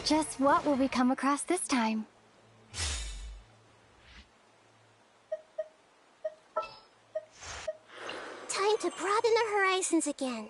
Just what will we come across this time? Time to broaden the horizons again.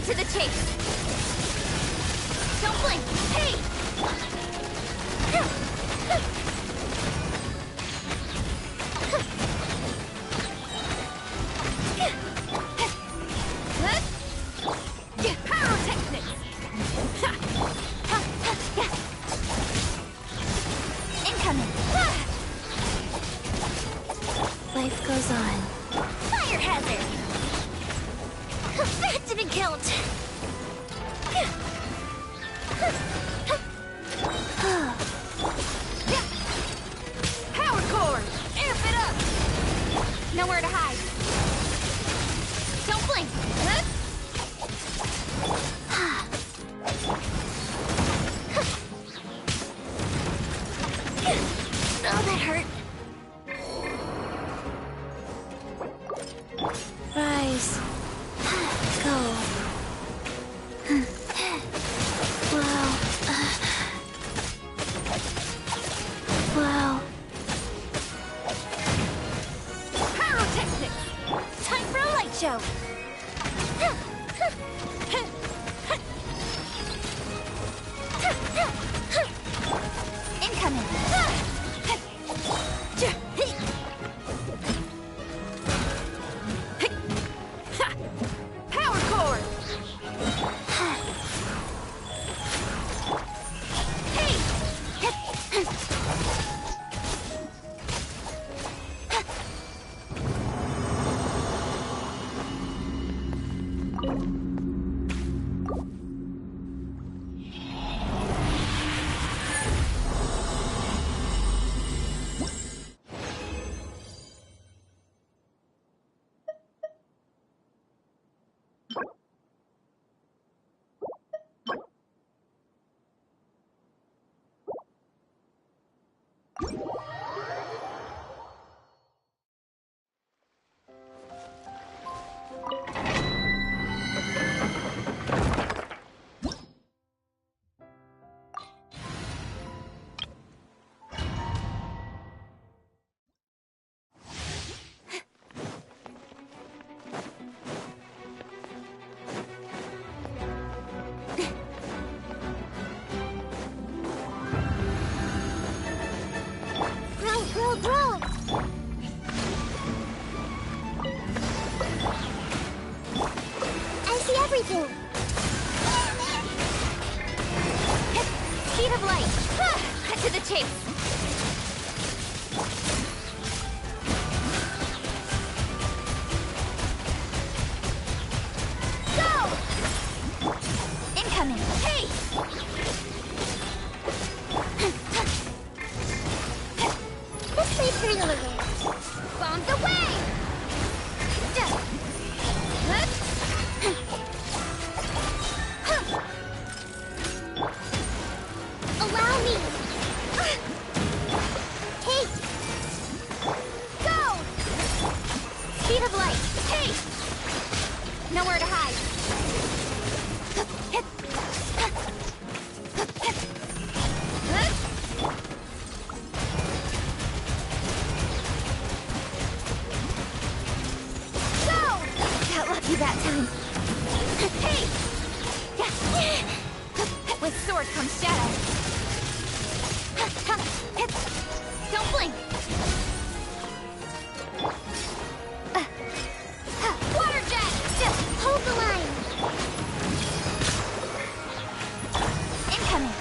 To the chase! Don't blink! Hey! Pyrotechnics! Incoming! Life goes on. Fire hazard! That didn't count! Power cord! Amp it up! Nowhere to hide. Don't blink! Oh, that hurt. Rise. Go. Wow. Wow. Pyrotechnics! Time for a light show! Incoming! Power cord! Bro! I see everything! Speed of light! Cut to the chase! Go! Incoming! Hey! This way through the river. Bombs away! Allow me! Hey! Go! Speed of light! Hey! Nowhere to hide! that time. Hey! With sword comes shadow. Don't blink! Water jet! Hold the line! Incoming!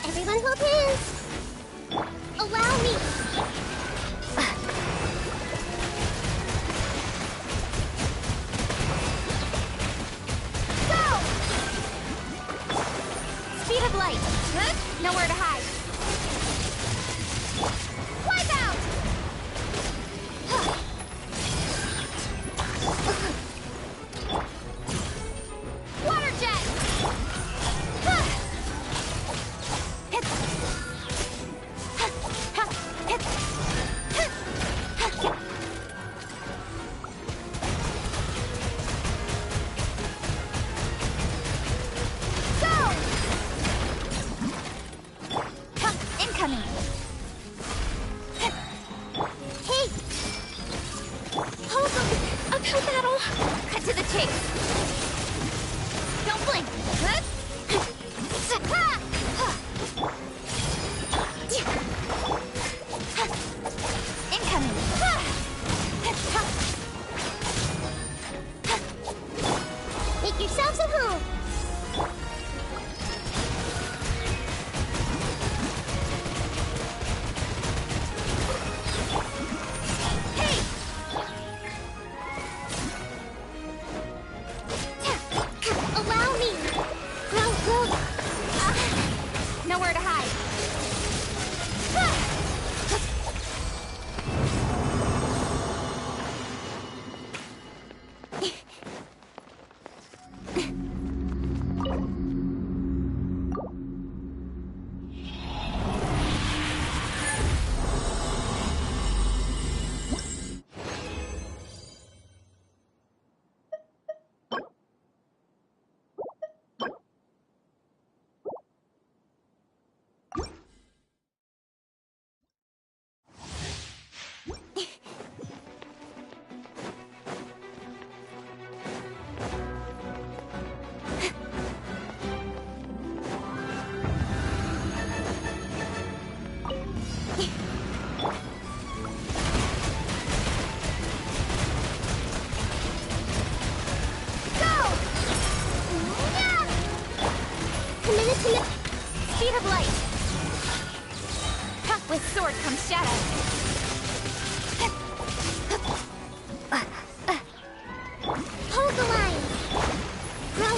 Everyone hold hands! Allow me! Go! Speed of light. Nowhere to hide. Wipe out! Water jet! Incoming! Hey! Hold the uphill battle! Cut to the chase! Don't blink! Incoming! Make yourselves at home! Hey! Allow me! Grow, grow! Nowhere to hide. Speed of light. With sword comes shadow. Hold the line! Grow!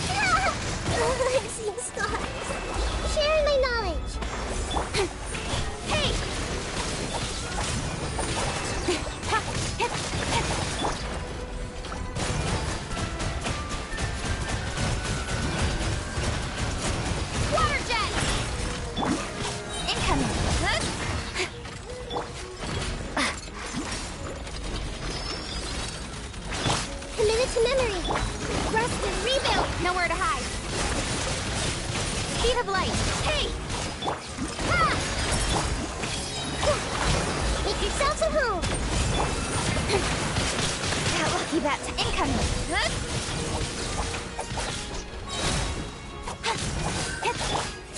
I've seen stars! Sharing my knowledge! Hey! Water jet! Incoming! Committed to memory! Rest and rebuild! Nowhere to hide. Speed of light. Hey! Make yourselves at home! Got lucky that incoming.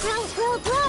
Grow, grow, grow!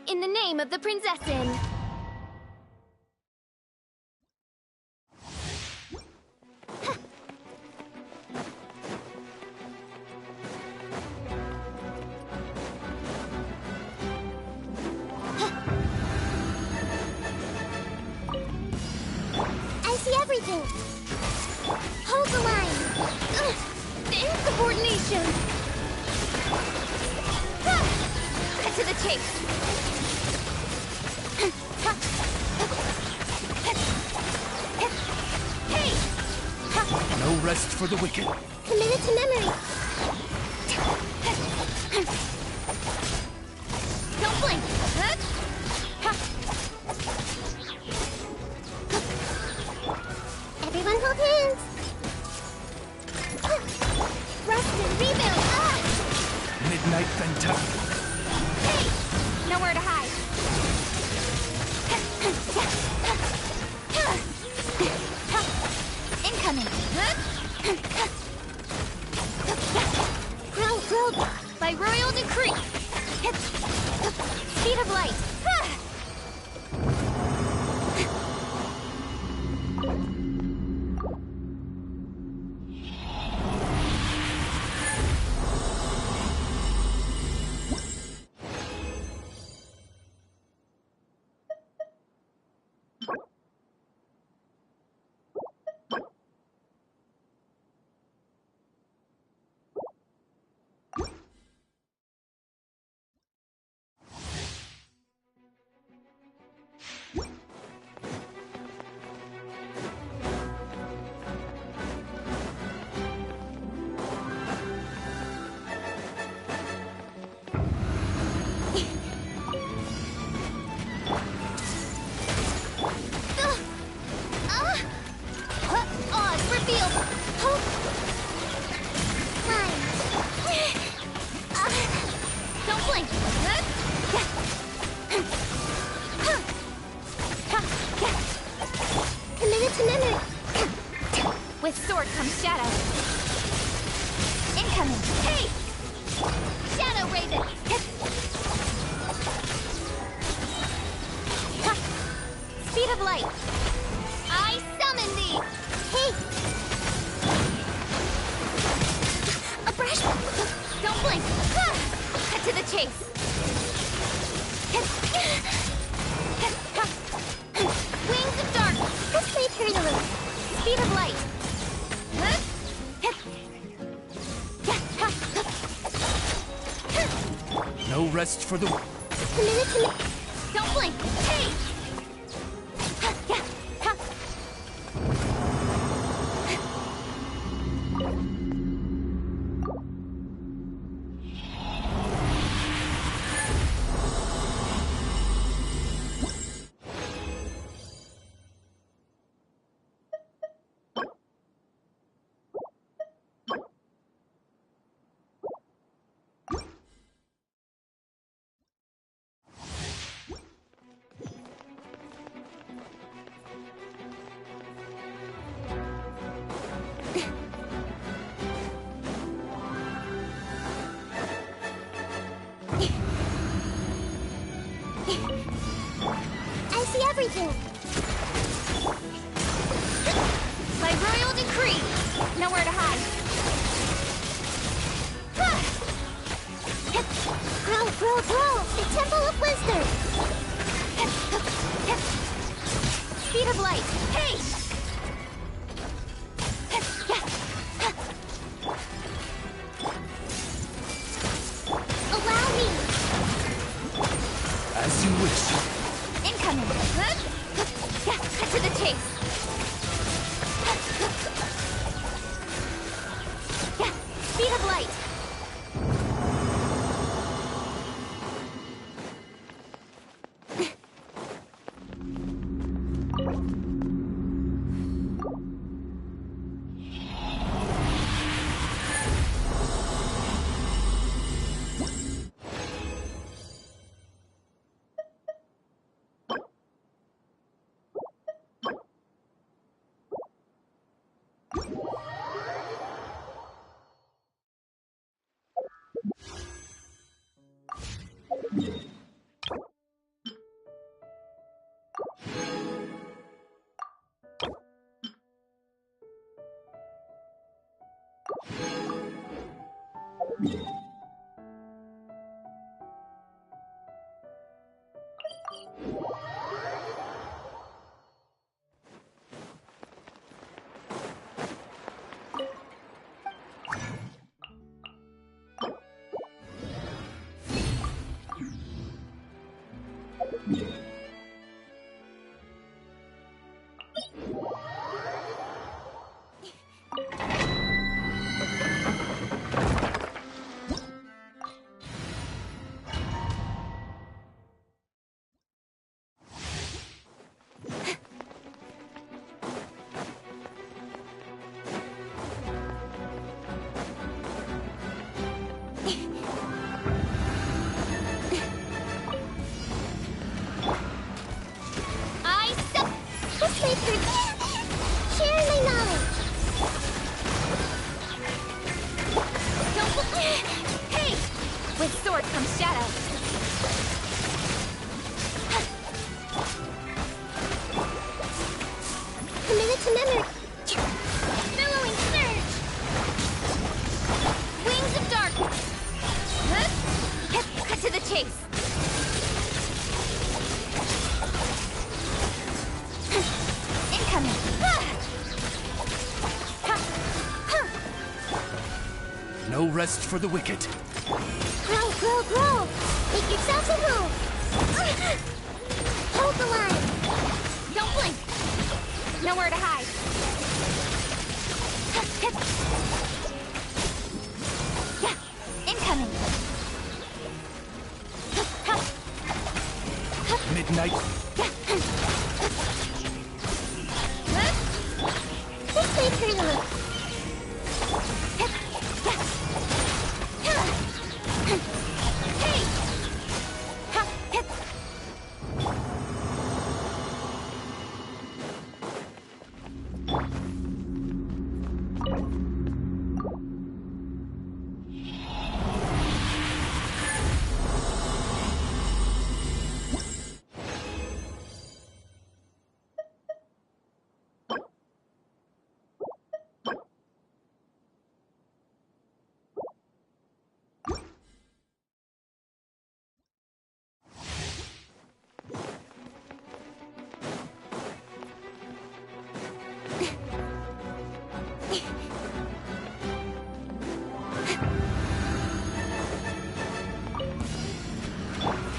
In the name of the Prinzessin! I see everything. Hold the line. Insubordination! Cut to the chase! Hey! No rest for the wicked. Committed to memory. Don't blink! Everyone hold hands. Rest and rebuild. Midnight Venti. Hey! Nowhere to hide! Incoming! Grow. By royal decree! Speed of light! With sword comes shadow. Incoming. Hey! Shadow Raven! Speed of light. I summon thee! Hey! A brush! Don't blink! Cut to the chase! Wings of dark! This may turn a little. Speed of light! No rest for the... Committed to Don't blink! Hey! I see everything. By royal decree, nowhere to hide. Grow, grow, grow! The Temple of Wisdom! Speed of light, hey! Allow me! As you wish. Incoming! Cut to the chase! Speed of light! Share my knowledge! Hey! With sword comes shadow. Committed to memory! Billowing surge! Wings of darkness! Cut to the chase! Incoming! No rest for the wicked. Grow, grow, grow! Make yourselves at home! Hold the line! Don't blink! Nowhere to hide! Incoming! Midnight. This way, Colonel!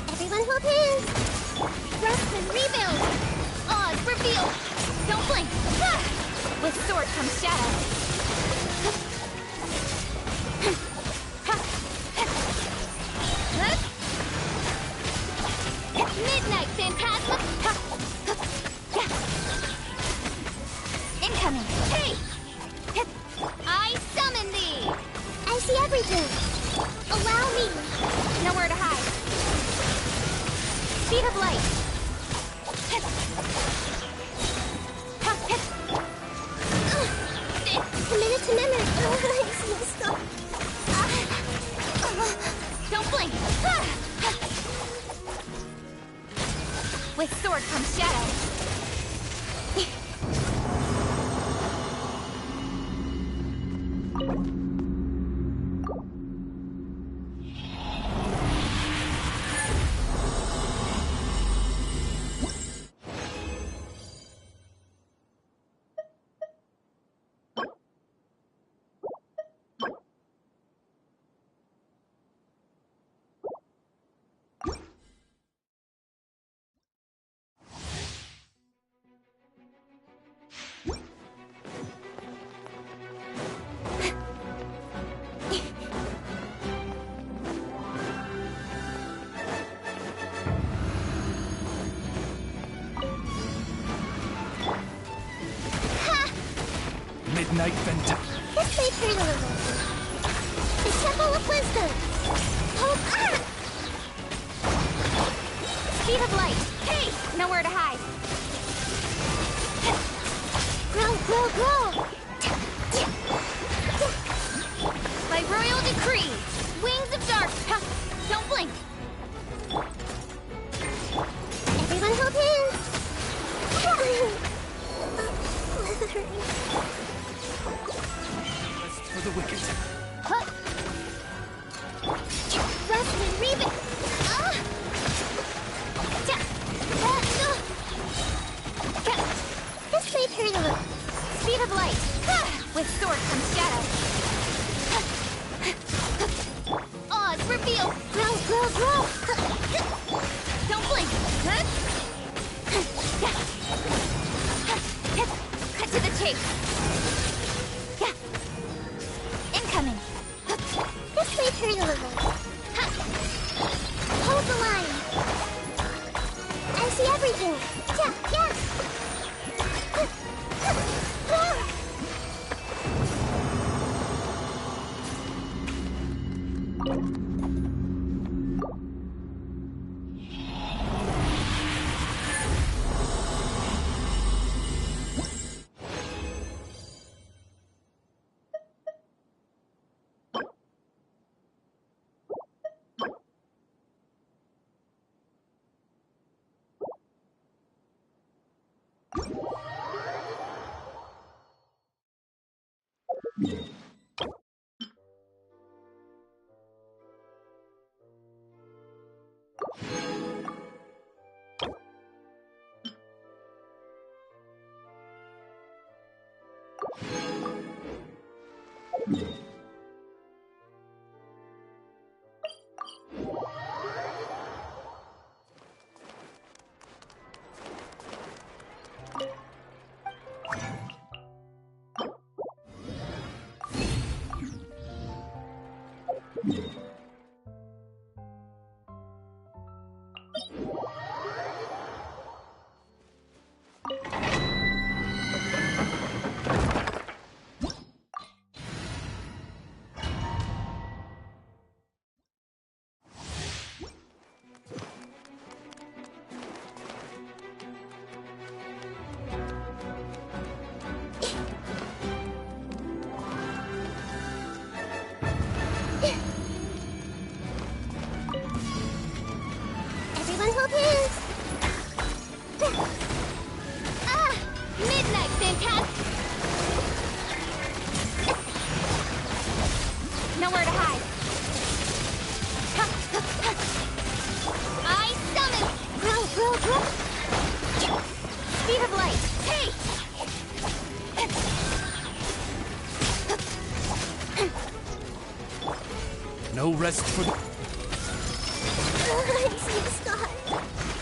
Everyone hold hands! Rest and rebuild! Oz, reveal! Don't blink! With sword comes shadow. Midnight phantasma! Incoming! Hey! I summon thee! I see everything! Allow me! Nowhere to hide. Speed of light. Committed to memory! Don't blink. Midnight Venti. This may turn a little. The Temple of Wisdom. Hold on! Speed of light. Hey! Nowhere to hide. Grow, grow, grow! By royal decree, wings of dark. Huh. Don't blink. Everyone hold hands! Rest for the wicked. Huh. Rest and rebuild! This may turn a little. Speed of light. With sword comes shadow. Oz, reveal. Grow, grow, grow! Don't blink. Cut to the chase. Incoming. This may turn a little. Hold the line. I see everything. Yeah. Everyone hold hands! Midnight, fantastic. Nowhere to hide. I summon. Grow, grow, grow! Speed of light. Hey! No rest for the... I see the scar.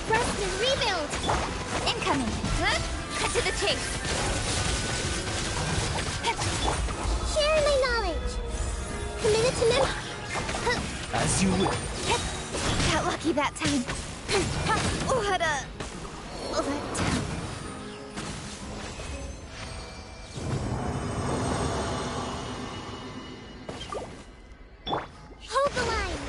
Rest and rebuild. Incoming. Cut to the chase. Share my knowledge. Committed to memory. As you will. Got lucky that time. What a... letdown. Hold the line.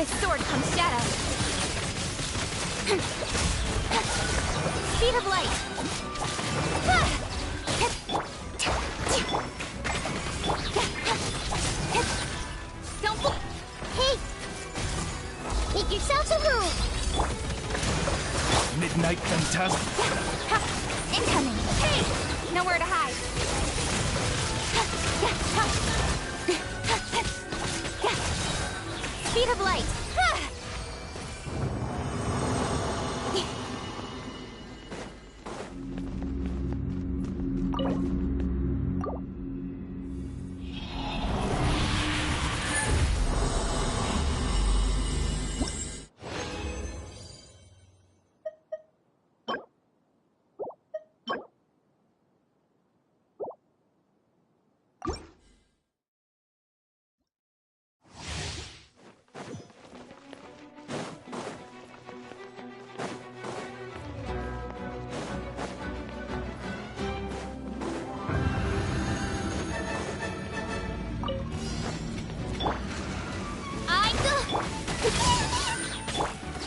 With sword comes shadow. Speed of light. Don't move. Hey! Make yourselves at home! Midnight Phantasm. Incoming. Hey! Nowhere to hide. Speed of light.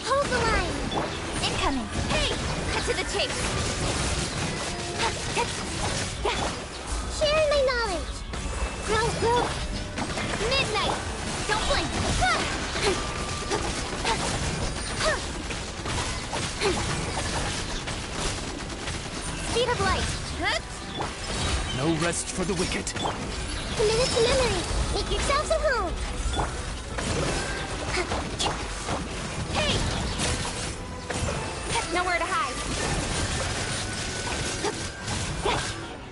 Hold the line! Incoming. Hey! Cut to the chase. Sharing my knowledge! Grow! Midnight. Don't blink. Speed of light. No rest for the wicked. Committed to memory! Make yourselves at home! Hey! Nowhere to hide.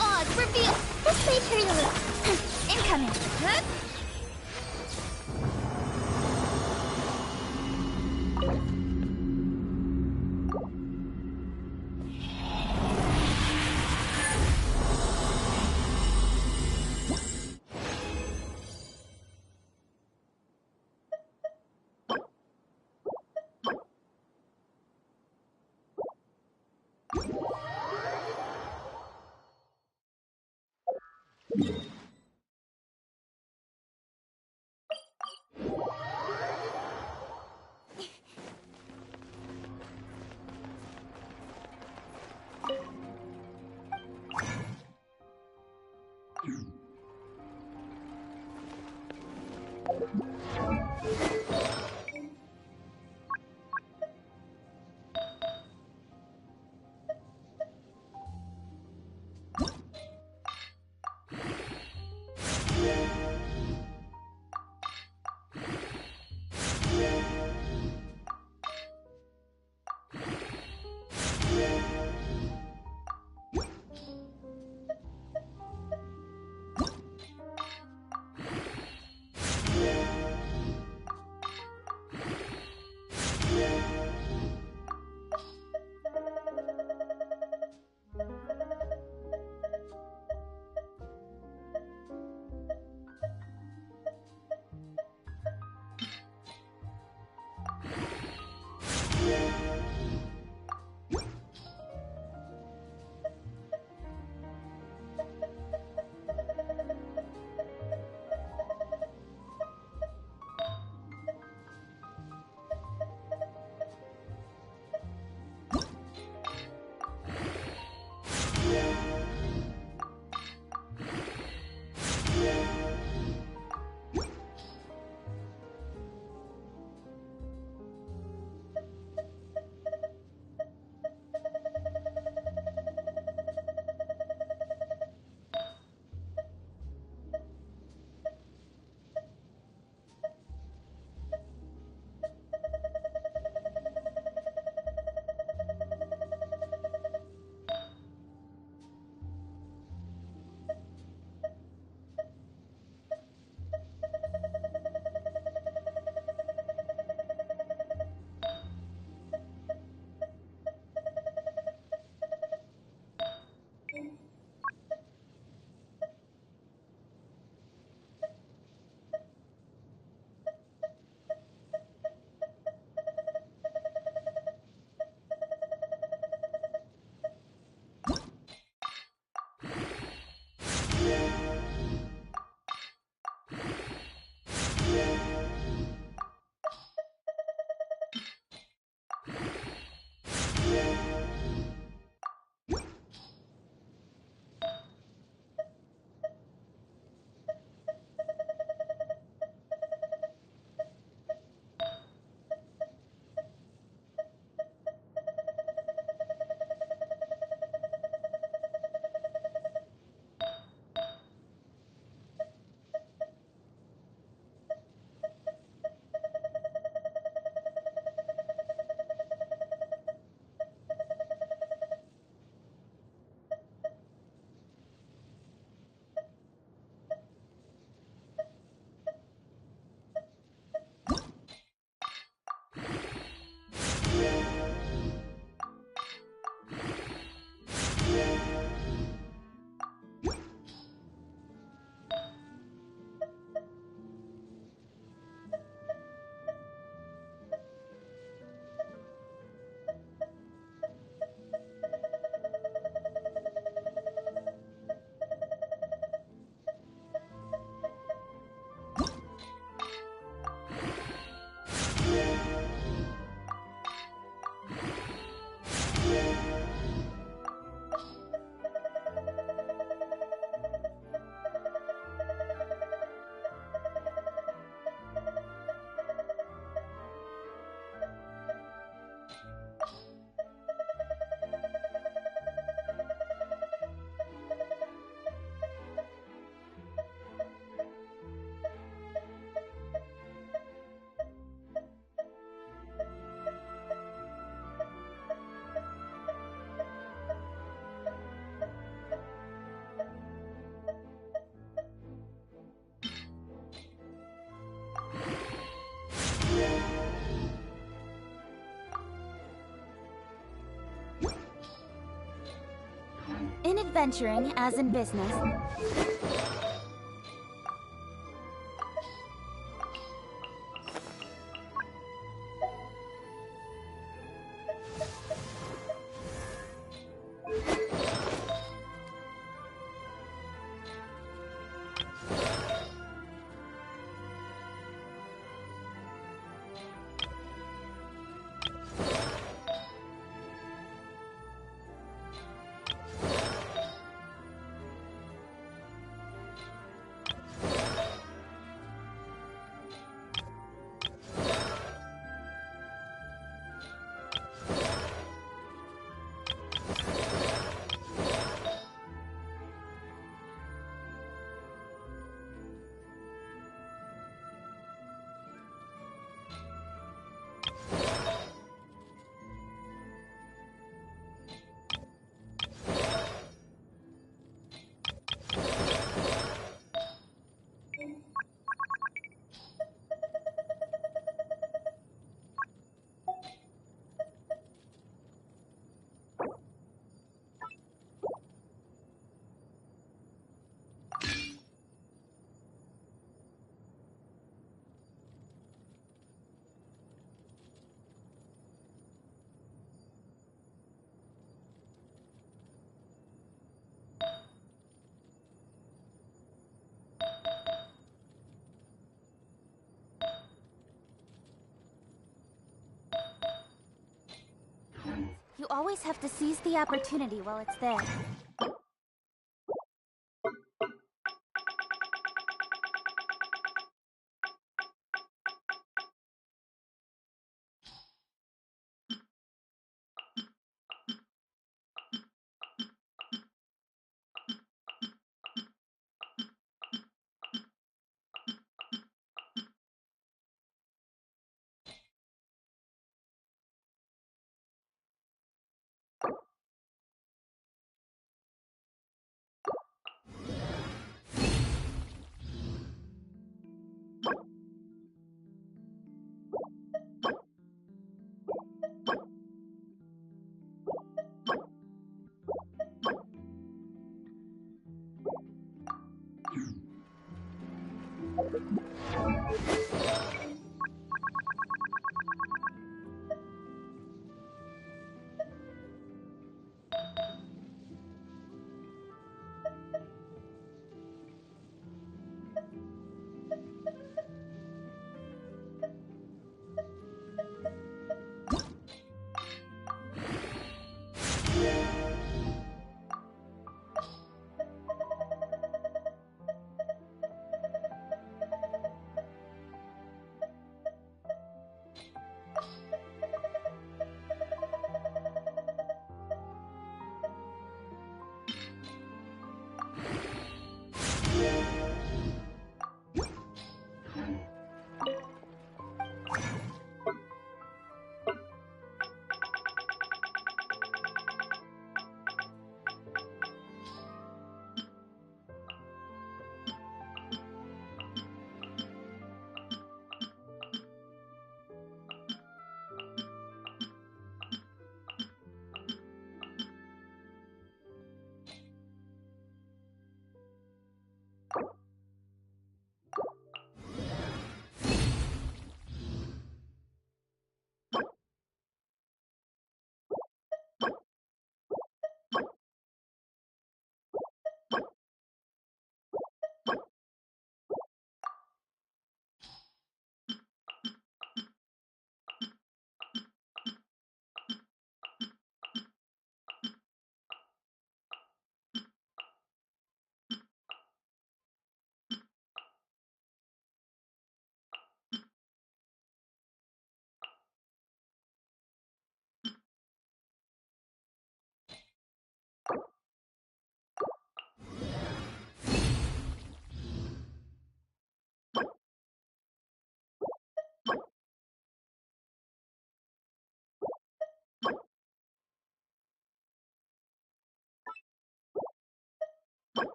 Odd reveal. Let's play Hydroculus! Incoming. in adventuring as in business. You always have to seize the opportunity while it's there.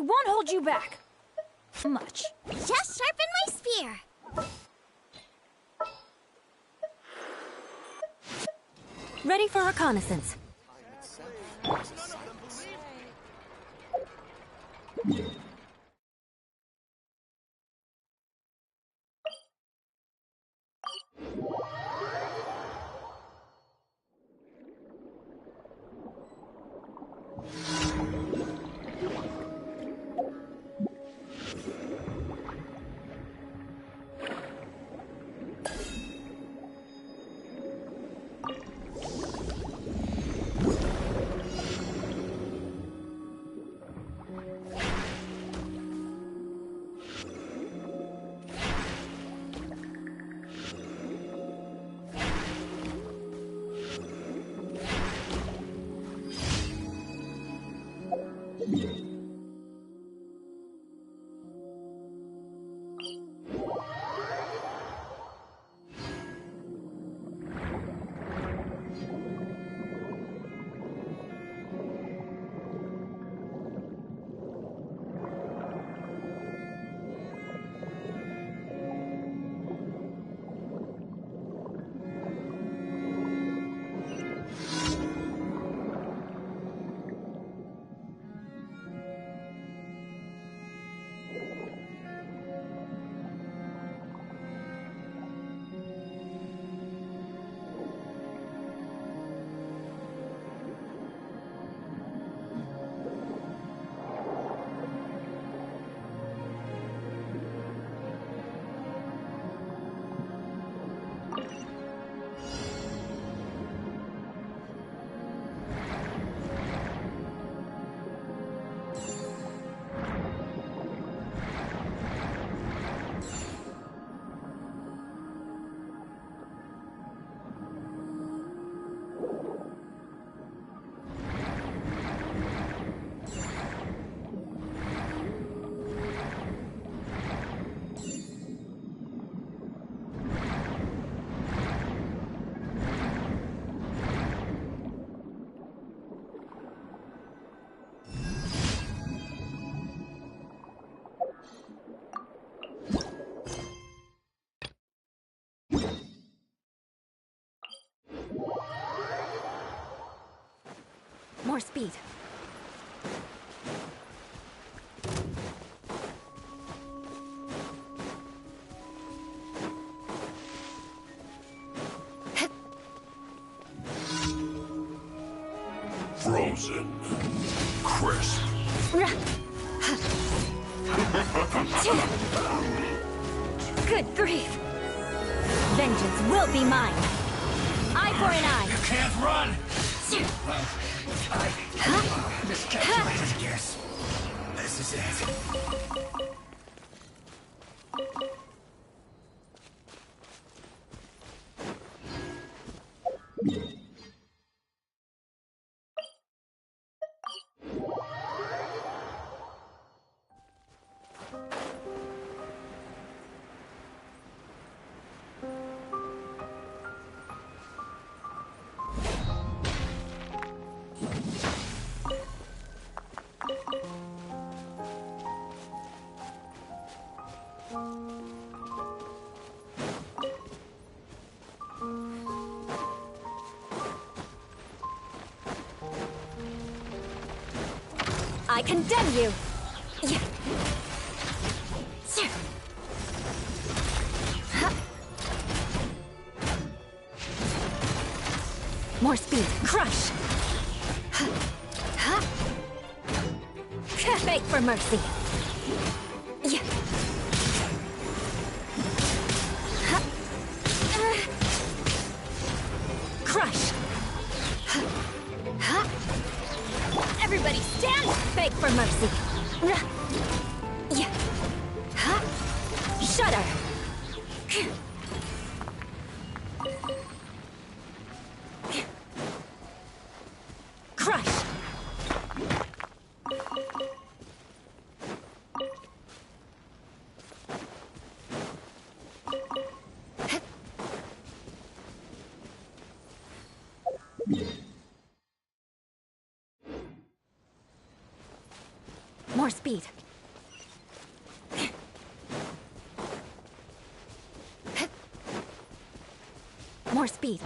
I won't hold you back. Much. Just sharpen my spear. Ready for reconnaissance. More speed. Frozen. Crisp. Good grief! Vengeance will be mine! Eye for an eye! You can't run! I miscalculated, yes. This is it. I condemn you! More speed. Crush! Beg for mercy. Crush! Everybody stand! Beg for mercy. Shudder! Crush! More speed. More speed.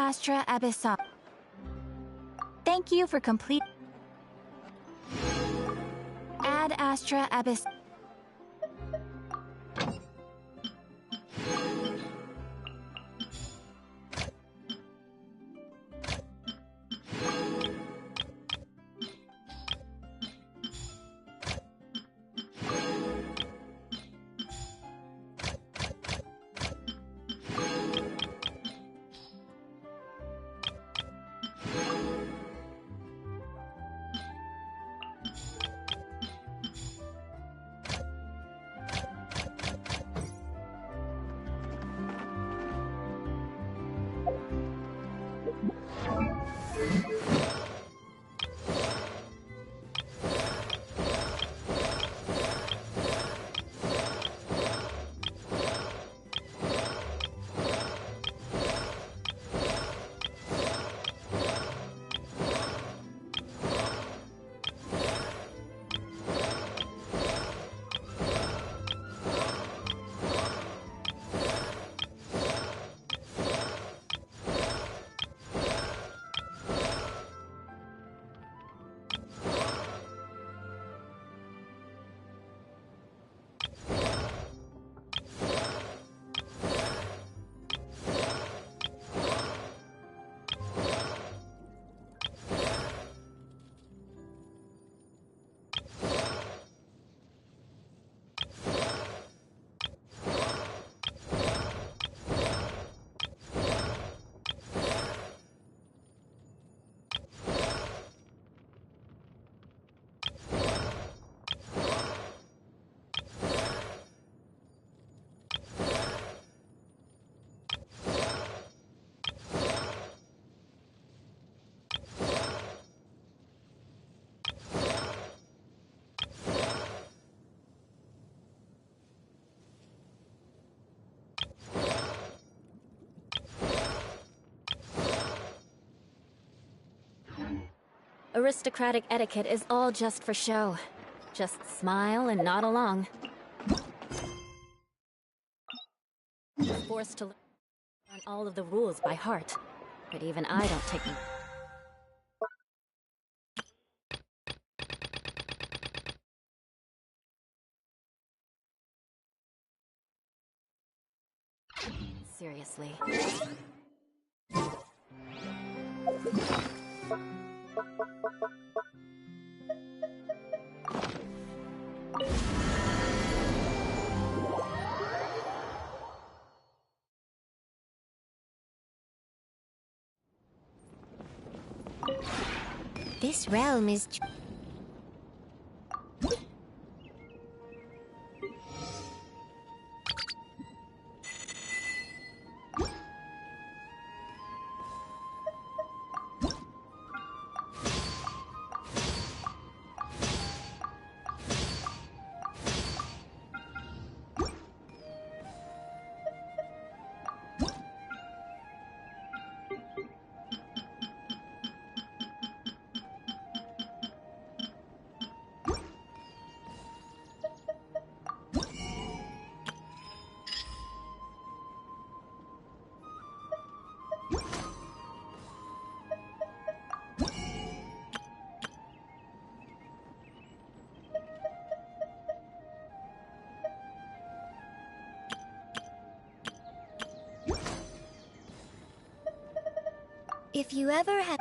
Astra Abyssal. Thank you for complete. Ad Astra Abyss. Aristocratic etiquette is all just for show. Just smile and nod along. Forced to learn all of the rules by heart, but even I don't take them. Seriously. This realm is... If you ever had...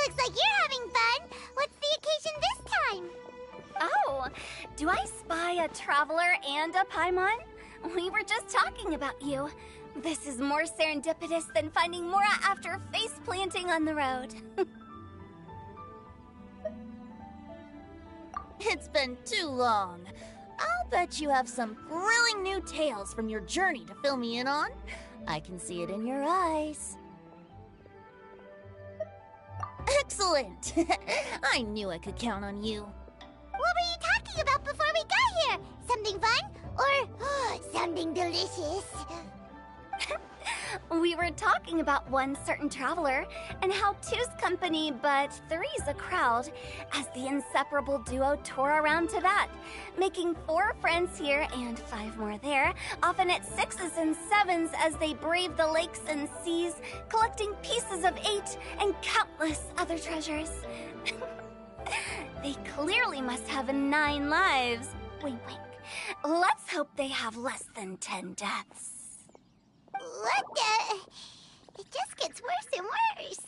Looks like you're having fun. What's the occasion this time? Oh, do I spy a traveler and a Paimon? We were just talking about you. This is more serendipitous than finding Mora after face planting on the road. It's been too long. I'll bet you have some thrilling new tales from your journey to fill me in on. I can see it in your eyes. Excellent! I knew I could count on you. What were you talking about before we got here? Something fun? Or something delicious? We were talking about one certain traveler, and how two's company, but three's a crowd, as the inseparable duo tore around Tibet, making 4 friends here and 5 more there, often at 6s and 7s as they brave the lakes and seas, collecting pieces of 8 and countless other treasures. They clearly must have 9 lives. Wink, wink. Let's hope they have less than 10 deaths. What the? It just gets worse and worse.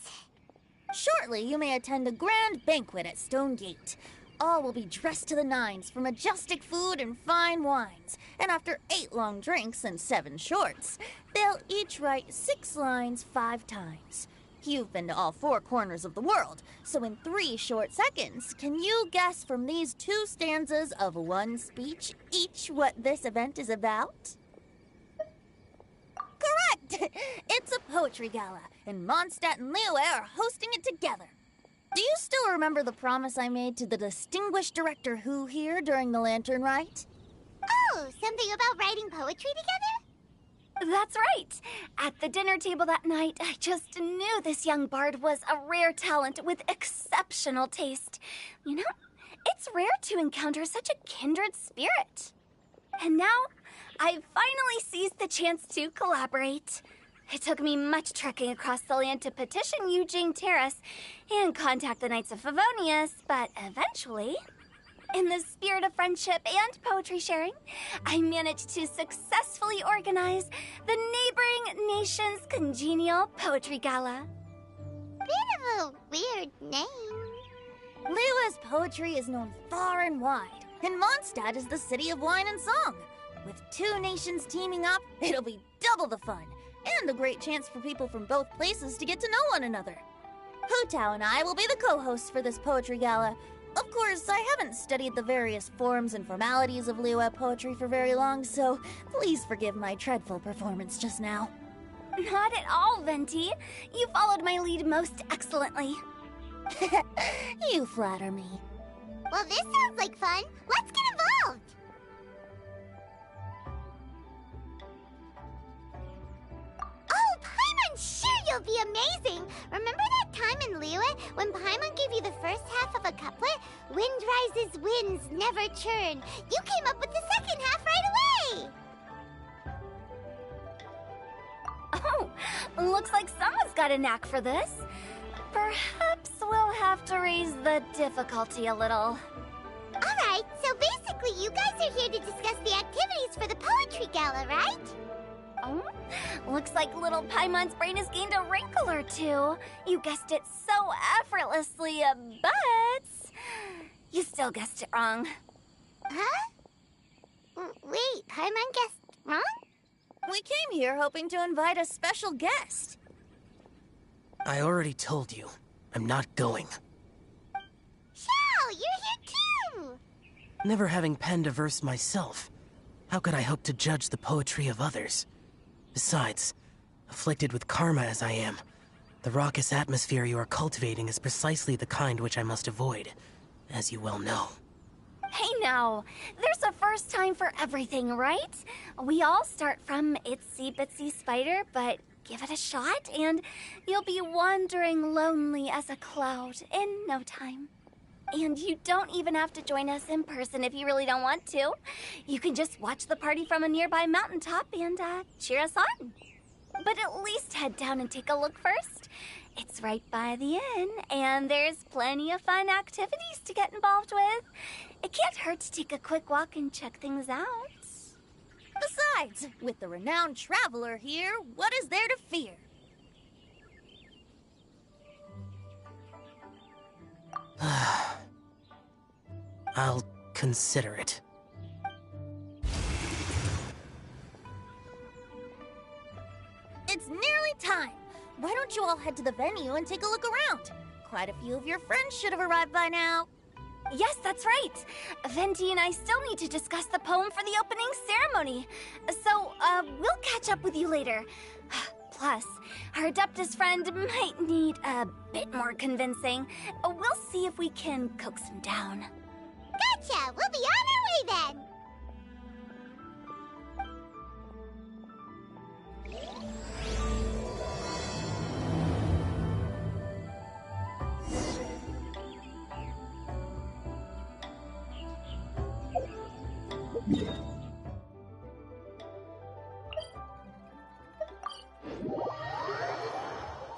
Shortly, you may attend a grand banquet at Stone Gate. All will be dressed to the nines for majestic food and fine wines. And after 8 long drinks and 7 shorts, they'll each write 6 lines 5 times. You've been to all 4 corners of the world, so in 3 short seconds, can you guess from these 2 stanzas of 1 speech each what this event is about? Correct! It's a poetry gala, and Mondstadt and Liyue are hosting it together. Do you still remember the promise I made to the distinguished director Hu here during the lantern rite? Oh, something about writing poetry together? That's right. At the dinner table that night, I just knew this young bard was a rare talent with exceptional taste. You know, it's rare to encounter such a kindred spirit. And now, I've finally seized the chance to collaborate. It took me much trekking across the land to petition Eugene Terrace and contact the Knights of Favonius, but eventually, in the spirit of friendship and poetry sharing, I managed to successfully organize the neighboring nation's congenial poetry gala. Bit of a weird name. Liyue's poetry is known far and wide, and Mondstadt is the city of wine and song. With 2 nations teaming up, it'll be double the fun, and a great chance for people from both places to get to know one another. Hu-Tao and I will be the co-hosts for this poetry gala. Of course, I haven't studied the various forms and formalities of Liyue poetry for very long, so please forgive my dreadful performance just now. Not at all, Venti. You followed my lead most excellently. You flatter me. Well, this sounds like fun. Let's get involved. Oh, Paimon, sure you'll be amazing. Remember that time in Liyue when Paimon gave you the first half of a couplet? Wind rises, winds never churn. You came up with the second half right away. Oh, looks like someone's got a knack for this. Perhaps we'll have to raise the difficulty a little. Alright, so basically you guys are here to discuss the activities for the poetry gala, right? Oh, looks like little Paimon's brain has gained a wrinkle or 2. You guessed it so effortlessly, but you still guessed it wrong. Huh? Wait, Paimon guessed wrong? We came here hoping to invite a special guest. I already told you. I'm not going. Xiao, you're here too! Never having penned a verse myself, how could I hope to judge the poetry of others? Besides, afflicted with karma as I am, The raucous atmosphere you are cultivating is precisely the kind which I must avoid, as you well know. Hey now, there's a first time for everything, right? We all start from itsy bitsy spider, but give it a shot and you'll be wandering lonely as a cloud in no time. And you don't even have to join us in person if you really don't want to. You can just watch the party from a nearby mountaintop and cheer us on. But at least head down and take a look first. It's right by the inn, and there's plenty of fun activities to get involved with. It can't hurt to take a quick walk and check things out. Besides, with the renowned traveler here, what is there to fear? I'll consider it. It's nearly time. Why don't you all head to the venue and take a look around? Quite a few of your friends should have arrived by now. Yes, that's right. Venti and I still need to discuss the poem for the opening ceremony. So, we'll catch up with you later. Plus, our Adeptus friend might need a bit more convincing. We'll see if we can coax him down. Gotcha! We'll be on our way then!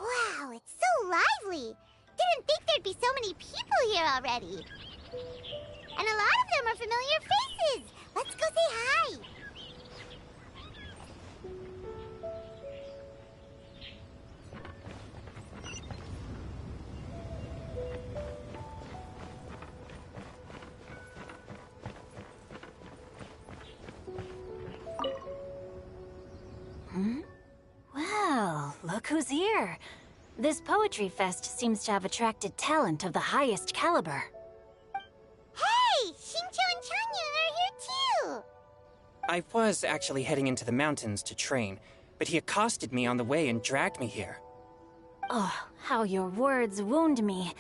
Wow, it's so lively! Didn't think there'd be so many people here already. And a lot of them are familiar faces! Let's go say hi! Well, look who's here. This poetry fest seems to have attracted talent of the highest caliber. Hey! Xingqiu and Chanyu are here too! I was actually heading into the mountains to train, but he accosted me on the way and dragged me here. Oh, how your words wound me.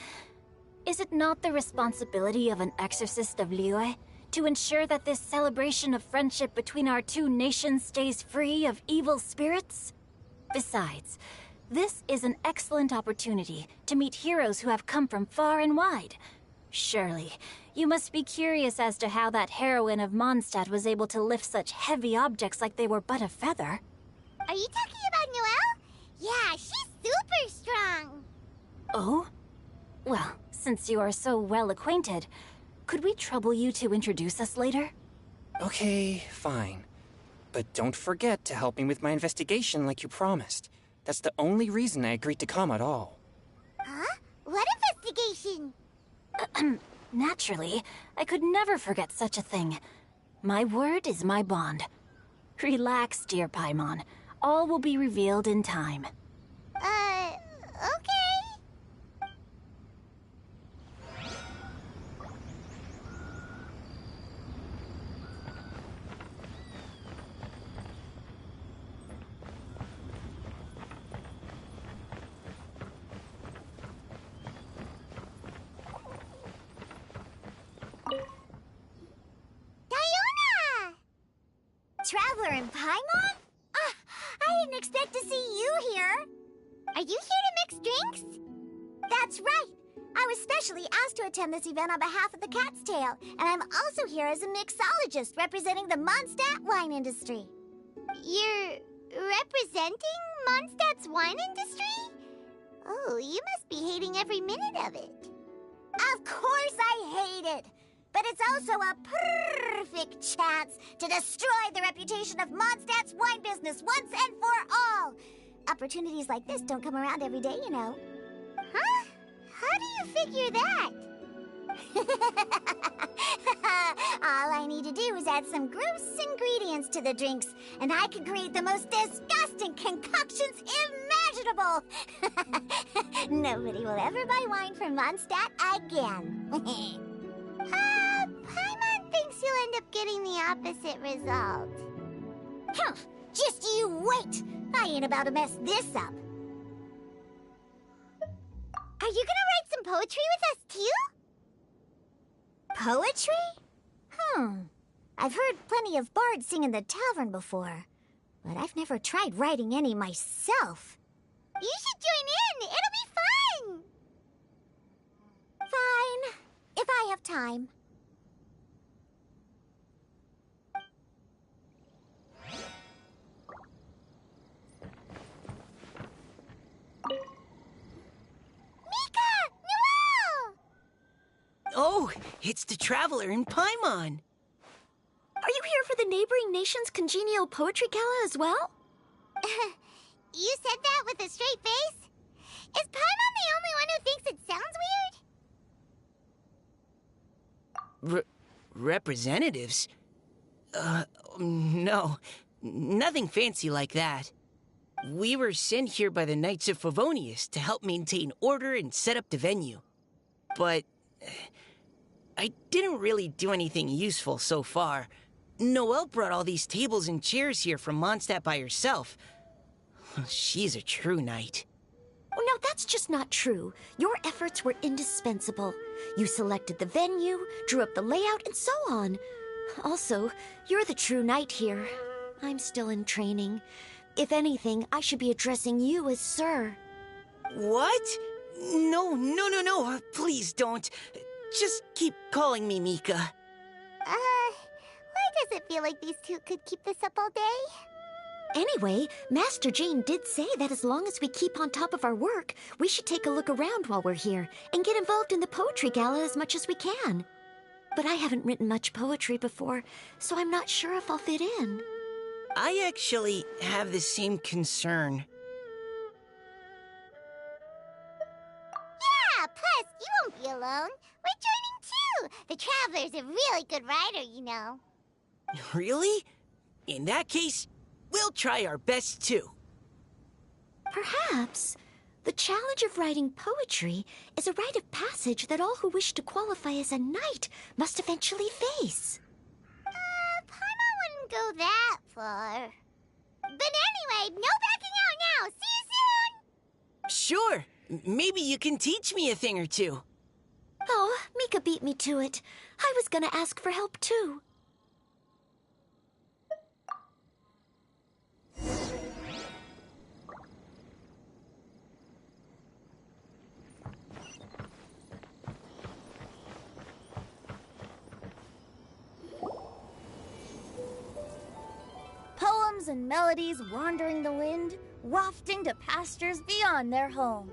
Is it not the responsibility of an exorcist of Liyue to ensure that this celebration of friendship between our two nations stays free of evil spirits? Besides, this is an excellent opportunity to meet heroes who have come from far and wide. Surely, you must be curious as to how that heroine of Mondstadt was able to lift such heavy objects like they were but a feather. Are you talking about Noelle? Yeah, she's super strong! Oh? Well, since you are so well acquainted, could we trouble you to introduce us later? Okay, fine. But don't forget to help me with my investigation like you promised. That's the only reason I agreed to come at all. Huh? What investigation? Naturally, I could never forget such a thing. My word is my bond. Relax, dear Paimon. All will be revealed in time. Okay. Diona! Traveler and Paimon? I didn't expect to see you here. Are you here to mix drinks? That's right. I was specially asked to attend this event on behalf of the Cat's Tail, and I'm also here as a mixologist representing the Mondstadt wine industry. You're representing Mondstadt's wine industry? Oh, you must be hating every minute of it. Of course I hate it. But it's also a perfect chance to destroy the reputation of Mondstadt's wine business once and for all. Opportunities like this don't come around every day, you know. Huh? How do you figure that? All I need to do is add some gross ingredients to the drinks, and I can create the most disgusting concoctions imaginable. Nobody will ever buy wine from Mondstadt again. Paimon thinks you'll end up getting the opposite result. Huh, just you wait. I ain't about to mess this up. Are you gonna write some poetry with us, too? Poetry? I've heard plenty of bards sing in the tavern before, but I've never tried writing any myself. You should join in! It'll be fun! Fine, if I have time. Oh, it's the Traveler in Paimon. Are you here for the neighboring nation's congenial poetry gala as well? You said that with a straight face? Is Paimon the only one who thinks it sounds weird? Representatives? No. Nothing fancy like that. We were sent here by the Knights of Favonius to help maintain order and set up the venue. But I didn't really do anything useful so far. Noelle brought all these tables and chairs here from Mondstadt by herself. She's a true knight. Oh, no, that's just not true. Your efforts were indispensable. You selected the venue, drew up the layout, and so on. Also, you're the true knight here. I'm still in training. If anything, I should be addressing you as Sir. What? No. Please don't. Just keep calling me Mika. Why does it feel like these two could keep this up all day? Anyway, Master Jane did say that as long as we keep on top of our work, we should take a look around while we're here and get involved in the poetry gala as much as we can. But I haven't written much poetry before, so I'm not sure if I'll fit in. I actually have the same concern. Yeah, plus, you won't be alone. We're joining too. The Traveler's a really good writer, you know. Really? In that case, we'll try our best too. Perhaps the challenge of writing poetry is a rite of passage that all who wish to qualify as a knight must eventually face. Paimon wouldn't go that far. But anyway, no backing out now. See you soon! Sure. Maybe you can teach me a thing or two. Oh, Mika beat me to it. I was gonna ask for help too. Poems and melodies wandering the wind, wafting to pastures beyond their home.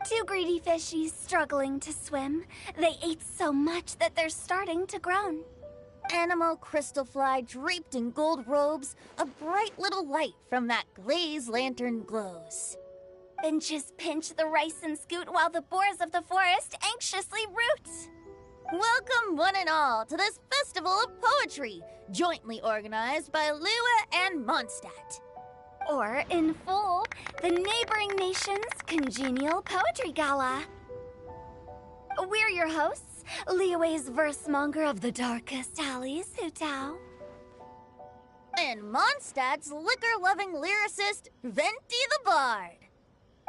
Two greedy fishies struggling to swim. They ate so much that they're starting to groan. Animal crystal fly draped in gold robes, a bright little light from that glazed lantern glows. Benches pinch the rice and scoot while the boars of the forest anxiously root. Welcome one and all to this festival of poetry, jointly organized by Liyue and Mondstadt. Or, in full, the neighboring nation's congenial poetry gala. We're your hosts, Liyue's versemonger of the darkest alleys, Hu-Tao. And Mondstadt's liquor-loving lyricist, Venti the Bard.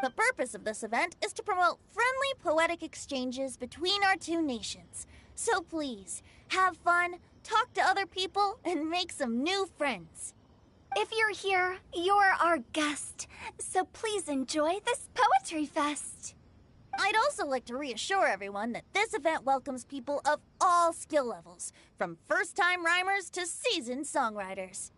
The purpose of this event is to promote friendly poetic exchanges between our two nations. So please, have fun, talk to other people, and make some new friends. If you're here, you're our guest, so please enjoy this poetry fest. I'd also like to reassure everyone that this event welcomes people of all skill levels, from first-time rhymers to seasoned songwriters.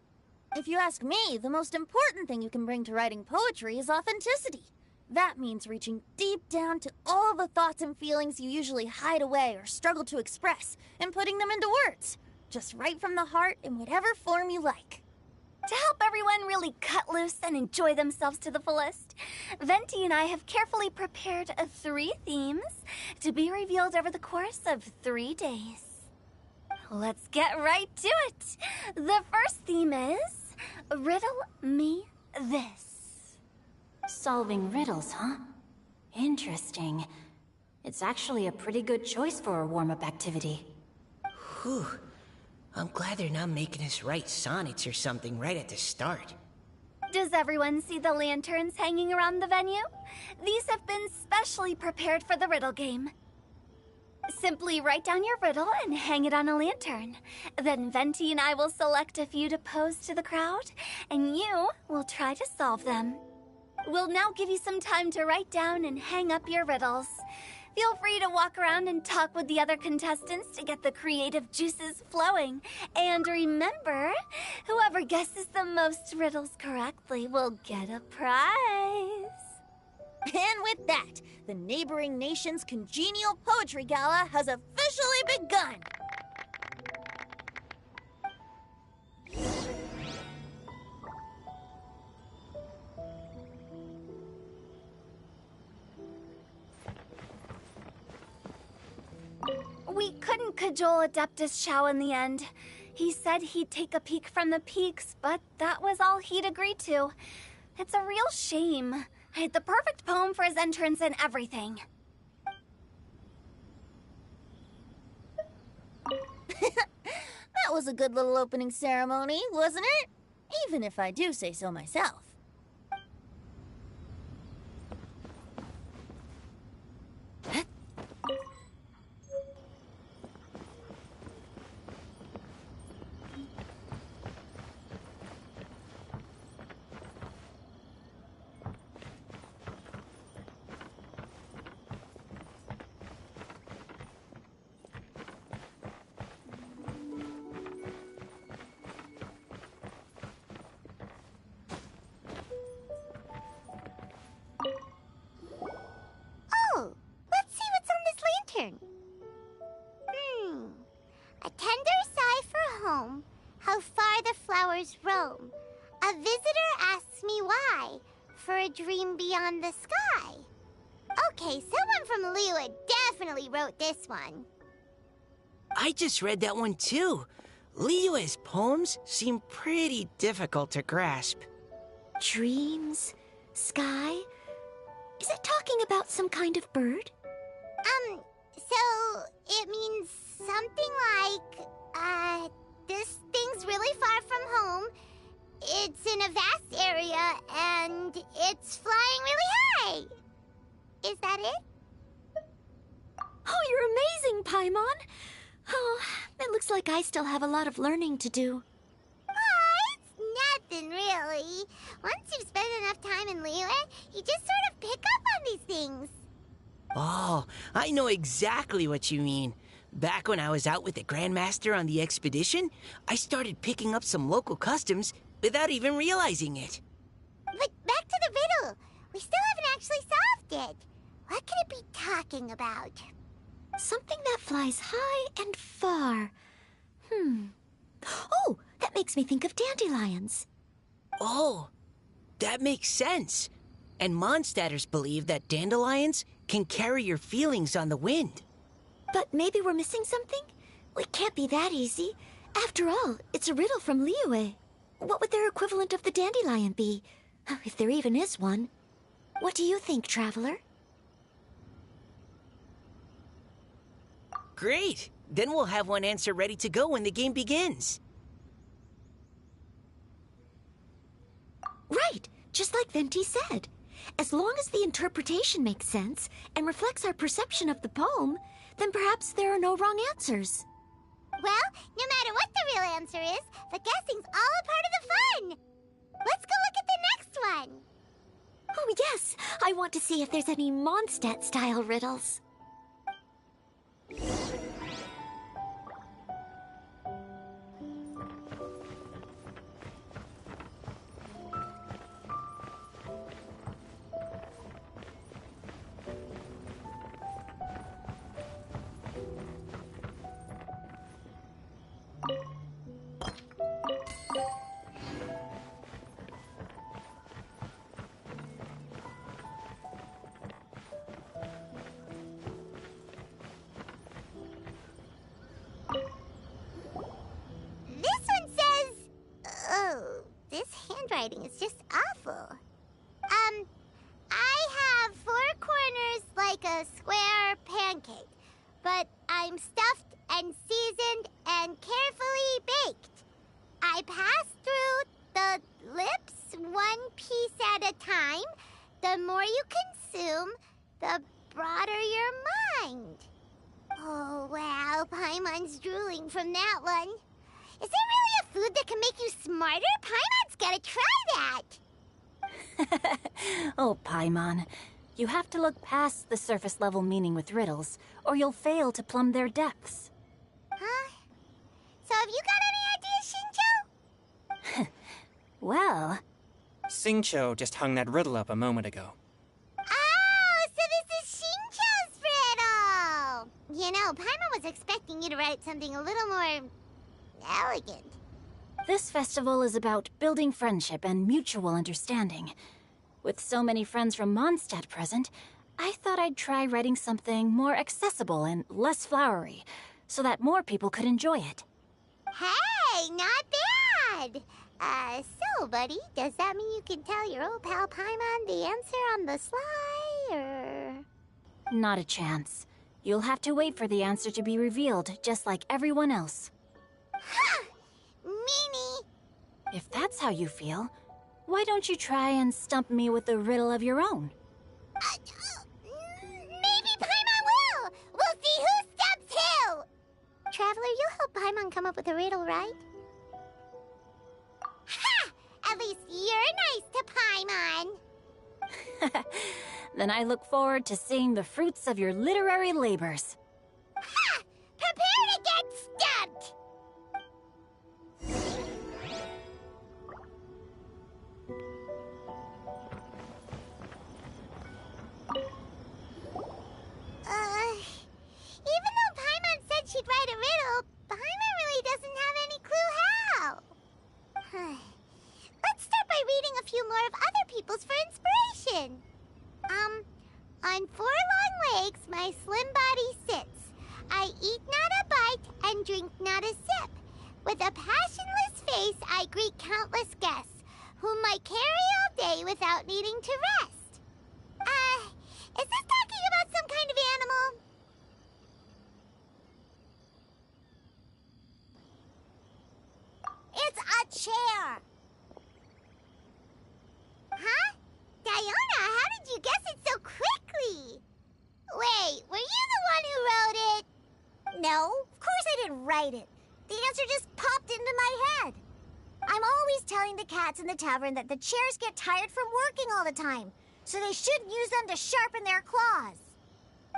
If you ask me, the most important thing you can bring to writing poetry is authenticity. That means reaching deep down to all the thoughts and feelings you usually hide away or struggle to express, and putting them into words, just right from the heart in whatever form you like. To help everyone really cut loose and enjoy themselves to the fullest, Venti and I have carefully prepared 3 themes to be revealed over the course of 3 days. Let's get right to it. The first theme is Riddle Me This. Solving riddles, huh? Interesting. It's actually a pretty good choice for a warm-up activity. Whew. I'm glad they're not making us write sonnets or something right at the start. Does everyone see the lanterns hanging around the venue? These have been specially prepared for the riddle game. Simply write down your riddle and hang it on a lantern. Then Venti and I will select a few to pose to the crowd, and you will try to solve them. We'll now give you some time to write down and hang up your riddles. Feel free to walk around and talk with the other contestants to get the creative juices flowing. And remember, whoever guesses the most riddles correctly will get a prize. And with that, the neighboring nation's congenial poetry gala has officially begun. We couldn't cajole Adeptus Chow in the end. He said he'd take a peek from the peaks, but that was all he'd agreed to. It's a real shame. I had the perfect poem for his entrance and everything. That was a good little opening ceremony, wasn't it? Even if I do say so myself. Oh, let's see what's on this lantern. A tender sigh for home, how far the flowers roam. A visitor asks me why, for a dream beyond the sky. Okay, someone from Liyue definitely wrote this one. I just read that one too. Liyue's poems seem pretty difficult to grasp. Dreams? Sky? Is it talking about some kind of bird? So it means something like, this thing's really far from home. It's in a vast area, and it's flying really high. Is that it? Oh, you're amazing, Paimon! Oh, it looks like I still have a lot of learning to do. It's nothing, really. Once you've spent enough time in Liyue, you just sort of pick up on these things. Oh, I know exactly what you mean. Back when I was out with the Grandmaster on the expedition, I started picking up some local customs without even realizing it. But back to the riddle. We still haven't actually solved it. What could it be talking about? Something that flies high and far. Oh, that makes me think of dandelions. Oh, that makes sense. And Mondstadters believe that dandelions can carry your feelings on the wind. But maybe we're missing something? It can't be that easy. After all, it's a riddle from Liyue. What would their equivalent of the dandelion be? If there even is one. What do you think, Traveler? Great! Then we'll have one answer ready to go when the game begins. Right, just like Venti said. As long as the interpretation makes sense and reflects our perception of the poem, then perhaps there are no wrong answers. Well, no matter what the real answer is, the guessing's all a part of the fun. Let's go look at the next one. Oh, yes. I want to see if there's any Mondstadt-style riddles. Handwriting is just awful. I have 4 corners like a square pancake, but I'm stuffed and seasoned and carefully baked. I pass through the lips one piece at a time. The more you consume, the broader your mind. Oh, wow, Paimon's drooling from that one. Is there really a food that can make you smarter? Paimon's gotta try that! Oh, Paimon. You have to look past the surface-level meaning with riddles, or you'll fail to plumb their depths. Huh? So have you got any ideas, Shinjo? Well... Xingqiu just hung that riddle up a moment ago. Oh, so this is Shinjo's riddle! You know, Paimon was expecting you to write something a little more... elegant. This festival is about building friendship and mutual understanding. With so many friends from Mondstadt present, I thought I'd try writing something more accessible and less flowery, so that more people could enjoy it. Hey, not bad! So, buddy, does that mean you can tell your old pal Paimon the answer on the sly, or...? Not a chance. You'll have to wait for the answer to be revealed, just like everyone else. Ha! Meanie! If that's how you feel, why don't you try and stump me with a riddle of your own? Maybe Paimon will! We'll see who stumps who! Traveler, you'll help Paimon come up with a riddle, right? Ha! At least you're nice to Paimon! Then I look forward to seeing the fruits of your literary labors. Ha! Prepare to get stumped! Even though Paimon said she'd write a riddle, Paimon really doesn't have any clue how. Let's start by reading a few more of other people's for inspiration. On 4 long legs, my slim body sits. I eat not a bite and drink not a sip. With a passionless face, I greet countless guests, whom I carry all day without needing to rest. Is this talking about some kind of animal? It's a chair! Huh? Diona, how did you guess it so quickly? Wait, were you the one who wrote it? No, of course I didn't write it. The answer just popped into my head. I'm always telling the cats in the tavern that the chairs get tired from working all the time, so they shouldn't use them to sharpen their claws.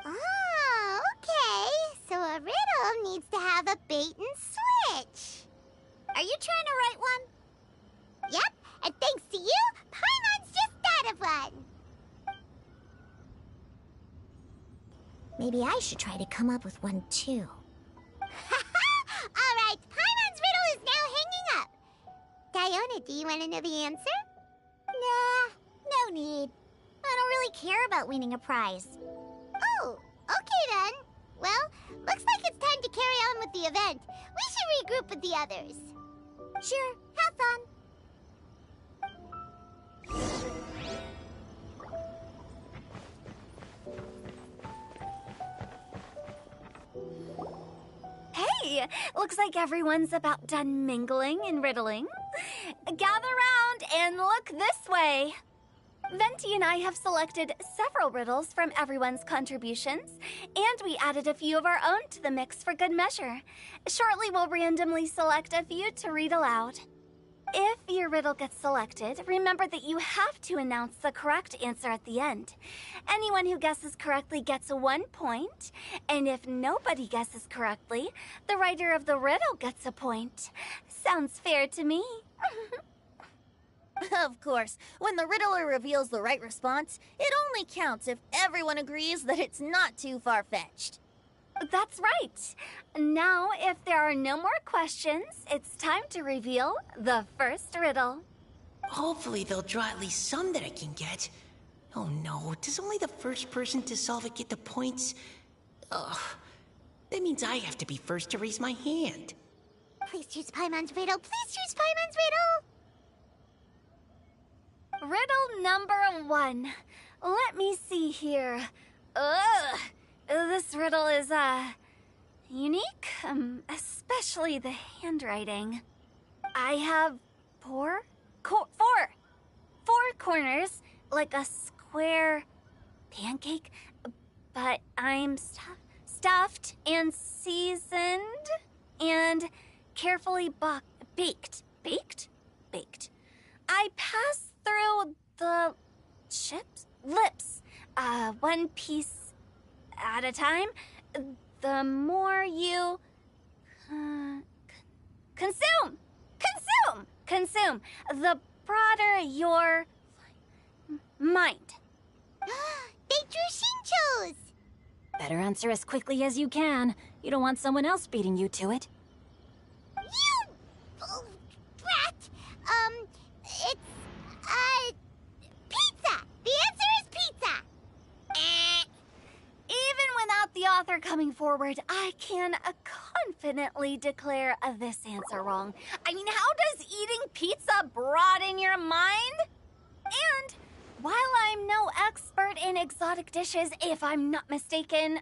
Oh, okay. So a riddle needs to have a bait and switch. Are you trying to write one? Yep, and thanks to you, Paimon's just thought of one. Maybe I should try to come up with one too. All right, Paimon's riddle is now hanging up. Diona, do you want to know the answer? Nah, no need. I don't really care about winning a prize. Oh, okay then. Well, looks like it's time to carry on with the event. We should regroup with the others. Sure, have fun. Hey, looks like everyone's about done mingling and riddling. Gather round and look this way. Venti and I have selected several riddles from everyone's contributions, and we added a few of our own to the mix for good measure. Shortly, we'll randomly select a few to read aloud. If your riddle gets selected, remember that you have to announce the correct answer at the end. Anyone who guesses correctly gets 1 point, and if nobody guesses correctly, the writer of the riddle gets a point. Sounds fair to me. Of course, when the riddler reveals the right response, it only counts if everyone agrees that it's not too far-fetched. That's right. Now, if there are no more questions, it's time to reveal the first riddle. Hopefully they'll draw at least some that I can get. Oh no, does only the first person to solve it get the points? Ugh. That means I have to be first to raise my hand. Please choose Paimon's riddle. Please choose Paimon's riddle. Riddle number 1. Let me see here. Ugh. This riddle is, unique, especially the handwriting. I have 4 four corners, like a square pancake, but I'm stuffed and seasoned and carefully baked. Baked? Baked. I pass through the lips, one piece at a time. The more you consume, the broader your mind. They drew Shinchos! Better answer as quickly as you can. You don't want someone else beating you to it. You... oh, brat! It's... pizza! The answer is pizza! Even without the author coming forward, I can confidently declare this answer wrong. I mean, how does eating pizza broaden your mind? And while I'm no expert in exotic dishes, if I'm not mistaken,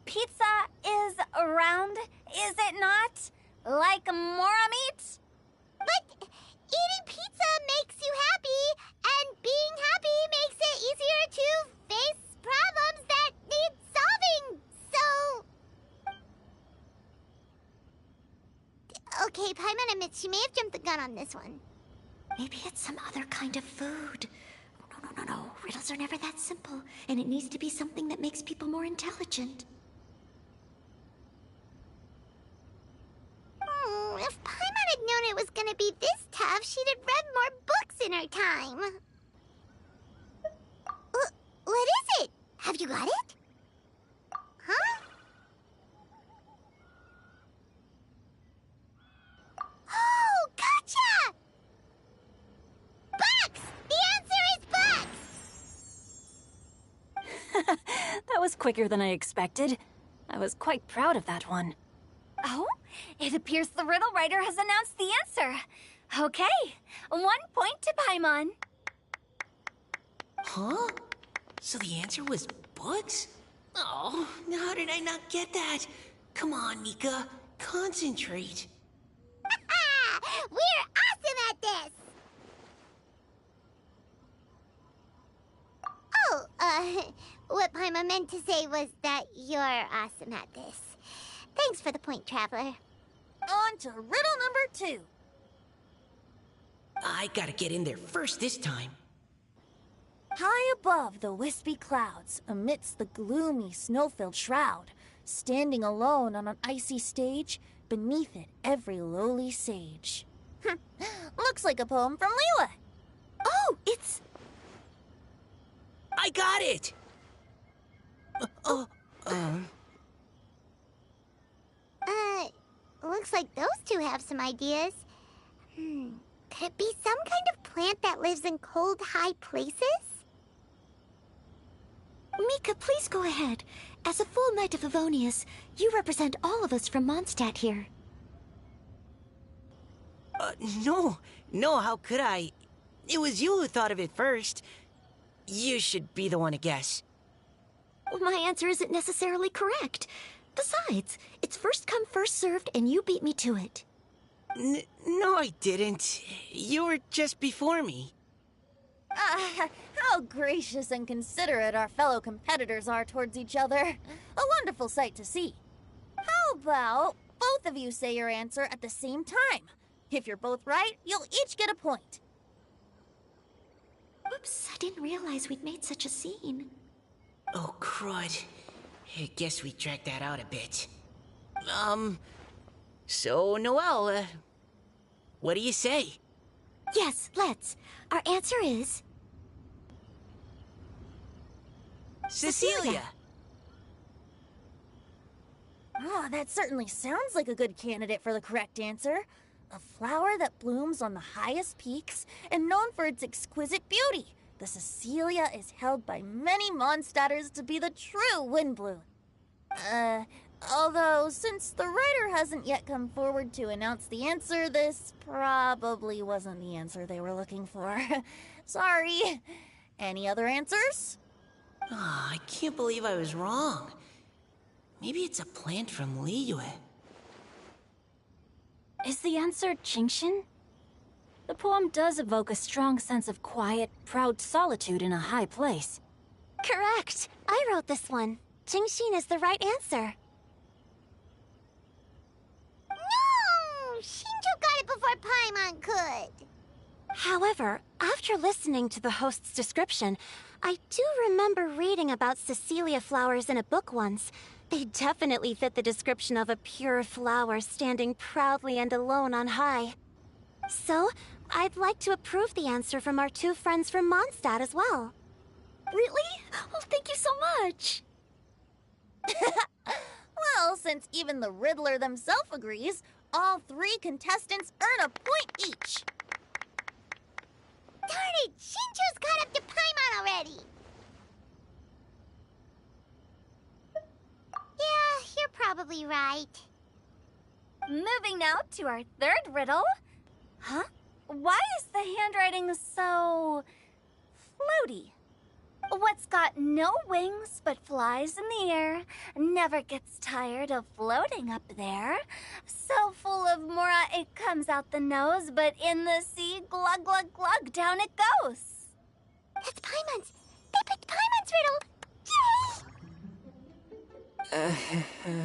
pizza is round, is it not? Like mora meat? But eating pizza makes you happy, and being happy makes it easier to face problems that need solving, so... Okay, Paimon admits she may have jumped the gun on this one. Maybe it's some other kind of food. No. Riddles are never that simple, and it needs to be something that makes people more intelligent. If Paimon had known it was gonna be this tough, she'd have read more books in her time. What is it? Have you got it? Huh? Oh, gotcha! Bucks! The answer is bucks! That was quicker than I expected. I was quite proud of that one. Oh, it appears the riddle writer has announced the answer. Okay, 1 point to Paimon. Huh? So the answer was bugs? Oh, how did I not get that? Come on, Mika. Concentrate. We're awesome at this! Oh, what Paimon meant to say was that you're awesome at this. Thanks for the point, Traveler. On to riddle number 2. I gotta get in there first this time. High above the wispy clouds, amidst the gloomy snow-filled shroud, standing alone on an icy stage, beneath it every lowly sage. Looks like a poem from Liyue. Oh, it's... I got it! Looks like those two have some ideas. Could it be some kind of plant that lives in cold, high places? Mika, please go ahead. As a full Knight of Favonius, you represent all of us from Mondstadt here. No, how could I? It was you who thought of it first. You should be the one to guess. My answer isn't necessarily correct. Besides, it's first come, first served, and you beat me to it. No, I didn't. You were just before me. How gracious and considerate our fellow competitors are towards each other. A wonderful sight to see. How about both of you say your answer at the same time? If you're both right, you'll each get a point. Oops, I didn't realize we'd made such a scene. Oh, crud. I guess we dragged that out a bit. So, Noelle, what do you say? Yes, let's. Our answer is... Cecilia! Oh, that certainly sounds like a good candidate for the correct answer. A flower that blooms on the highest peaks and known for its exquisite beauty. The Cecilia is held by many Mondstadters to be the true Windbloom. Although, since the writer hasn't yet come forward to announce the answer, this probably wasn't the answer they were looking for. Sorry. Any other answers? Oh, I can't believe I was wrong. Maybe it's a plant from Liyue. Is the answer Genshin? The poem does evoke a strong sense of quiet, proud solitude in a high place. Correct. I wrote this one. Genshin is the right answer. No! Shinjo got it before Paimon could. However, after listening to the host's description, I do remember reading about Cecilia flowers in a book once. They definitely fit the description of a pure flower standing proudly and alone on high. So, I'd like to approve the answer from our two friends from Mondstadt as well. Really? Oh, thank you so much. Well, since even the Riddler themselves agrees, all three contestants earn a point each. Darn it! Shinjo's caught up to Paimon already! Yeah, you're probably right. Moving now to our third riddle. Huh? Why is the handwriting so floaty? What's got no wings but flies in the air, never gets tired of floating up there. So full of mora it comes out the nose, but in the sea, glug glug glug, down it goes. That's Paimon's! They picked Paimon's riddle! Yay!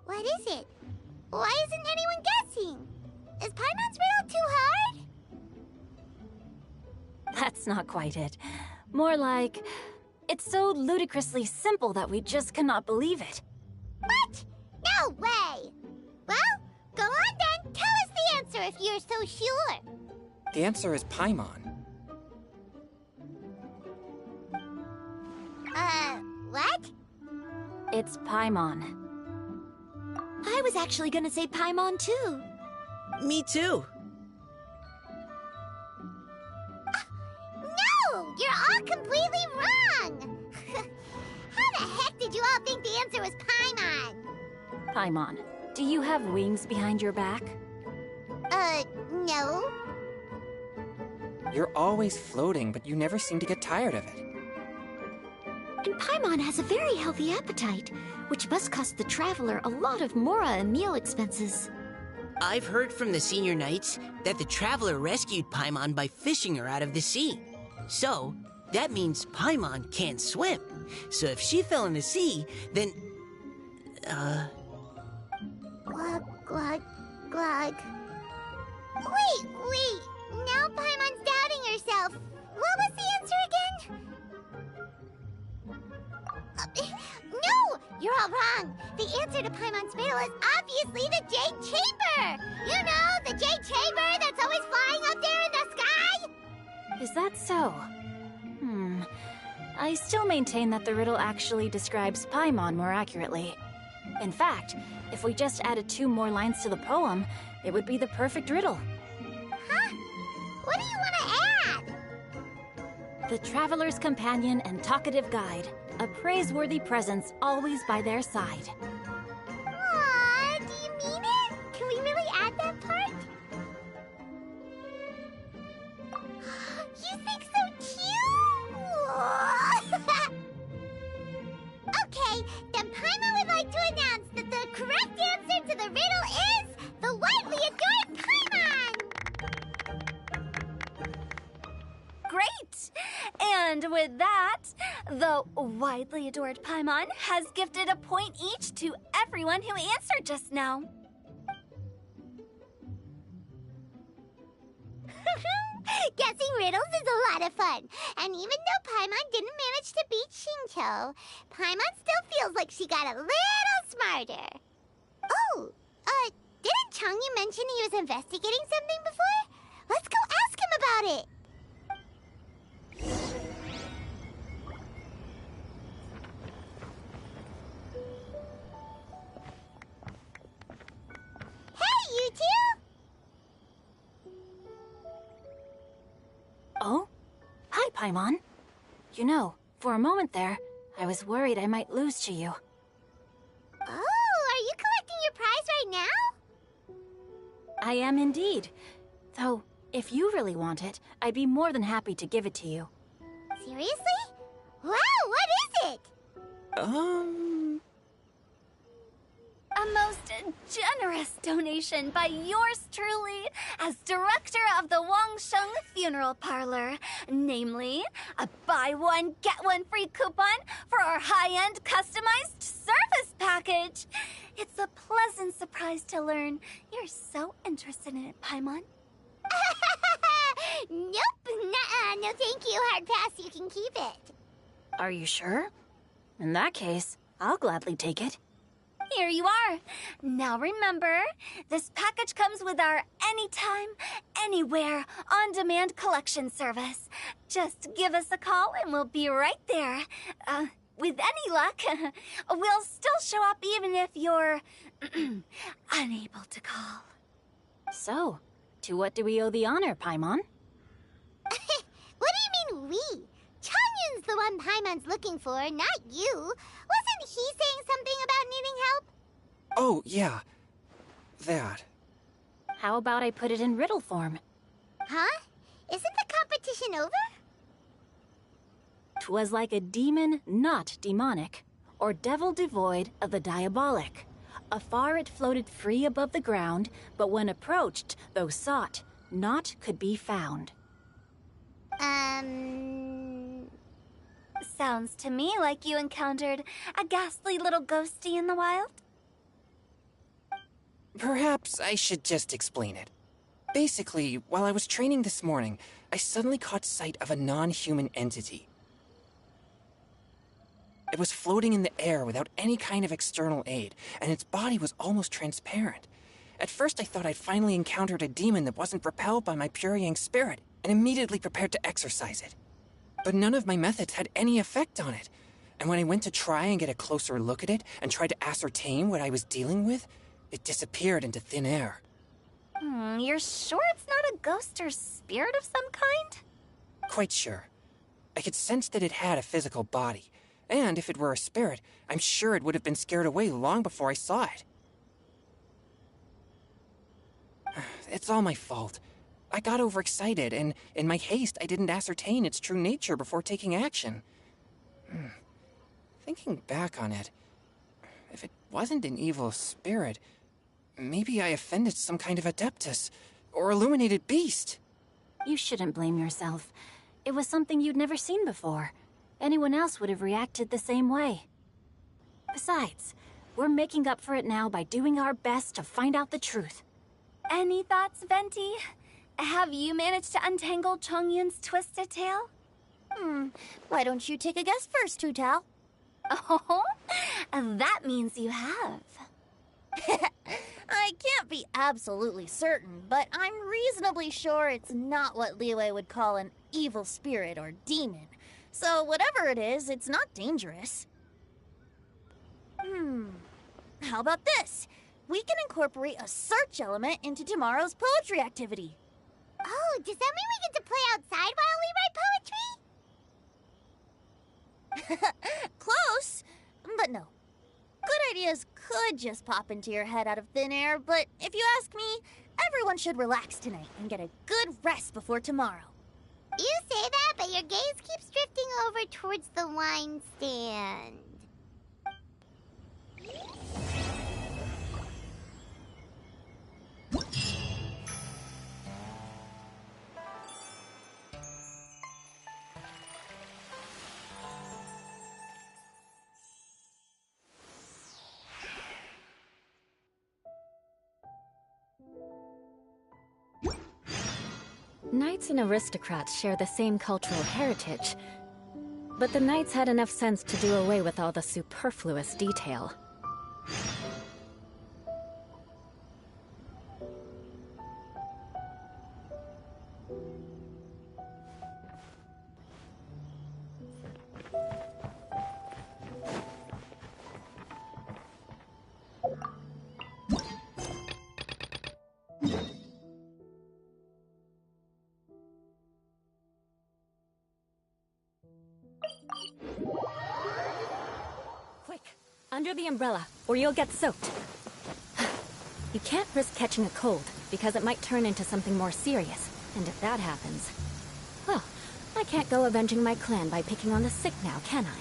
What is it? Why isn't anyone guessing? Is Paimon's riddle too hard? That's not quite it. More like, it's so ludicrously simple that we just cannot believe it. What? No way! Well, go on then. Tell us the answer if you're so sure. The answer is Paimon. What? It's Paimon. I was actually gonna say Paimon too. Me too. No! You're all completely wrong! How the heck did you all think the answer was Paimon? Paimon, do you have wings behind your back? No. You're always floating, but you never seem to get tired of it. And Paimon has a very healthy appetite, which must cost the traveler a lot of mora and meal expenses. I've heard from the senior knights that the traveler rescued Paimon by fishing her out of the sea. So, that means Paimon can't swim. So if she fell in the sea, then... Glug, glug, glug. Wait! Now Paimon's doubting herself. What was the answer again? No! You're all wrong. The answer to Paimon's riddle is obviously the Jade Chamber! You know, the Jade Chamber that's always flying up there in the sky? Is that so? I still maintain that the riddle actually describes Paimon more accurately. In fact, if we just added 2 more lines to the poem, it would be the perfect riddle. Huh? What do you want to add? The traveler's companion and talkative guide, a praiseworthy presence always by their side. Aw, do you mean it? Can we really add that part? You think so cute? Okay, then Paimon would like to announce that the correct answer to the riddle is the widely adored Paimon! Great! And with that, the widely adored Paimon has gifted a point each to everyone who answered just now. Guessing riddles is a lot of fun. And even though Paimon didn't manage to beat Shinjo, Paimon still feels like she got a little smarter. Oh, didn't Changyu mention he was investigating something before? Let's go ask him about it. Hey, you two! Oh? Hi, Paimon. You know, for a moment there, I was worried I might lose to you. Oh, are you collecting your prize right now? I am indeed. Though, if you really want it, I'd be more than happy to give it to you. Seriously? Wow, what is it? A most generous donation by yours truly as director of the Wangsheng Funeral Parlor. Namely, a buy one, get one free coupon for our high-end customized service package. It's a pleasant surprise to learn you're so interested in it, Paimon. Nope, nuh-uh, no thank you, Hard Pass, you can keep it. Are you sure? In that case, I'll gladly take it. Here you are. Now remember, this package comes with our anytime, anywhere, on-demand collection service. Just give us a call and we'll be right there. With any luck, we'll still show up even if you're unable to call. So, to what do we owe the honor, Paimon? What do you mean, we? Chongyun's the one Paimon's looking for, not you. Wasn't he saying something about needing help? Oh, yeah. That. How about I put it in riddle form? Huh? Isn't the competition over? 'Twas like a demon not demonic, or devil devoid of the diabolic. Afar it floated free above the ground, but when approached, though sought, naught could be found. Sounds to me like you encountered a ghastly little ghosty in the wild. Perhaps I should just explain it. Basically, while I was training this morning, I suddenly caught sight of a non-human entity. It was floating in the air without any kind of external aid, and its body was almost transparent. At first I thought I'd finally encountered a demon that wasn't repelled by my pure yang spirit, and immediately prepared to exorcise it. But none of my methods had any effect on it, and when I went to try and get a closer look at it and tried to ascertain what I was dealing with, it disappeared into thin air. You're sure it's not a ghost or spirit of some kind? Quite sure. I could sense that it had a physical body, and if it were a spirit, I'm sure it would have been scared away long before I saw it. It's all my fault. I got overexcited, and in my haste, I didn't ascertain its true nature before taking action. Thinking back on it, if it wasn't an evil spirit, maybe I offended some kind of adeptus, or illuminated beast. You shouldn't blame yourself. It was something you'd never seen before. Anyone else would have reacted the same way. Besides, we're making up for it now by doing our best to find out the truth. Any thoughts, Venti? Have you managed to untangle Chongyun's twisted tail? Why don't you take a guess first, Hu-Tao? Oh, that means you have. I can't be absolutely certain, but I'm reasonably sure it's not what Liyue would call an evil spirit or demon. So whatever it is, it's not dangerous. How about this? We can incorporate a search element into tomorrow's poetry activity. Oh, does that mean we get to play outside while we write poetry? Close, but no. Good ideas could just pop into your head out of thin air, but if you ask me, everyone should relax tonight and get a good rest before tomorrow. You say that, but your gaze keeps drifting over towards the wine stand. Knights and aristocrats share the same cultural heritage, but the knights had enough sense to do away with all the superfluous detail. Under the umbrella, or you'll get soaked. You can't risk catching a cold, because it might turn into something more serious. And if that happens, well, I can't go avenging my clan by picking on the sick now, can I?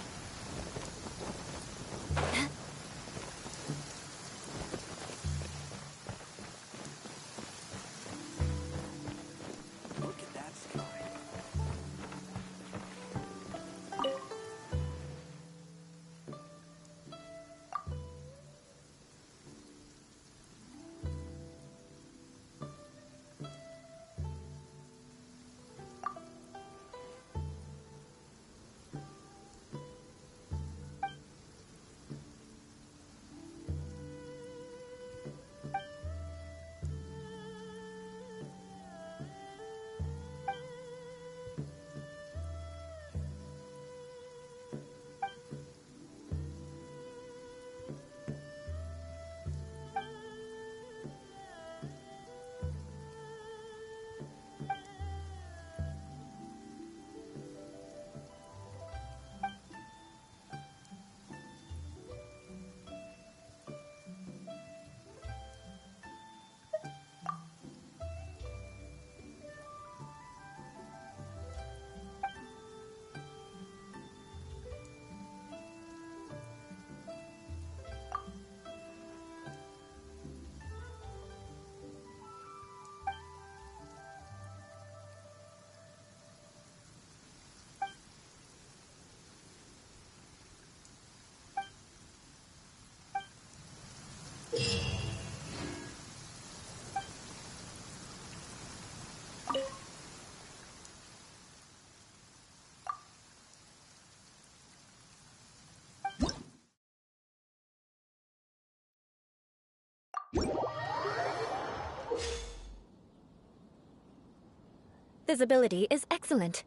Visibility is excellent.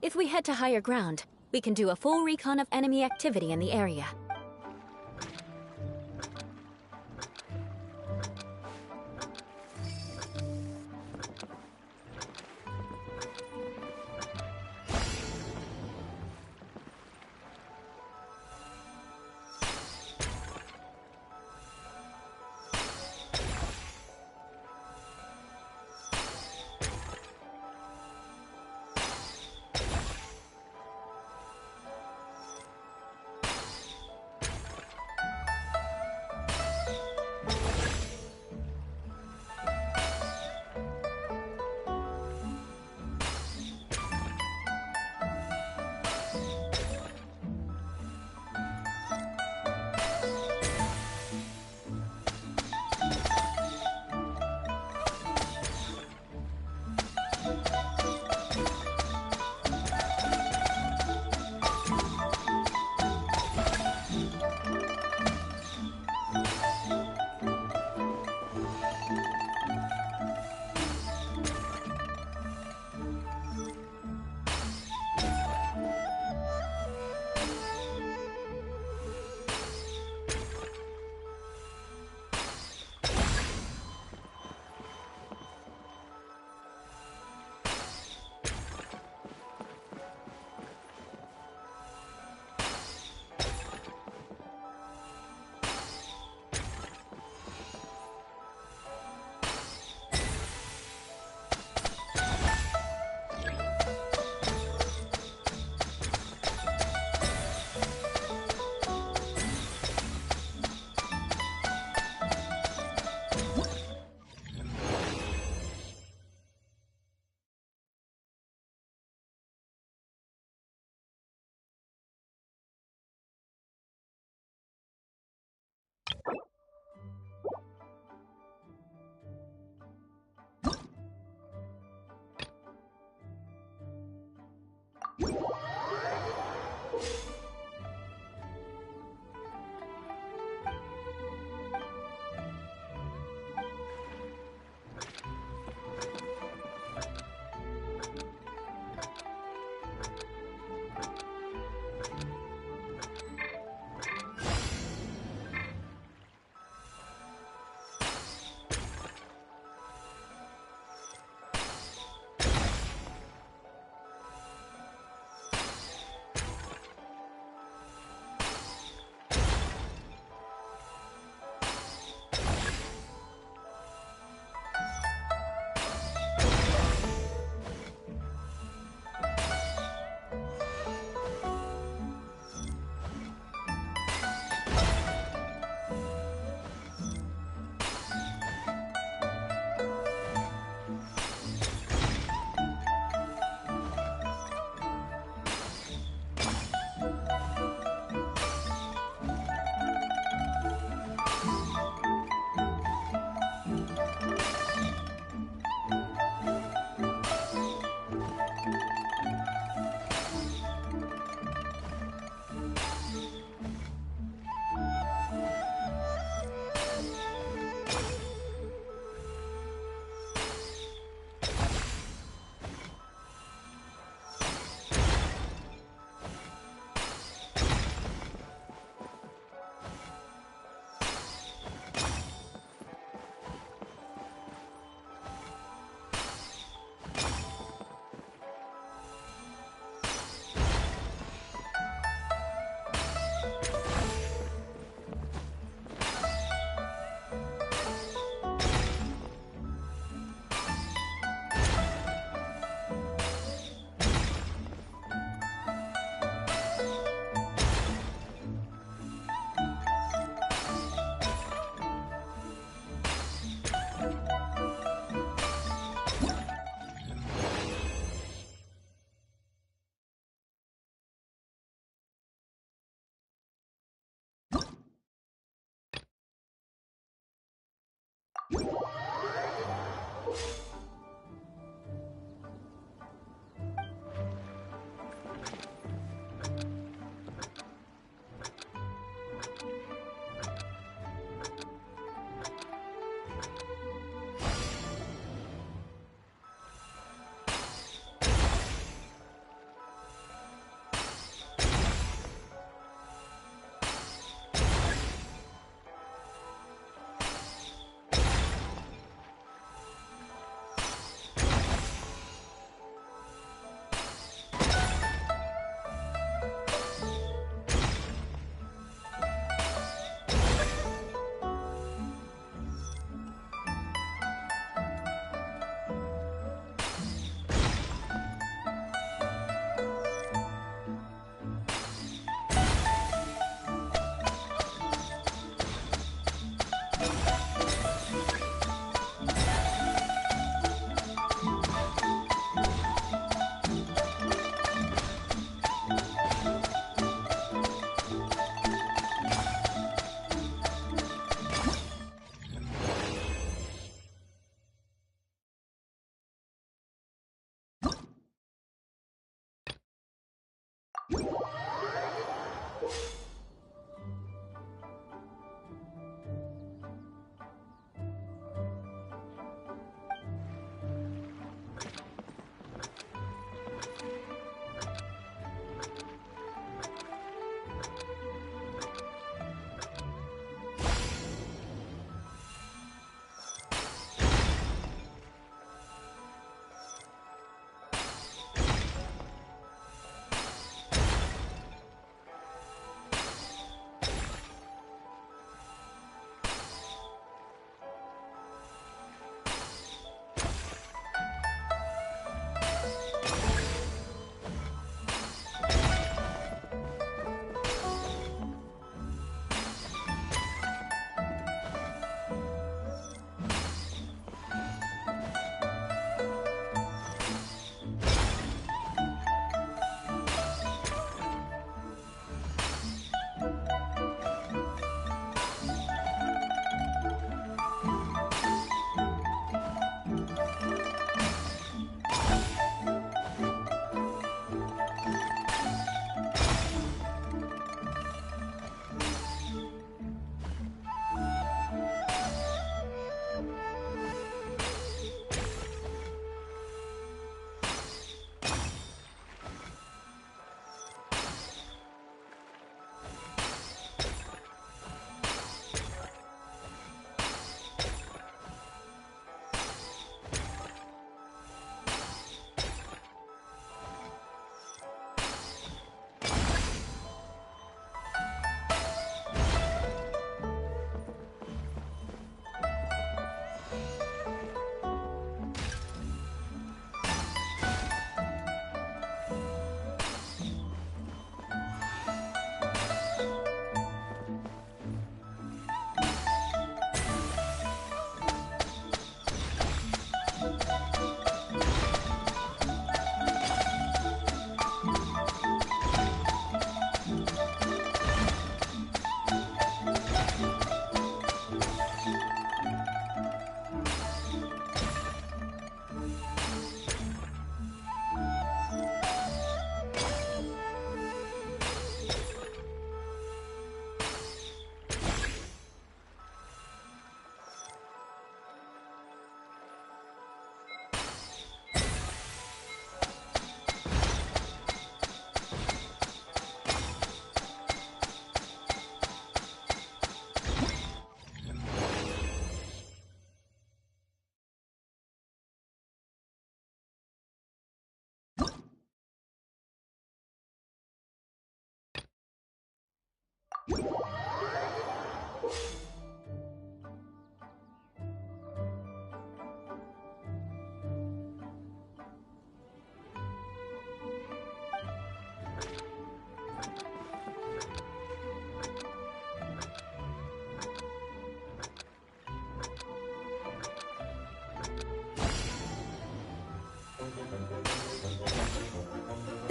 If we head to higher ground, we can do a full recon of enemy activity in the area.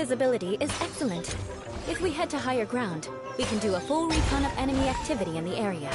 Visibility is excellent. If we head to higher ground, we can do a full recon of enemy activity in the area.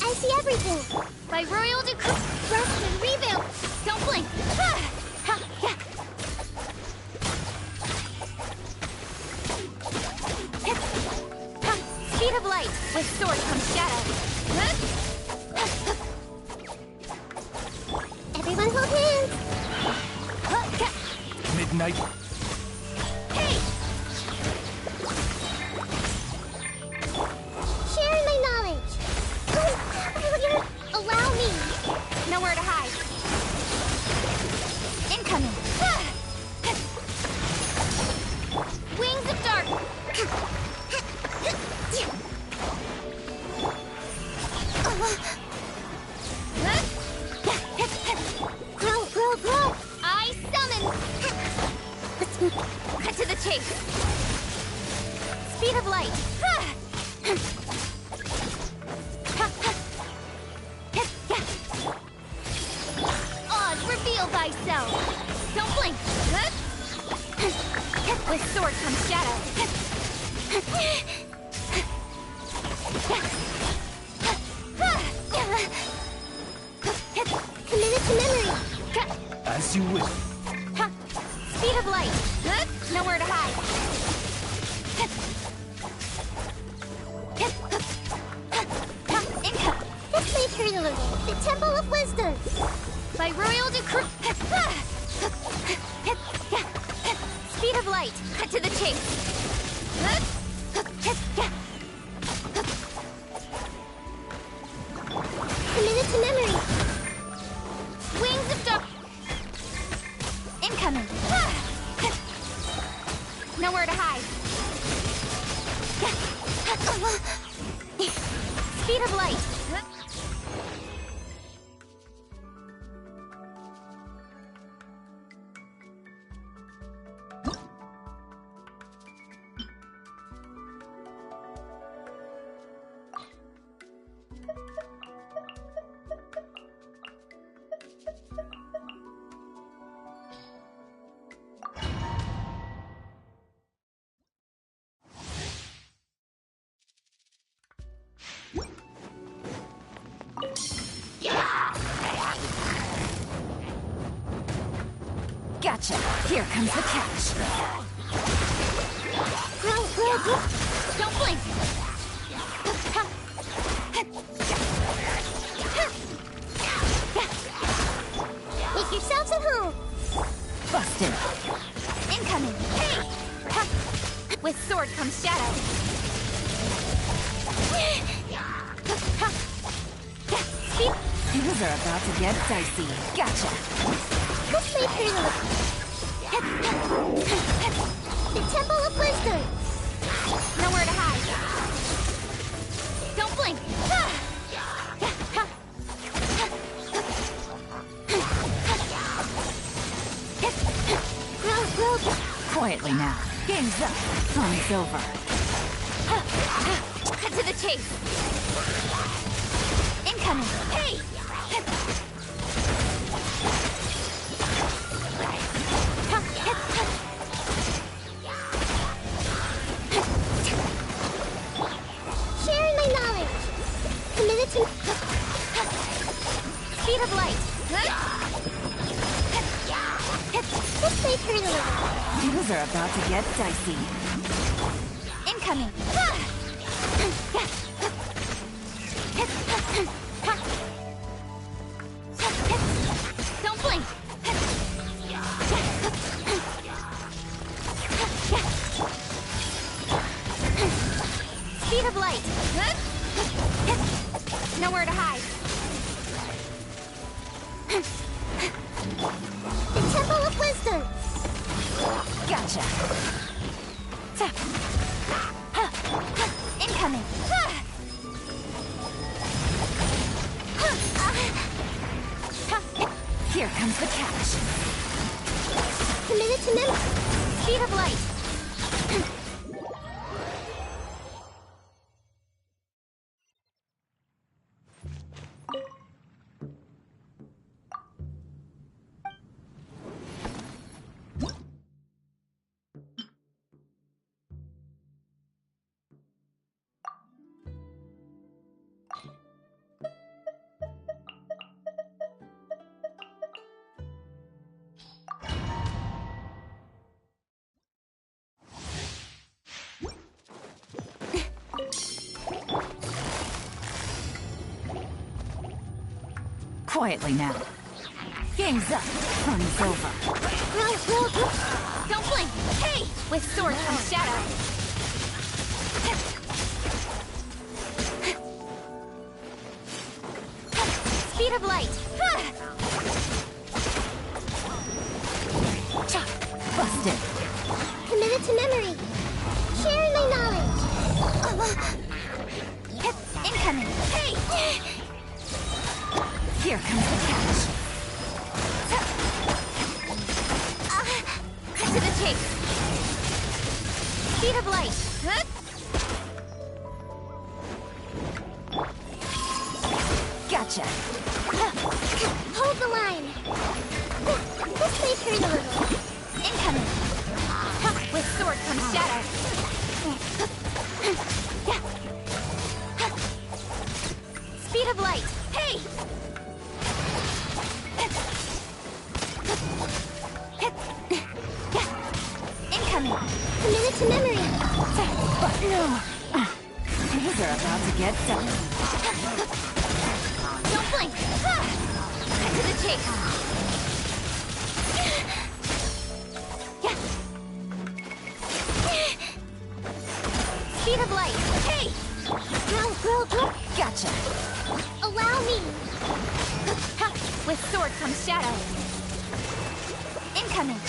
I see everything. By royal decree, Rest and rebuild. don't blink. Ha! Ha! Yeah. Hit. Ha! Speed of light. With sword comes shadow. Everyone hold hands. Midnight. Hey! Sharing my knowledge. Allow me. Nowhere to hide. Incoming. Ah! Wings of dark. Grow, grow, grow. I summon. Cut to the chase. Speed of light. Ah! Oz, reveal thyself. Don't blink. With sword comes shadow. Committed to memory. As you wish. Speed of light. Nowhere to hide. This may turn a little. The Temple of Wisdom. By royal decree. Speed of light. Cut to the chase. Committed to memory. Wings of dark. Incoming. Nowhere to hide. Speed of light. Gotcha. Here comes the catch. Grow, grow, grow. Don't blink. Make yourselves at home. Busted. Incoming. Hey! With sword comes shadow. Speed. Things are about to get dicey. Gotcha. This may turn a The Temple of Wisdom! Nowhere to hide. Don't blink. Quietly now. Game's up. Fun's over. Cut to the chase. Incoming. Hey! Sharing my knowledge. Committed to... Speed of light. This may turn a little. Things are about to get dicey. Incoming. Don't blink. Speed of light. Nowhere to hide. The Temple of Wisdom! Gotcha. Incoming. Here comes the catch. Committed to memory. Speed of light. Quietly now. Game's up. Fun's over. Don't blink. Hey! With sword comes shadow. Speed of light. Busted. Committed to memory. Sharing my knowledge. Incoming. Hey! Here comes the catch. Cut to the chase. Speed of light. Gotcha. Hold the line. This may turn a little. Incoming. With sword comes shadow. Speed of light. Hey! Incoming. Committed to memory. No. Things are about to get done. Don't blink. Cut to the chase. Speed of light. Hey! Gotcha. Allow me. With sword comes shadow. Incoming.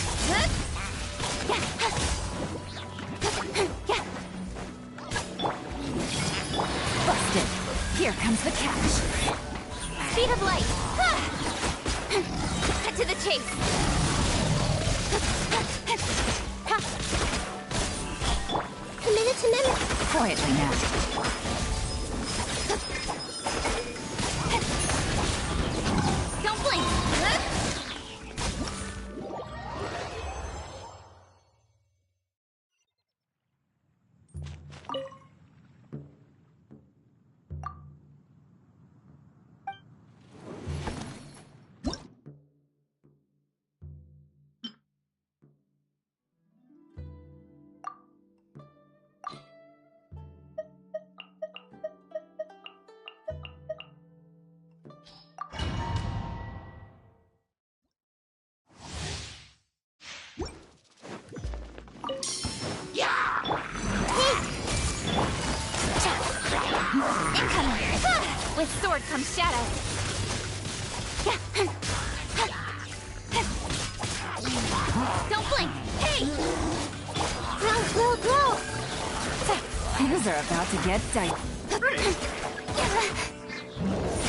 Busted. Here comes the catch. Speed of light. Cut to the chase. Committed to memory. Quietly now. Don't blink. Incoming! With sword comes shadow. Don't blink! Hey! Grow! Things are about to get tight.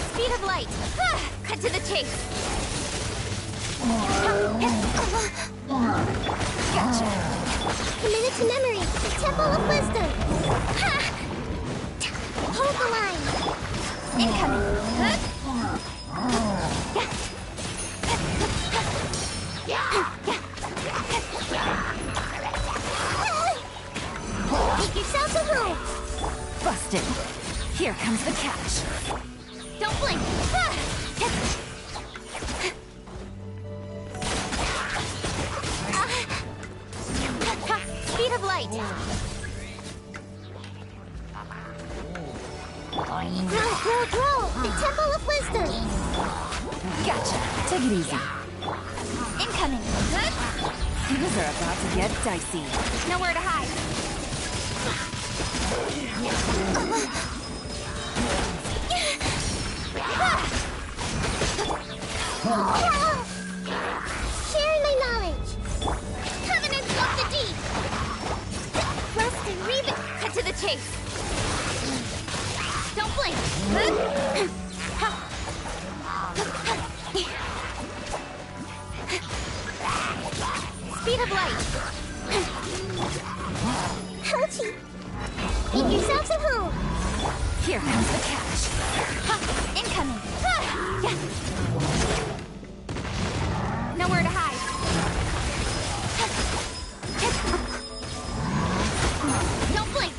Speed of light! Cut to the chase! Gotcha. Committed to memory. Temple of Wisdom. Hold the line. Incoming! Make yourselves at home. Busted. Here comes the catch. Don't blink! Speed of light! Grow. The Temple of Wisdom. Gotcha. Take it easy. Incoming! Things are about to get dicey. Nowhere to hide! Sharing my knowledge. Covenants of the deep! Rust and read it! Cut to the chase! Don't blink! Speed of light! Ouchie. Make yourselves at home. Here comes the catch. Incoming! Nowhere to hide! Don't blink!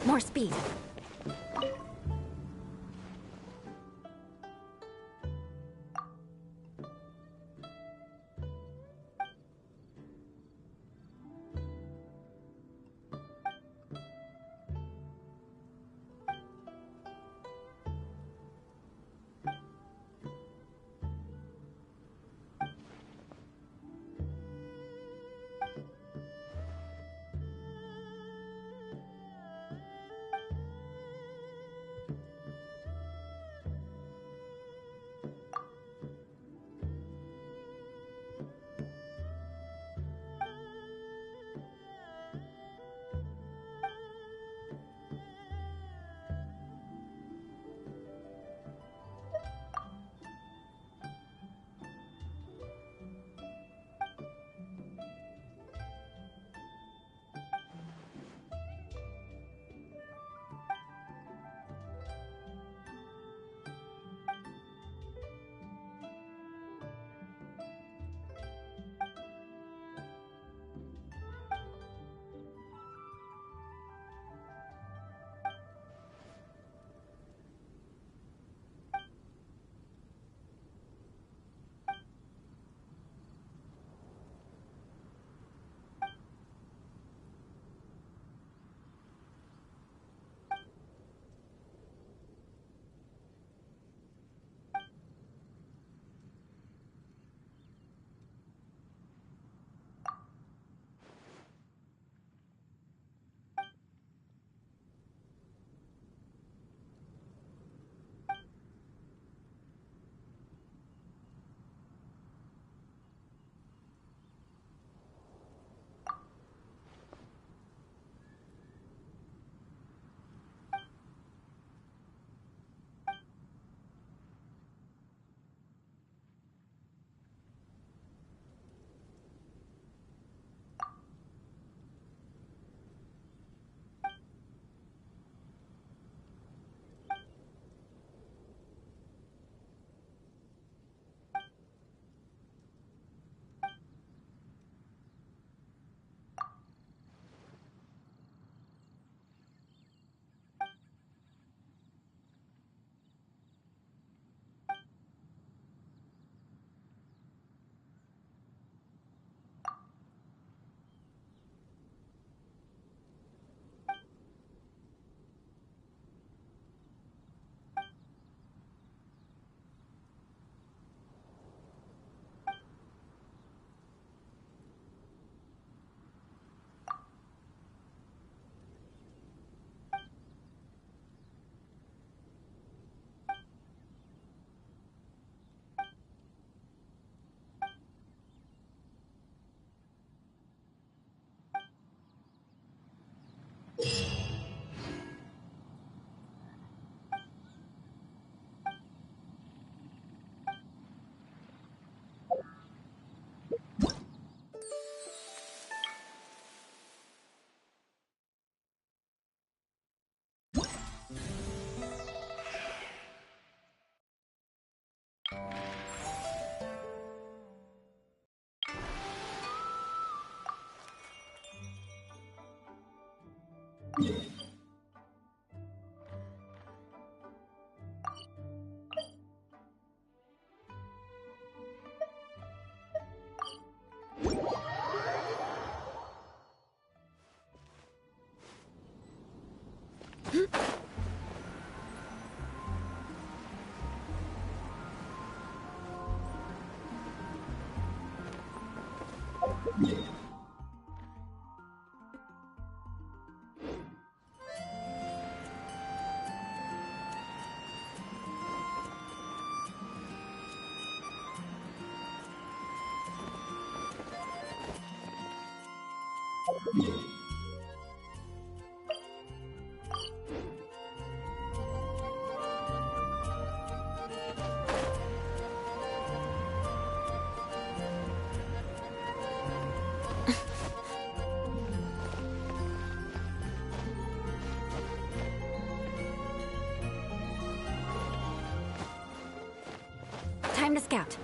More speed. Time to scout.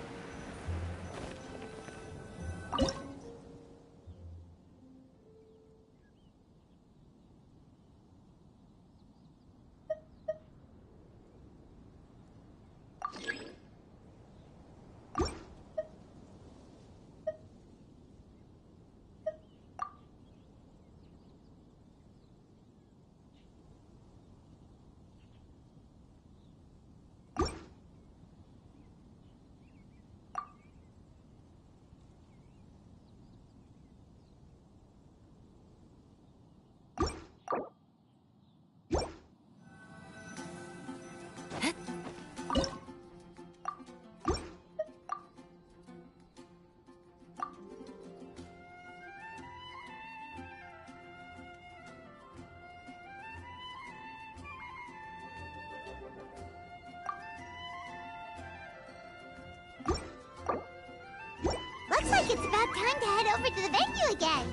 Looks like it's about time to head over to the venue again.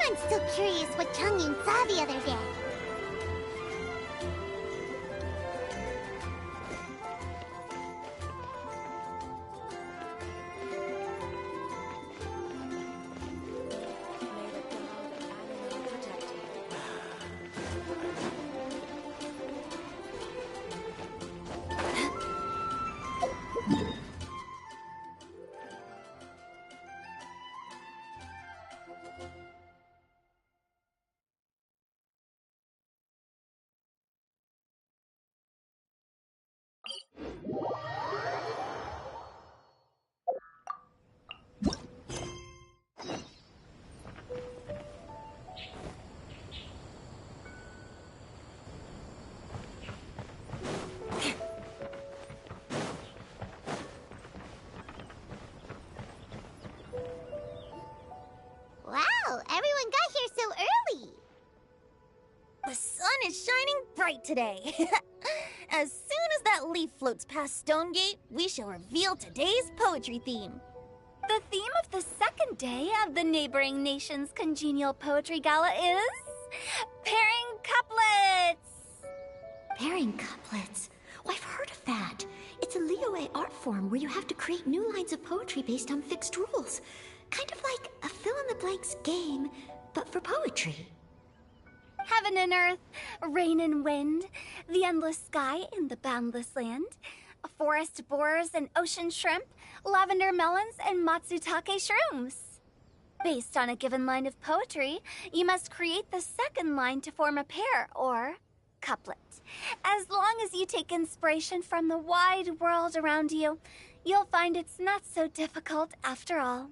I'm still curious what Chongyun saw the other day. Wow, everyone got here so early. The sun is shining bright today. As soon as that leaf floats past Stonegate, we shall reveal today's poetry theme. The theme of the second day of the neighboring nation's congenial poetry gala is pairing couplets. Pairing couplets? Oh, I've heard of that. It's a Liyue art form where you have to create new lines of poetry based on fixed rules. Kind of like a fill-in-the-blanks game, but for poetry. Heaven and earth, rain and wind, the endless sky and the boundless land, forest borers and ocean shrimp, lavender melons and matsutake shrooms. Based on a given line of poetry, you must create the second line to form a pair, or couplet. As long as you take inspiration from the wide world around you, you'll find it's not so difficult after all.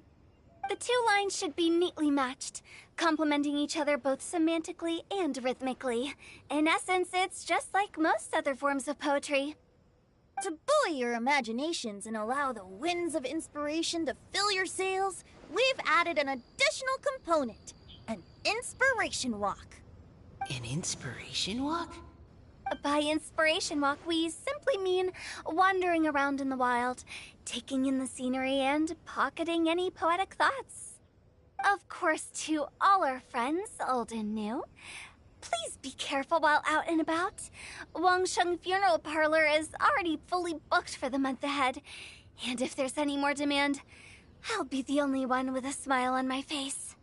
The two lines should be neatly matched, complementing each other both semantically and rhythmically. In essence, it's just like most other forms of poetry. To buoy your imaginations and allow the winds of inspiration to fill your sails, we've added an additional component, an inspiration walk. An inspiration walk? By inspiration walk, we simply mean wandering around in the wild, taking in the scenery and pocketing any poetic thoughts. Of course, to all our friends, old and new, please be careful while out and about. Wangsheng Funeral Parlor is already fully booked for the month ahead, and if there's any more demand, I'll be the only one with a smile on my face.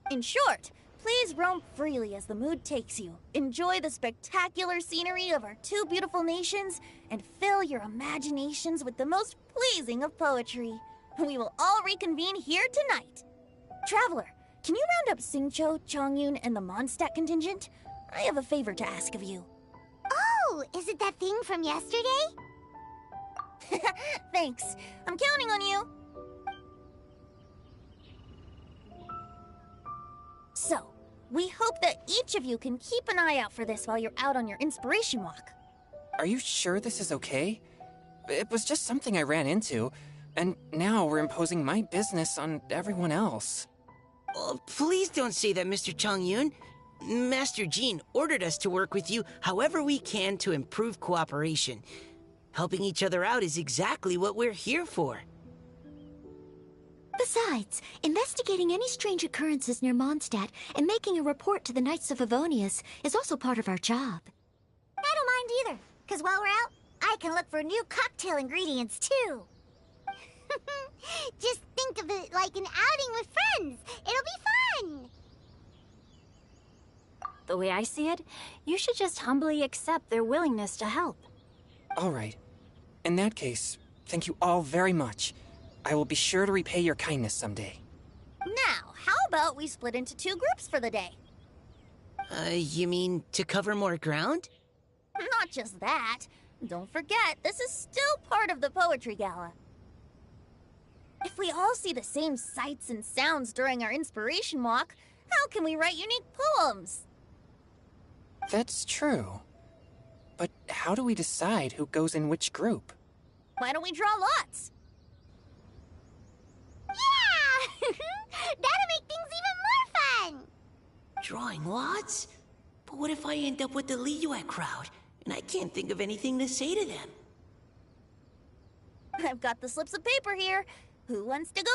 In short, please roam freely as the mood takes you. Enjoy the spectacular scenery of our two beautiful nations, and fill your imaginations with the most pleasing of poetry. We will all reconvene here tonight. Traveler, can you round up Xingqiu, Chongyun, and the Mondstadt contingent? I have a favor to ask of you. Oh, is it that thing from yesterday? Thanks. I'm counting on you. We hope that each of you can keep an eye out for this while you're out on your inspiration walk. Are you sure this is okay? It was just something I ran into, and now we're imposing my business on everyone else. Oh, please don't say that, Mr. Chongyun. Master Jean ordered us to work with you however we can to improve cooperation. Helping each other out is exactly what we're here for. Besides, investigating any strange occurrences near Mondstadt and making a report to the Knights of Favonius is also part of our job. I don't mind either, because while we're out, I can look for new cocktail ingredients too. Just think of it like an outing with friends. It'll be fun. The way I see it, you should just humbly accept their willingness to help. All right. In that case, thank you all very much. I will be sure to repay your kindness someday. Now, how about we split into 2 groups for the day? You mean to cover more ground? Not just that. Don't forget, this is still part of the Poetry Gala. If we all see the same sights and sounds during our inspiration walk, how can we write unique poems? That's true. But how do we decide who goes in which group? Why don't we draw lots? Yeah! That'll make things even more fun! Drawing lots? But what if I end up with the Liyue crowd, and I can't think of anything to say to them? I've got the slips of paper here. Who wants to go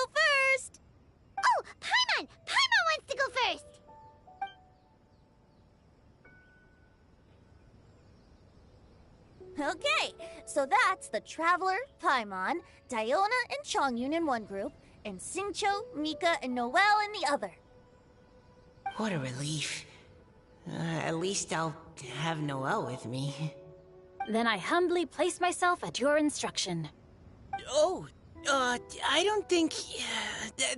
first? Oh, Paimon! Paimon wants to go first! Okay, so that's the Traveler, Paimon, Diona, and Chongyun in one group, and Xingqiu, Mika, and Noelle in the other. What a relief. At least I'll have Noelle with me. Then I humbly place myself at your instruction. Oh, I don't think...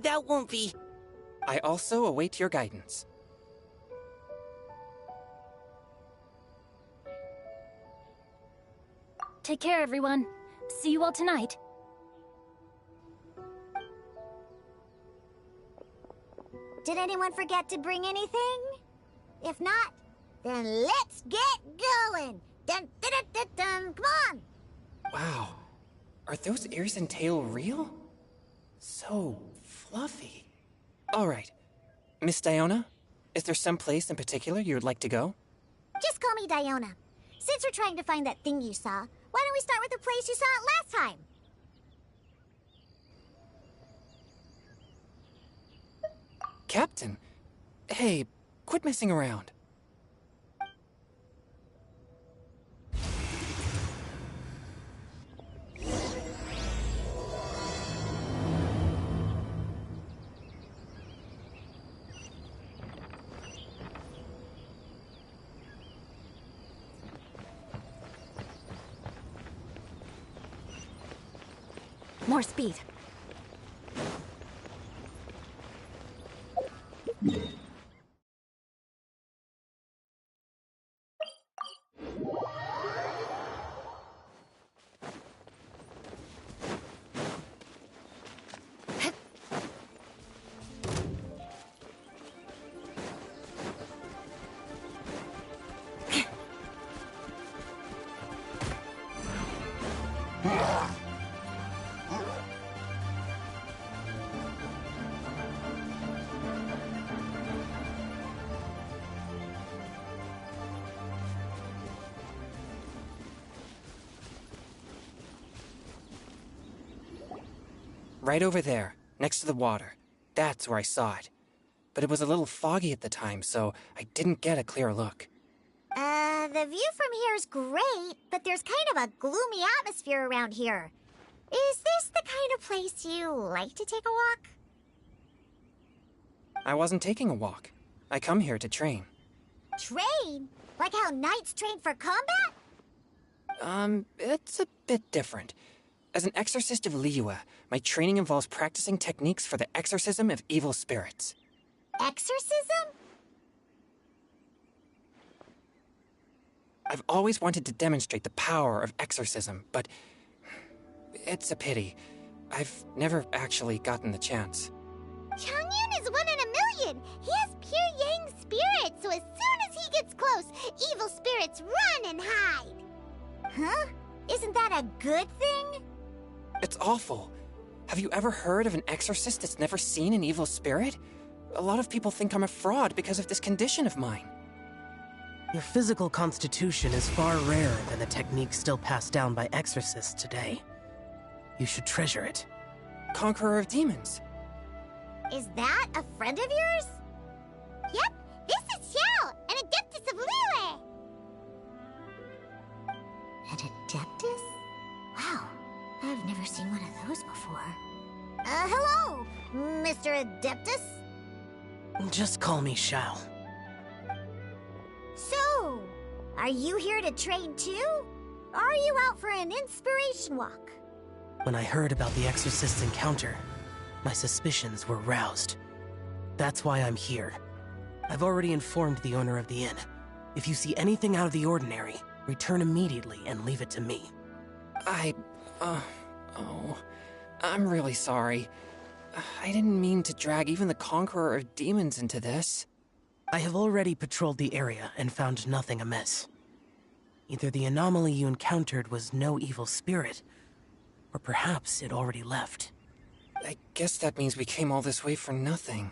that won't be... I also await your guidance. Take care, everyone. See you all tonight. Did anyone forget to bring anything? If not, then let's get going! Dun, dun, dun, dun, dun. Come on! Wow. Are those ears and tail real? So fluffy. All right. Miss Diona, is there some place in particular you'd like to go? Just call me Diona. Since we're trying to find that thing you saw, why don't we start with the place you saw it last time? Captain? Hey, quit messing around. More speed. Right over there, next to the water. That's where I saw it. But it was a little foggy at the time, so I didn't get a clear look. The view from here is great, but there's kind of a gloomy atmosphere around here. Is this the kind of place you like to take a walk? I wasn't taking a walk. I come here to train. Train? Like how knights train for combat? It's a bit different. As an exorcist of Liyue, my training involves practicing techniques for the exorcism of evil spirits. Exorcism? I've always wanted to demonstrate the power of exorcism, but it's a pity. I've never actually gotten the chance. Chongyun is one in a million! He has pure yang spirit! evil spirits run and hide. Huh? Isn't that a good thing? It's awful. Have you ever heard of an exorcist that's never seen an evil spirit? A lot of people think I'm a fraud because of this condition of mine. Your physical constitution is far rarer than the techniques still passed down by exorcists today. You should treasure it. Conqueror of demons. Is that a friend of yours? Yep, this is Xiao, an Adeptus of Liyue. An Adeptus? Wow, I've never seen one of those before. Hello, Mr. Adeptus? Just call me Xiao. So, are you here to train too? Or are you out for an inspiration walk? When I heard about the exorcist's encounter, my suspicions were roused. That's why I'm here. I've already informed the owner of the inn. If you see anything out of the ordinary, return immediately and leave it to me. I'm really sorry. I didn't mean to drag even the Conqueror of Demons into this. I have already patrolled the area and found nothing amiss. Either the anomaly you encountered was no evil spirit, or perhaps it already left. I guess that means we came all this way for nothing.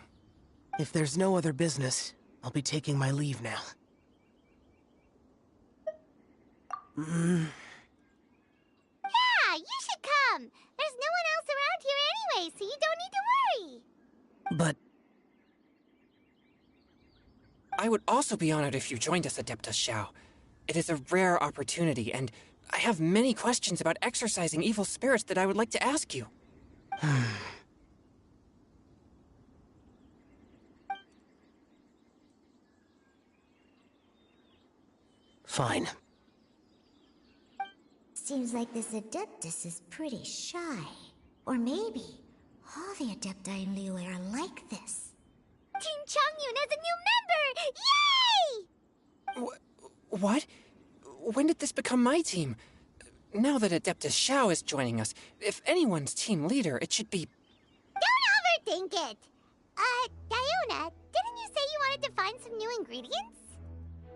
If there's no other business, I'll be taking my leave now. Yeah, you should come. There's no one else around here anyway, so you don't need to worry. But I would also be honored if you joined us, Adeptus Xiao. It is a rare opportunity, and I have many questions about exorcising evil spirits that I would like to ask you. Fine. Seems like this Adeptus is pretty shy. Or maybe all the Adepti in Liyue are like this. Team Chongyun has a new member! Yay! What? When did this become my team? Now that Adeptus Xiao is joining us, if anyone's team leader, it should be... Don't overthink it! Diona, didn't you say you wanted to find some new ingredients?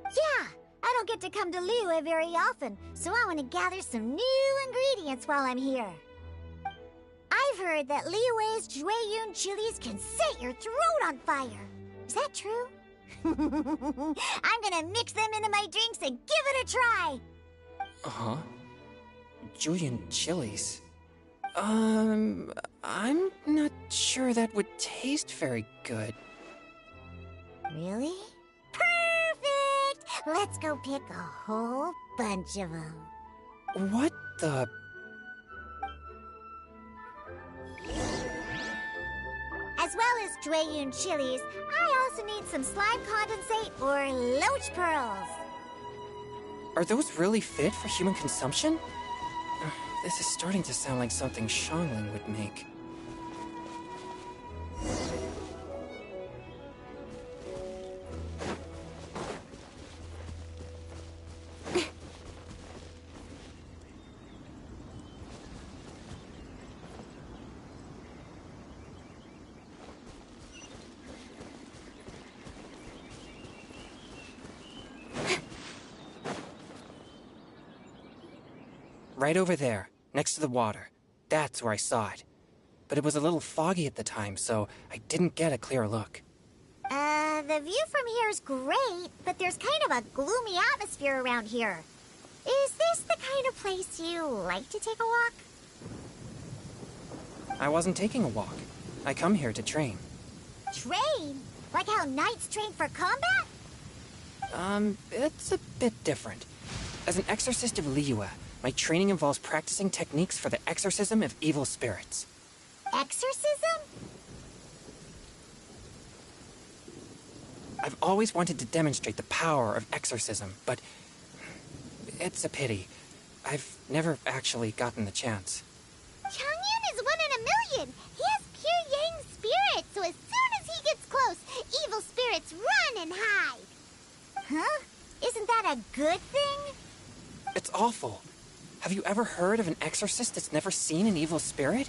Yeah, I don't get to come to Liyue very often, so I want to gather some new ingredients while I'm here. I've heard that Liyue's Jueyun chilies can set your throat on fire. Is that true? I'm gonna mix them into my drinks and give it a try. Uh-huh. Jueyun chilies. I'm not sure that would taste very good. Really? Perfect! Let's go pick a whole bunch of them. What the... As well as Jueyun chilies, I also need some slime condensate or loach pearls. Are those really fit for human consumption? This is starting to sound like something Xiangling would make. Right over there, next to the water. That's where I saw it. But it was a little foggy at the time, so I didn't get a clear look. The view from here is great, but there's kind of a gloomy atmosphere around here. Is this the kind of place you like to take a walk? I wasn't taking a walk. I come here to train. Train? Like how knights train for combat? It's a bit different. As an exorcist of Liyue, my training involves practicing techniques for the exorcism of evil spirits. Exorcism? I've always wanted to demonstrate the power of exorcism, but it's a pity. I've never actually gotten the chance. Chongyun is 1 in a million! He has pure yang spirit, so as soon as he gets close, evil spirits run and hide. Huh? Isn't that a good thing? It's awful. Have you ever heard of an exorcist that's never seen an evil spirit?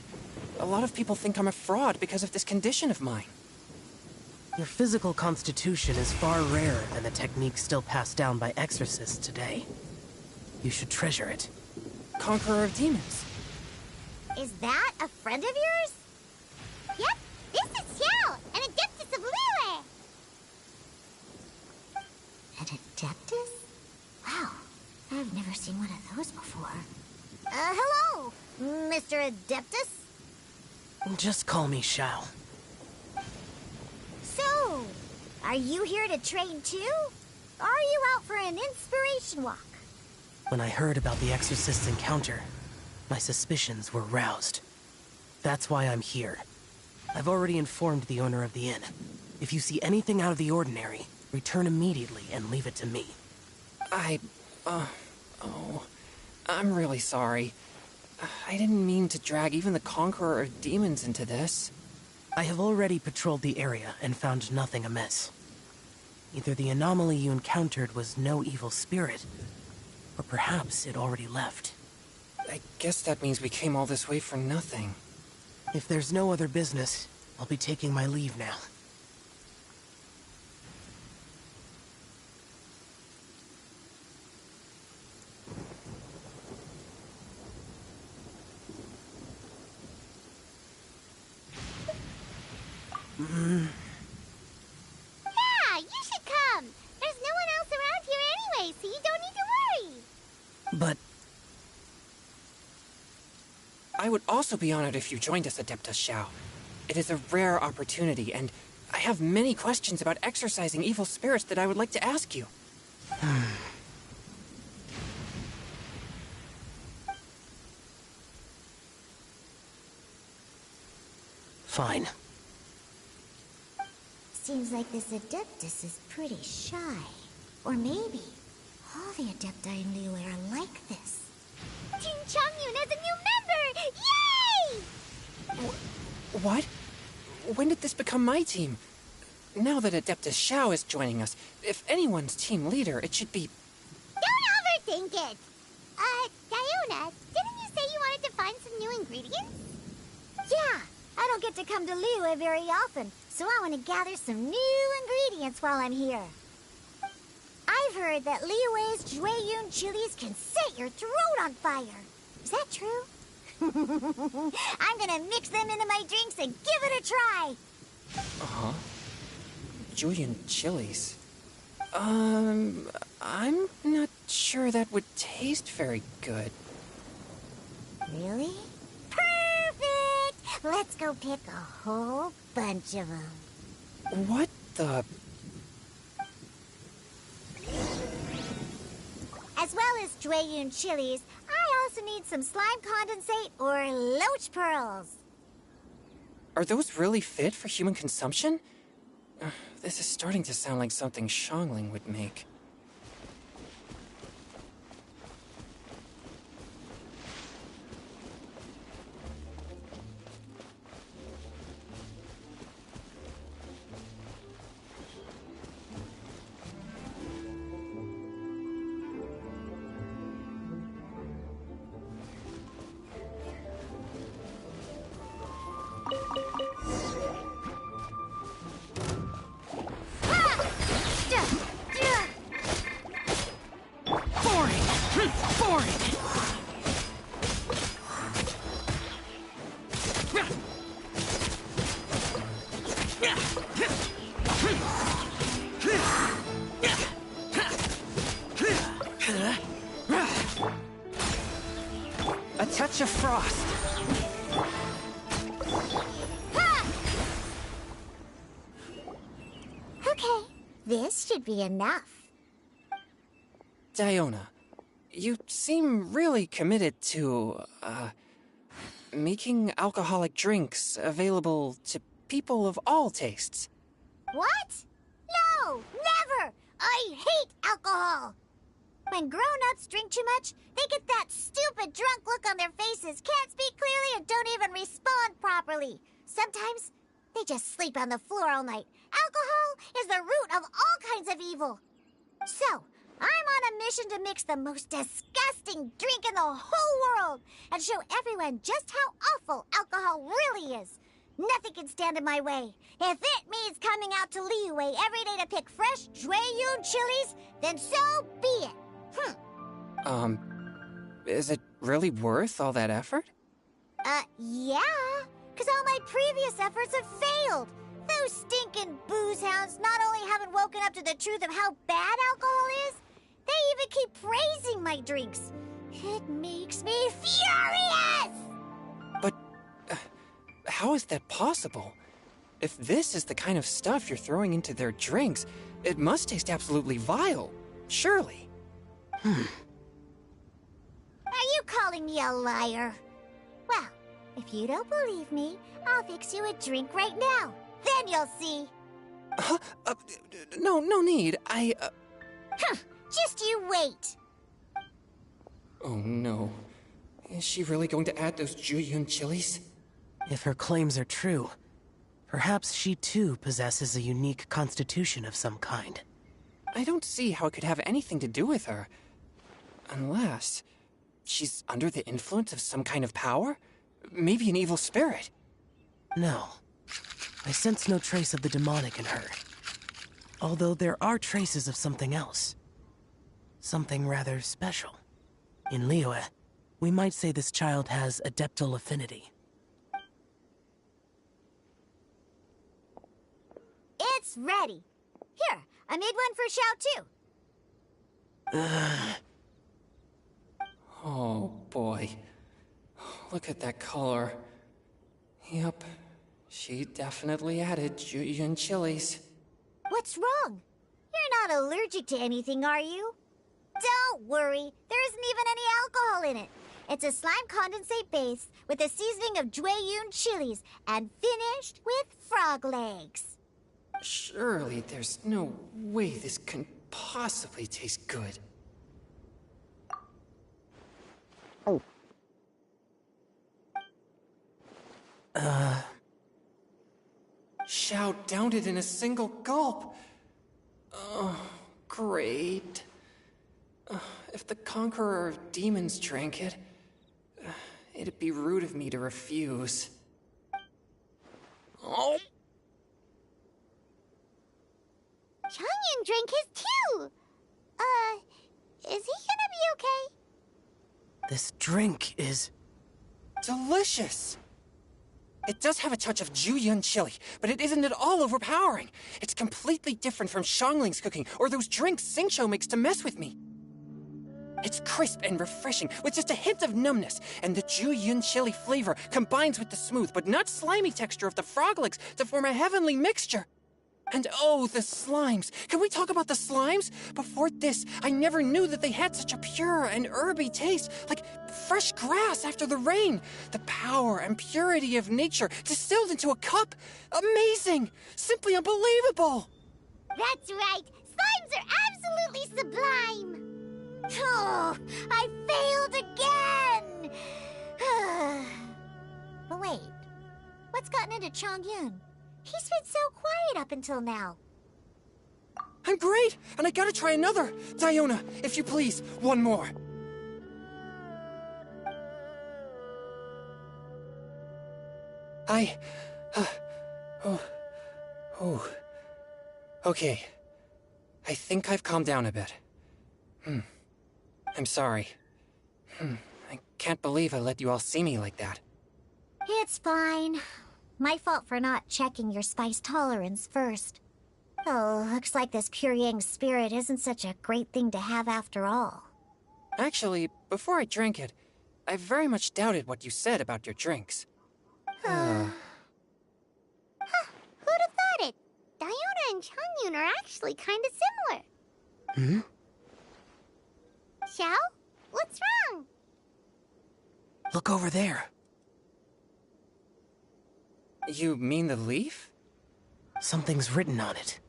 A lot of people think I'm a fraud because of this condition of mine. Your physical constitution is far rarer than the techniques still passed down by exorcists today. You should treasure it. Conqueror of demons. Is that a friend of yours? Yep, this is Xiao, an Adeptus of Liyue. An Adeptus? Wow, I've never seen one of those before. Hello, Mr. Adeptus? Just call me Xiao. So, are you here to train too? Or are you out for an inspiration walk? When I heard about the exorcist's encounter, my suspicions were roused. That's why I'm here. I've already informed the owner of the inn. If you see anything out of the ordinary, return immediately and leave it to me. I'm really sorry. I didn't mean to drag even the Conqueror of Demons into this. I have already patrolled the area and found nothing amiss. Either the anomaly you encountered was no evil spirit, or perhaps it already left. I guess that means we came all this way for nothing. If there's no other business, I'll be taking my leave now. Yeah, you should come. There's no one else around here anyway, so you don't need to worry. But I would also be honored if you joined us, Adeptus Xiao. It is a rare opportunity, and I have many questions about exorcising evil spirits that I would like to ask you. Fine. Seems like this Adeptus is pretty shy. Or maybe all the Adepti in Liyue are like this. Team Changyun has a new member! Yay! What? When did this become my team? Now that Adeptus Xiao is joining us, if anyone's team leader, it should be... Don't overthink it! Diona, didn't you say you wanted to find some new ingredients? Yeah, I don't get to come to Liyue very often, so I want to gather some new ingredients while I'm here. I've heard that Liyue's Jueyun chilies can set your throat on fire. Is that true? I'm gonna mix them into my drinks and give it a try. Uh-huh. Julian chilies. I'm not sure that would taste very good. Really? Perfect! Let's go pick a whole bunch of them. What the... As well as Jueyun chilies, I also need some slime condensate or loach pearls. Are those really fit for human consumption? This is starting to sound like something Xiangling would make. A touch of frost. Okay, this should be enough. Diona, you seem really committed to, making alcoholic drinks available to people of all tastes. What? No, never! I hate alcohol! When grown-ups drink too much, they get that stupid drunk look on their faces, can't speak clearly, and don't even respond properly. Sometimes, they just sleep on the floor all night. Alcohol is the root of all kinds of evil. So, I'm on a mission to mix the most disgusting drink in the whole world and show everyone just how awful alcohol really is. Nothing can stand in my way. If it means coming out to Liyue every day to pick fresh Jueyun chilies, then so be it. Is it really worth all that effort? Yeah. Because all my previous efforts have failed. Those stinking booze hounds not only haven't woken up to the truth of how bad alcohol is, they even keep praising my drinks. It makes me furious! But how is that possible? If this is the kind of stuff you're throwing into their drinks, it must taste absolutely vile. Surely. Are you calling me a liar? Well, if you don't believe me, I'll fix you a drink right now. Then you'll see. No need. Just you wait. Oh no. Is she really going to add those Jueyun chilies? If her claims are true, perhaps she too possesses a unique constitution of some kind. I don't see how it could have anything to do with her. Unless she's under the influence of some kind of power? Maybe an evil spirit. No. I sense no trace of the demonic in her. Although there are traces of something else. Something rather special. In Liyue, we might say this child has adeptal affinity. It's ready. Here, I made one for Xiao too. Oh boy. Look at that color. Yep. She definitely added Jueyun chilies. What's wrong? You're not allergic to anything, are you? Don't worry. There isn't even any alcohol in it. It's a slime condensate base with a seasoning of Jueyun chilies and finished with frog legs. Surely there's no way this can possibly taste good. Xiao downed it in a single gulp. Oh, great. If the Conqueror of Demons drank it, it'd be rude of me to refuse. Oh. Changyan drank his too. Is he gonna be okay? This drink is... delicious! It does have a touch of Jueyun chili, but it isn't at all overpowering. It's completely different from Xiangling's cooking or those drinks Xingqiu makes to mess with me. It's crisp and refreshing, with just a hint of numbness, and the Jueyun chili flavor combines with the smooth but not slimy texture of the frog legs to form a heavenly mixture. And oh, the slimes! Can we talk about the slimes? Before this, I never knew that they had such a pure and herby taste, like fresh grass after the rain. The power and purity of nature distilled into a cup. Amazing! Simply unbelievable! That's right! Slimes are absolutely sublime! Oh, I failed again! But wait, what's gotten into Chongyun? He's been so quiet up until now. I'm great, and I gotta try another. Diona, if you please, one more. Okay. I think I've calmed down a bit. I'm sorry. I can't believe I let you all see me like that. It's fine. My fault for not checking your spice tolerance first. Oh, looks like this pure yang spirit isn't such a great thing to have after all. Actually, before I drank it, I very much doubted what you said about your drinks. Who'd have thought it? Diona and Chongyun are actually kind of similar. Xiao? What's wrong? Look over there. You mean the leaf? Something's written on it.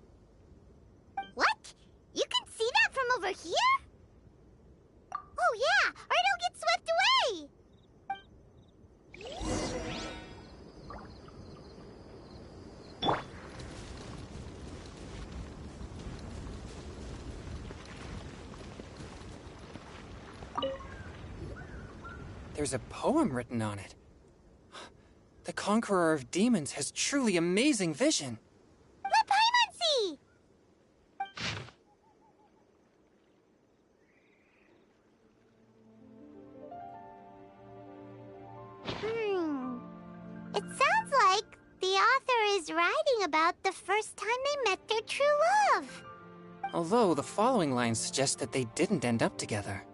What? You can see that from over here? Oh yeah, or it'll get swept away! There's a poem written on it. The Conqueror of Demons has truly amazing vision. Let Paimon see! It sounds like the author is writing about the first time they met their true love. Although the following lines suggest that they didn't end up together.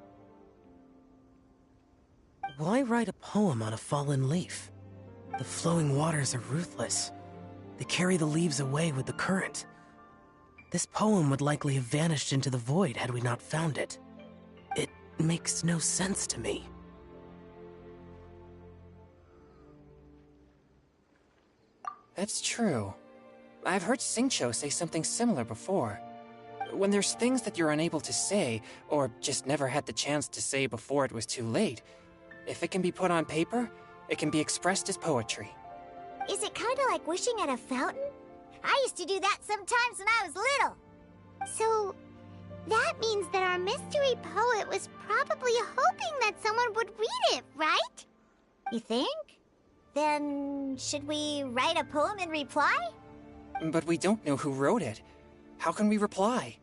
Why write a poem on a fallen leaf? The flowing waters are ruthless. They carry the leaves away with the current. This poem would likely have vanished into the void had we not found it. It makes no sense to me. That's true. I've heard Xingqiu say something similar before. When there's things that you're unable to say, or just never had the chance to say before it was too late, if it can be put on paper, it can be expressed as poetry. Is it kind of like wishing at a fountain? I used to do that sometimes when I was little. So, that means that our mystery poet was probably hoping that someone would read it, right? You think? Then, should we write a poem in reply? But we don't know who wrote it. How can we reply?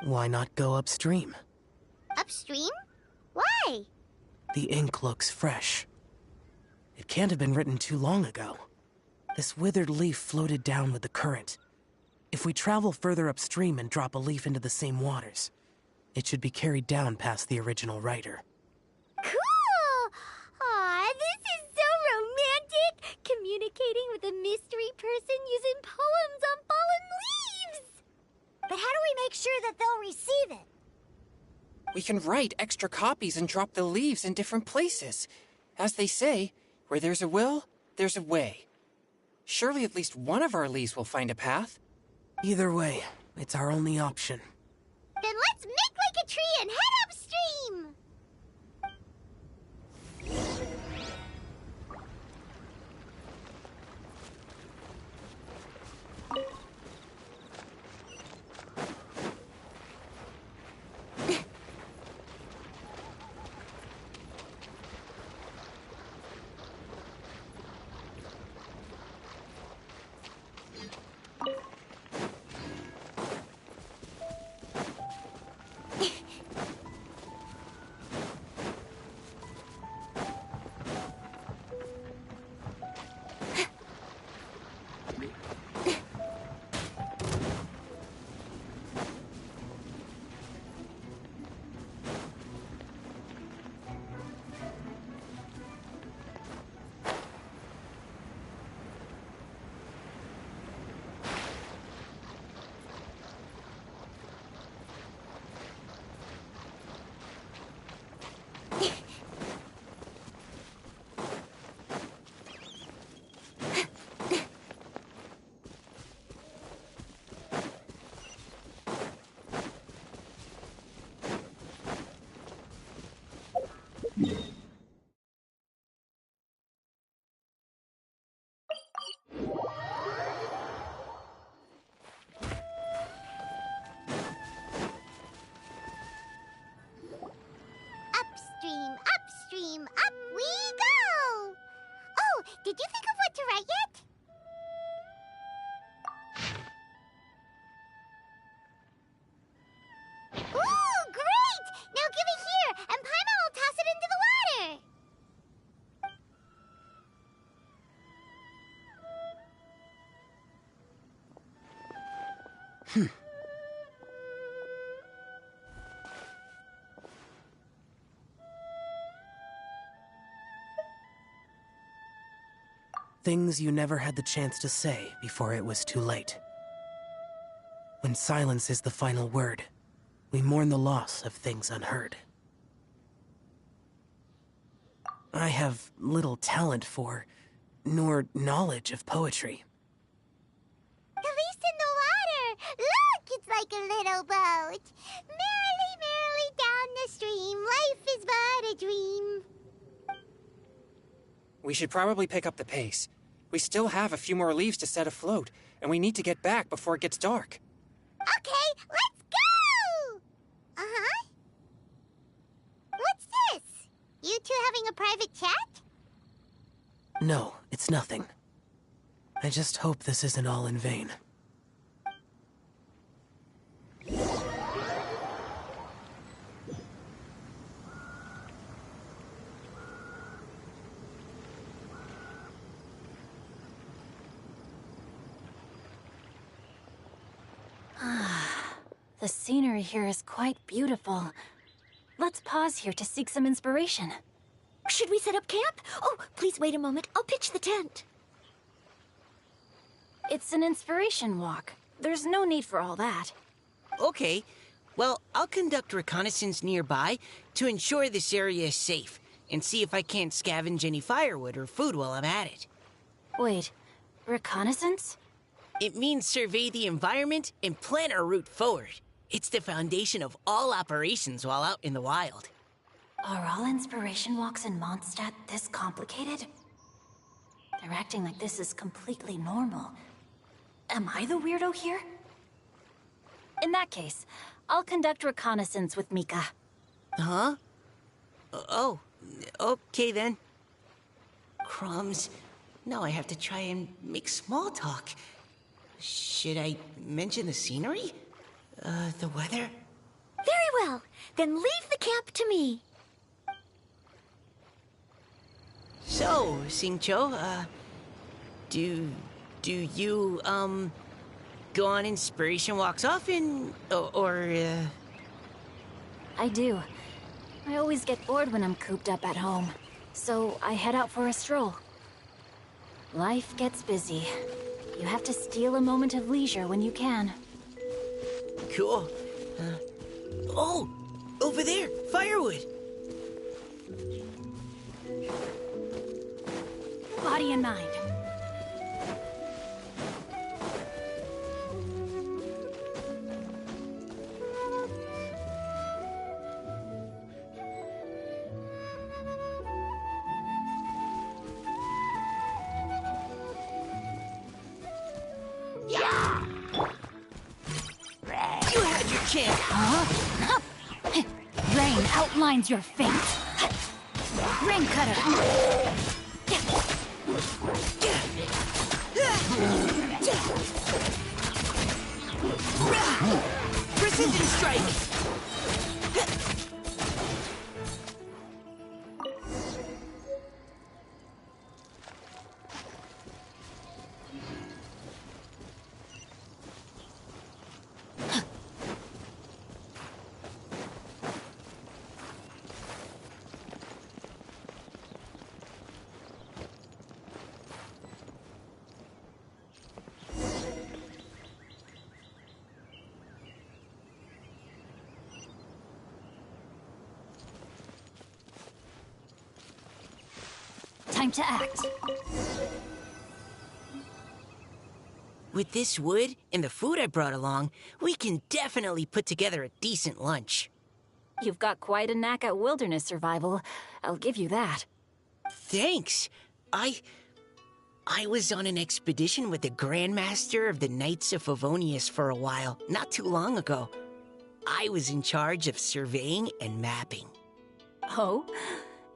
Why not go upstream? Upstream? Why? The ink looks fresh. It can't have been written too long ago. This withered leaf floated down with the current. If we travel further upstream and drop a leaf into the same waters, it should be carried down past the original writer. Cool! Aw, this is so romantic! Communicating with a mystery person using poems on fallen leaves! But how do we make sure that they'll receive it? We can write extra copies and drop the leaves in different places. As they say, where there's a will, there's a way. Surely at least one of our leaves will find a path. Either way, it's our only option. Then let's make like a tree and head upstream! Upstream, upstream, up we go! Oh, did you think of what to write yet? Ooh, great! Now give it here, and Paimon will toss it into the water! Things you never had the chance to say before it was too late. When silence is the final word, we mourn the loss of things unheard. I have little talent for, nor knowledge of poetry. The leaf's in the water! Look, it's like a little boat! Merrily, merrily down the stream, life is but a dream. We should probably pick up the pace. We still have a few more leaves to set afloat, and we need to get back before it gets dark. Okay, let's go! Uh-huh. What's this? You two having a private chat? No, it's nothing. I just hope this isn't all in vain. The scenery here is quite beautiful. Let's pause here to seek some inspiration. Should we set up camp? Oh, please wait a moment. I'll pitch the tent. It's an inspiration walk. There's no need for all that. Okay. Well, I'll conduct reconnaissance nearby to ensure this area is safe and see if I can't scavenge any firewood or food while I'm at it. Wait, reconnaissance? It means survey the environment and plan our route forward. It's the foundation of all operations while out in the wild. Are all inspiration walks in Mondstadt this complicated? They're acting like this is completely normal. Am I the weirdo here? In that case, I'll conduct reconnaissance with Mika. Huh? Oh, okay then. Crumbs. Now I have to try and make small talk. Should I mention the scenery? The weather? Very well. Then leave the camp to me. So, Xingqiu, do you, go on inspiration walks often, or I do. I always get bored when I'm cooped up at home, so I head out for a stroll. Life gets busy. You have to steal a moment of leisure when you can. Cool. Oh! Over there! Firewood! Body and mind. You had your chance! Huh? Rain outlines your fate. Rain cutter. Precision strike! Time to act. With this wood and the food I brought along, we can definitely put together a decent lunch. You've got quite a knack at wilderness survival. I'll give you that. Thanks. I was on an expedition with the Grandmaster of the Knights of Favonius for a while, not too long ago. I was in charge of surveying and mapping. Oh?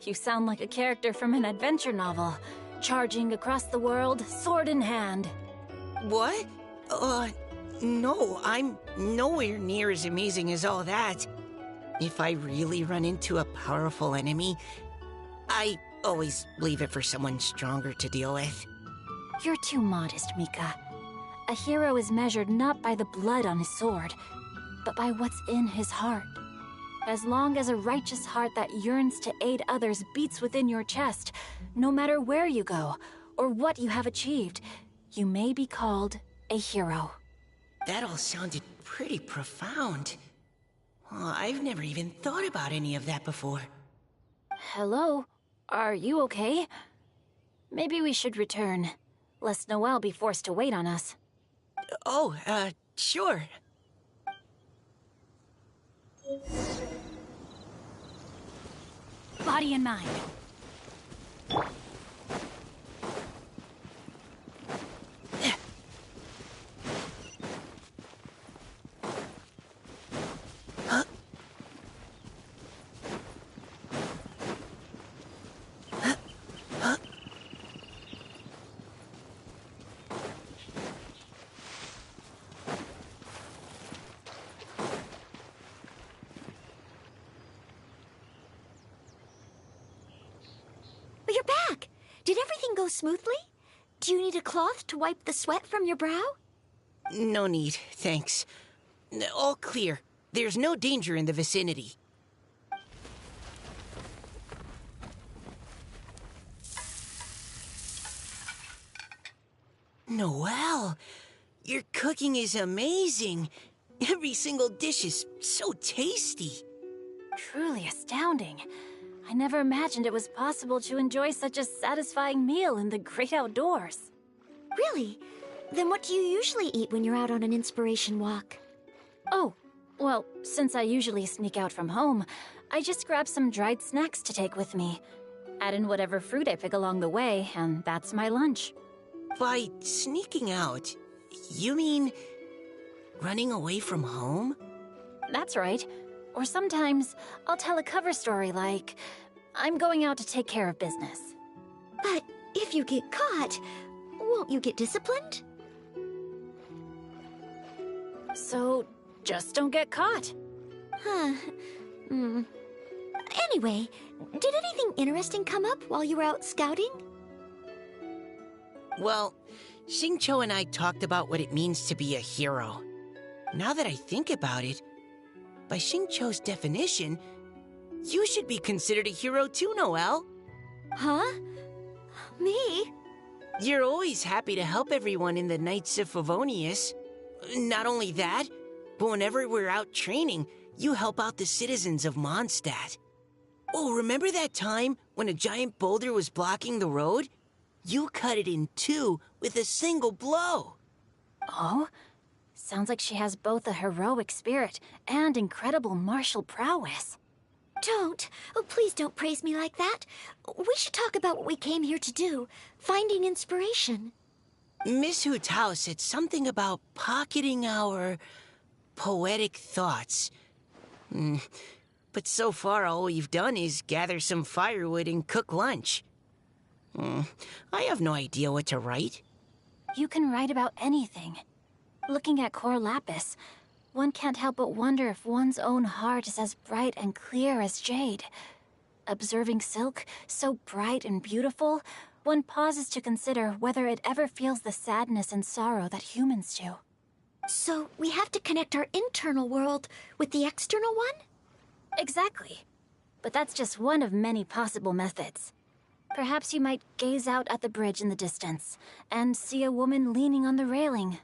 You sound like a character from an adventure novel. Charging across the world, sword in hand. What? No, I'm nowhere near as amazing as all that. If I really run into a powerful enemy, I always leave it for someone stronger to deal with. You're too modest, Mika. A hero is measured not by the blood on his sword, but by what's in his heart. As long as a righteous heart that yearns to aid others beats within your chest, no matter where you go or what you have achieved, you may be called a hero. That all sounded pretty profound. I've never even thought about any of that before. Hello? Are you okay? Maybe we should return, lest Noelle be forced to wait on us. Oh, sure. Body and mind. Did everything go smoothly? Do you need a cloth to wipe the sweat from your brow? No need, thanks. All clear. There's no danger in the vicinity. Noelle, your cooking is amazing. Every single dish is so tasty. Truly astounding. I never imagined it was possible to enjoy such a satisfying meal in the great outdoors. Really? Then what do you usually eat when you're out on an inspiration walk? Oh, well, since I usually sneak out from home, I just grab some dried snacks to take with me. Add in whatever fruit I pick along the way, and that's my lunch. By sneaking out, you mean running away from home? That's right. Or sometimes I'll tell a cover story like, I'm going out to take care of business. But if you get caught, won't you get disciplined? So, just don't get caught. Huh. Anyway, did anything interesting come up while you were out scouting? Well, Xingqiu and I talked about what it means to be a hero. Now that I think about it, by Xingqiu's definition, you should be considered a hero too, Noelle. Huh? Me? You're always happy to help everyone in the Knights of Favonius. Not only that, but whenever we're out training, you help out the citizens of Mondstadt. Oh, remember that time when a giant boulder was blocking the road? You cut it in two with a single blow. Oh? Sounds like she has both a heroic spirit and incredible martial prowess. Don't. Oh, please don't praise me like that. We should talk about what we came here to do. Finding inspiration. Miss Hu-Tao said something about pocketing our poetic thoughts. But so far all we've done is gather some firewood and cook lunch. I have no idea what to write. You can write about anything. Looking at Cor Lapis, one can't help but wonder if one's own heart is as bright and clear as jade. Observing silk, so bright and beautiful, one pauses to consider whether it ever feels the sadness and sorrow that humans do. So we have to connect our internal world with the external one? Exactly. But that's just one of many possible methods. Perhaps you might gaze out at the bridge in the distance and see a woman leaning on the railing,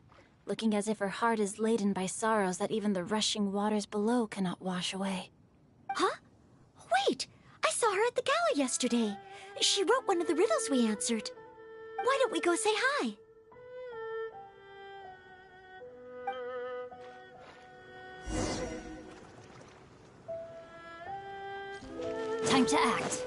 looking as if her heart is laden by sorrows that even the rushing waters below cannot wash away. Huh? Wait! I saw her at the gala yesterday. She wrote one of the riddles we answered. Why don't we go say hi? Time to act.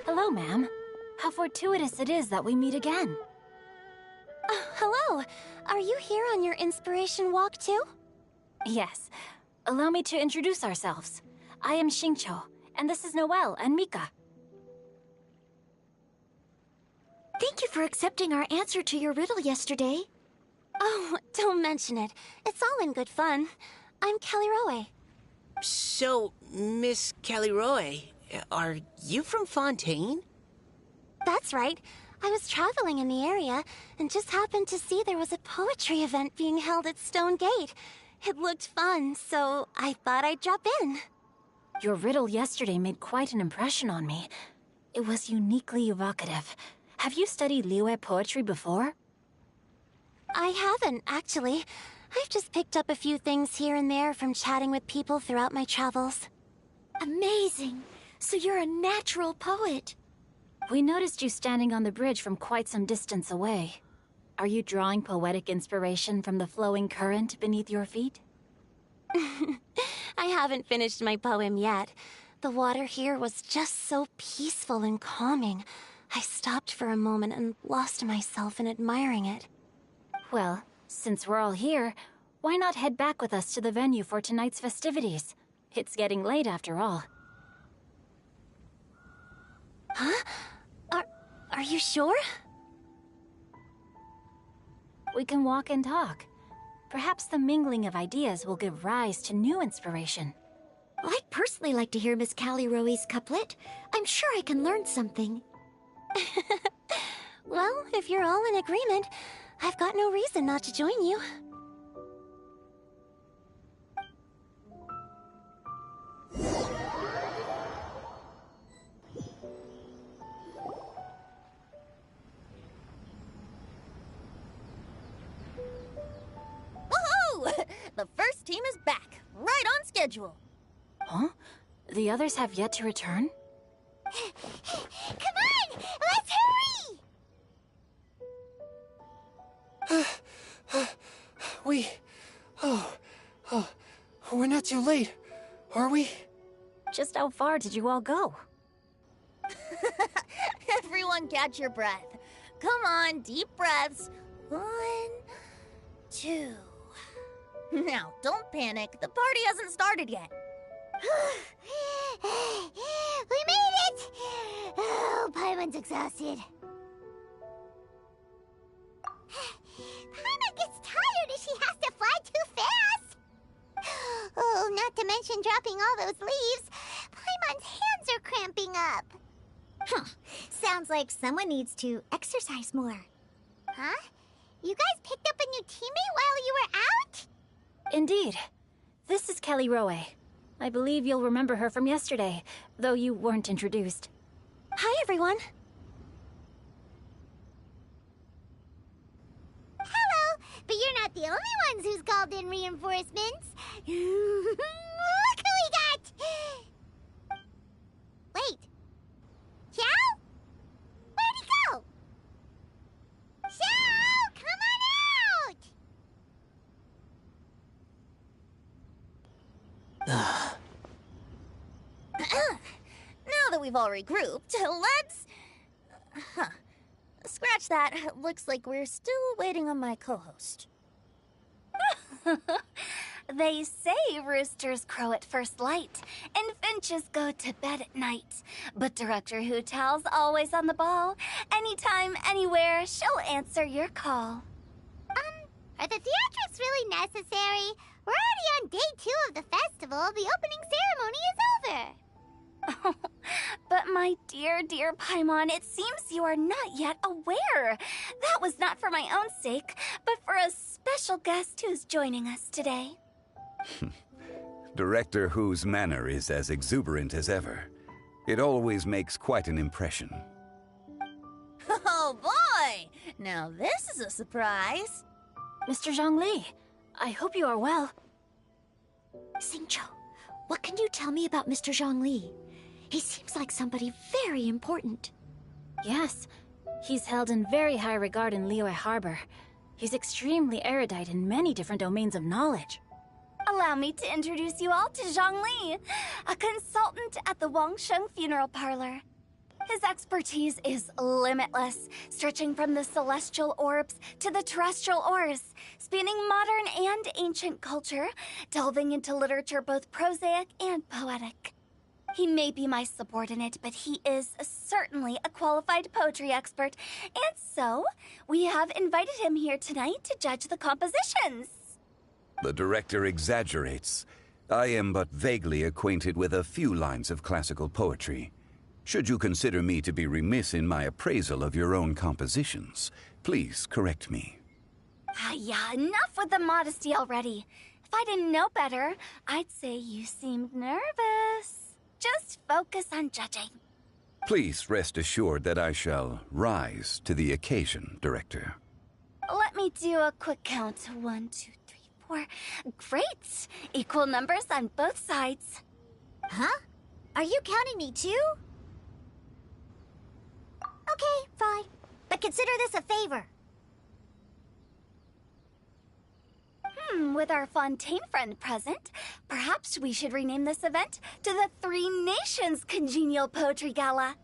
Hello, ma'am. How fortuitous it is that we meet again. Hello. Are you here on your inspiration walk too? Yes. Allow me to introduce ourselves. I am Xingqiu, and this is Noelle and Mika. Thank you for accepting our answer to your riddle yesterday. Oh, don't mention it. It's all in good fun. I'm Caliroe. So, Miss Caliroe, are you from Fontaine? That's right. I was traveling in the area and just happened to see there was a poetry event being held at Stone Gate. It looked fun, so I thought I'd drop in. Your riddle yesterday made quite an impression on me. It was uniquely evocative. Have you studied Liyue poetry before? I haven't, actually. I've just picked up a few things here and there from chatting with people throughout my travels. Amazing! So you're a natural poet. We noticed you standing on the bridge from quite some distance away. Are you drawing poetic inspiration from the flowing current beneath your feet? I haven't finished my poem yet. The water here was just so peaceful and calming. I stopped for a moment and lost myself in admiring it. Well, since we're all here, Why not head back with us to the venue for tonight's festivities? It's getting late after all. Huh? Are you sure? We can walk and talk. Perhaps the mingling of ideas will give rise to new inspiration. I'd personally like to hear Miss Callie Rowe's couplet. I'm sure I can learn something. Well, if you're all in agreement, I've got no reason not to join you. Woohoo! The first team is back, right on schedule. Huh? The others have yet to return? Come on! Let's hurry! We're not too late, are we? Just how far did you all go? Everyone catch your breath. Come on, deep breaths. 1, 2. Now, don't panic. The party hasn't started yet. We made it! Oh, Paimon's exhausted. Paimon gets tired if she has to fly too fast. Oh, not to mention dropping all those leaves. Paimon's hands are cramping up. Sounds like someone needs to exercise more. Huh? You guys picked up a new teammate while you were out? Indeed. This is Callie Rowe. I believe you'll remember her from yesterday, though you weren't introduced. Hi, everyone. Hello, but you're not the only ones who's called in reinforcements. Look who we got! Wait. Xiao? Where'd he go? Xiao, come on out! Now that we've all regrouped, let's... Scratch that. Looks like we're still waiting on my co-host. They say roosters crow at first light, and finches go to bed at night. But Director Hu-Tao's always on the ball. Anytime, anywhere, she'll answer your call. Are the theatrics really necessary? We're already on day 2 of the festival. The opening ceremony is over. But my dear, dear Paimon, it seems you are not yet aware. That was not for my own sake, but for a special guest who's joining us today. Director Hu's manner is as exuberant as ever. It always makes quite an impression. Oh boy! Now this is a surprise. Mr. Zhongli, I hope you are well. Xingqiu, what can you tell me about Mr. Zhongli? He seems like somebody very important. Yes, he's held in very high regard in Liyue Harbor. He's extremely erudite in many different domains of knowledge. Allow me to introduce you all to Zhongli, a consultant at the Wangsheng Funeral Parlor. His expertise is limitless, stretching from the celestial orbs to the terrestrial ores, spanning modern and ancient culture, delving into literature both prosaic and poetic. He may be my subordinate, but he is certainly a qualified poetry expert, and so we have invited him here tonight to judge the compositions. The director exaggerates. I am but vaguely acquainted with a few lines of classical poetry. Should you consider me to be remiss in my appraisal of your own compositions, please correct me. Yeah, enough with the modesty already. If I didn't know better, I'd say you seemed nervous. Just focus on judging. Please rest assured that I shall rise to the occasion, Director. Let me do a quick count. 1, 2, 3, 4. Great! Equal numbers on both sides. Huh? Are you counting me too? Okay, fine. But consider this a favor. With our Fontaine friend present, perhaps we should rename this event to the Three Nations Congenial Poetry Gala.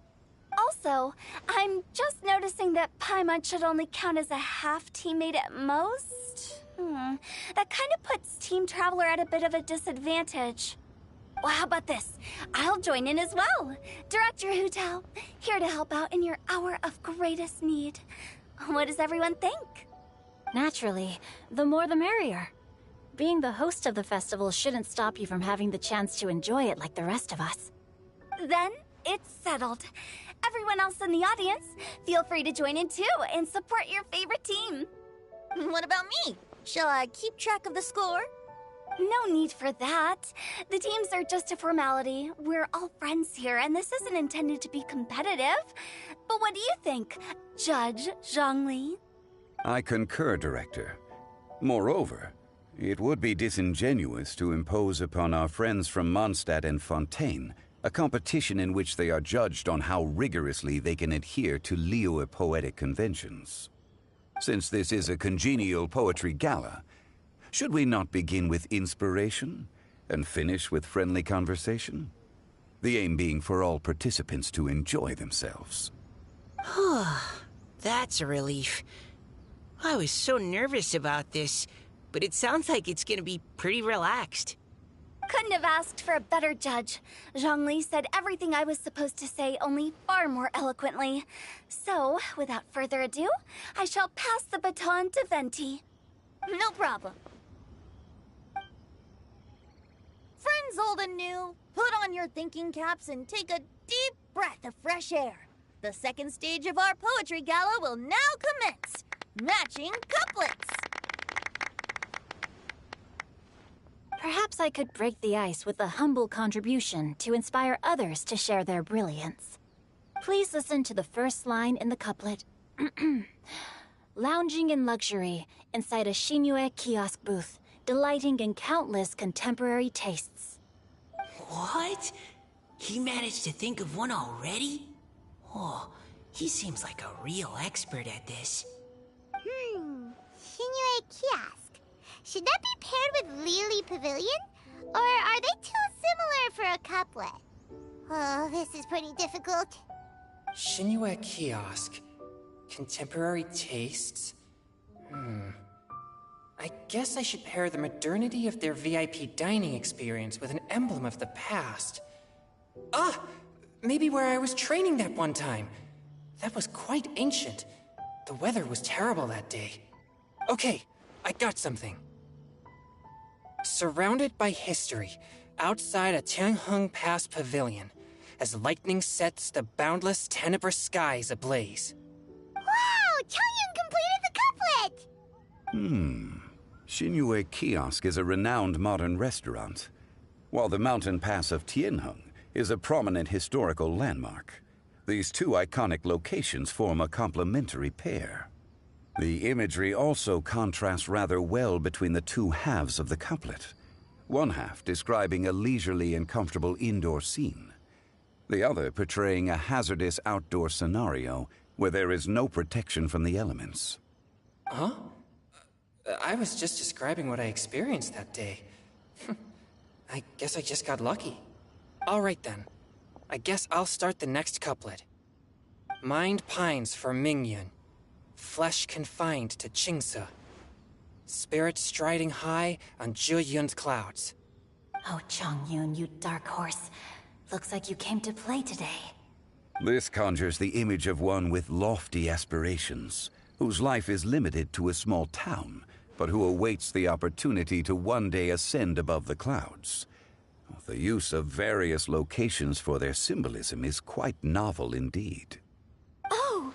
Also, I'm just noticing that Paimon should only count as a half teammate at most. That kind of puts Team Traveler at a bit of a disadvantage. Well, how about this? I'll join in as well. Director Hu-Tao, here to help out in your hour of greatest need. What does everyone think? Naturally, the more the merrier. Being the host of the festival shouldn't stop you from having the chance to enjoy it like the rest of us. Then, it's settled. Everyone else in the audience, feel free to join in too and support your favorite team. What about me? Shall I keep track of the score? No need for that. The teams are just a formality. We're all friends here, and this isn't intended to be competitive. But what do you think, Judge Zhongli? I concur, Director. Moreover, it would be disingenuous to impose upon our friends from Mondstadt and Fontaine a competition in which they are judged on how rigorously they can adhere to Liyue poetic conventions. Since this is a congenial poetry gala, should we not begin with inspiration and finish with friendly conversation? The aim being for all participants to enjoy themselves. That's a relief. I was so nervous about this, but it sounds like it's gonna be pretty relaxed. Couldn't have asked for a better judge. Zhongli said everything I was supposed to say, only far more eloquently. So, without further ado, I shall pass the baton to Venti. No problem. Friends old and new, put on your thinking caps and take a deep breath of fresh air. The second stage of our poetry gala will now commence. Matching couplets. Perhaps I could break the ice with a humble contribution to inspire others to share their brilliance. Please listen to the first line in the couplet. Lounging in luxury inside a Shinue kiosk booth, delighting in countless contemporary tastes. What? He managed to think of one already? Oh, he seems like a real expert at this. Shinue Kiosk. Should that be paired with Lily Pavilion? Or are they too similar for a couplet? Oh, this is pretty difficult. Shinue Kiosk. Contemporary tastes? I guess I should pair the modernity of their VIP dining experience with an emblem of the past. Ah! Maybe where I was training that one time. That was quite ancient. The weather was terrible that day. Okay, I got something. Surrounded by history, outside a Tianheng Pass pavilion, as lightning sets the boundless tenebrous skies ablaze. Wow! Chongyun completed the couplet! Shinue Kiosk is a renowned modern restaurant, while the mountain pass of Tianheng is a prominent historical landmark. These two iconic locations form a complementary pair. The imagery also contrasts rather well between the two halves of the couplet. One half describing a leisurely and comfortable indoor scene, the other portraying a hazardous outdoor scenario where there is no protection from the elements. Huh? I was just describing what I experienced that day. I guess I just got lucky. All right then. I guess I'll start the next couplet. Mind pines for Mingyun, flesh confined to Qingse, spirit striding high on Zheyun's clouds. Oh, Chongyun, you dark horse. Looks like you came to play today. This conjures the image of one with lofty aspirations, whose life is limited to a small town, but who awaits the opportunity to one day ascend above the clouds. The use of various locations for their symbolism is quite novel indeed. Oh!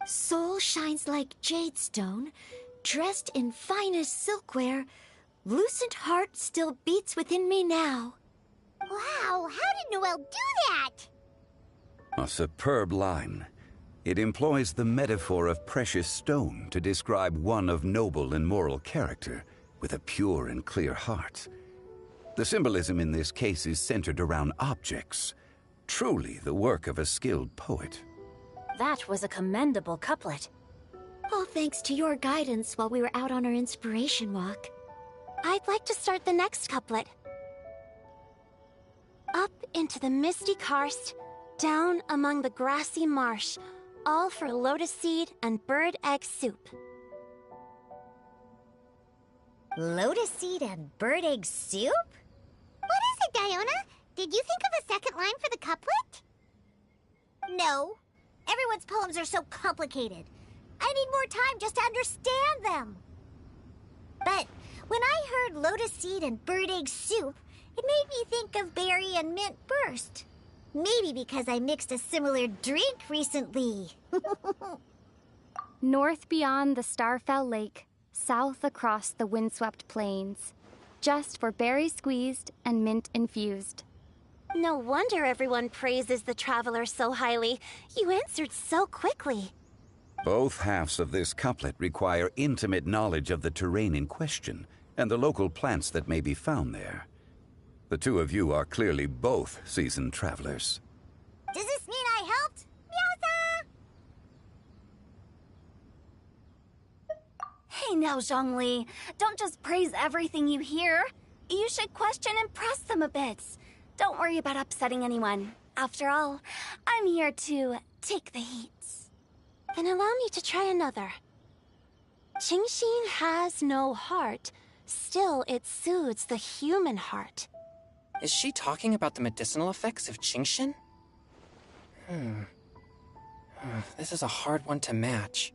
Soul shines like jadestone, dressed in finest silkware. Lucent heart still beats within me now. Wow, how did Noelle do that? A superb line. It employs the metaphor of precious stone to describe one of noble and moral character, with a pure and clear heart. The symbolism in this case is centered around objects, truly the work of a skilled poet. That was a commendable couplet. All thanks to your guidance while we were out on our inspiration walk. I'd like to start the next couplet. Up into the misty karst, down among the grassy marsh, all for lotus seed and bird egg soup. Lotus seed and bird egg soup? What is it, Diona? Did you think of a second line for the couplet? No. Everyone's poems are so complicated. I need more time just to understand them. But when I heard lotus seed and bird egg soup, it made me think of berry and mint burst. Maybe because I mixed a similar drink recently. North beyond the Starfell Lake, south across the windswept plains. Just for berry squeezed and mint infused. No wonder everyone praises the traveler so highly. You answered so quickly. Both halves of this couplet require intimate knowledge of the terrain in question and the local plants that may be found there. The two of you are clearly both seasoned travelers. Does this mean I helped? Meowsa! Hey now, Zhongli. Don't just praise everything you hear. You should question and press them a bit. Don't worry about upsetting anyone. After all, I'm here to take the heat. Then allow me to try another. Genshin has no heart. Still, it soothes the human heart. Is she talking about the medicinal effects of Genshin? This is a hard one to match.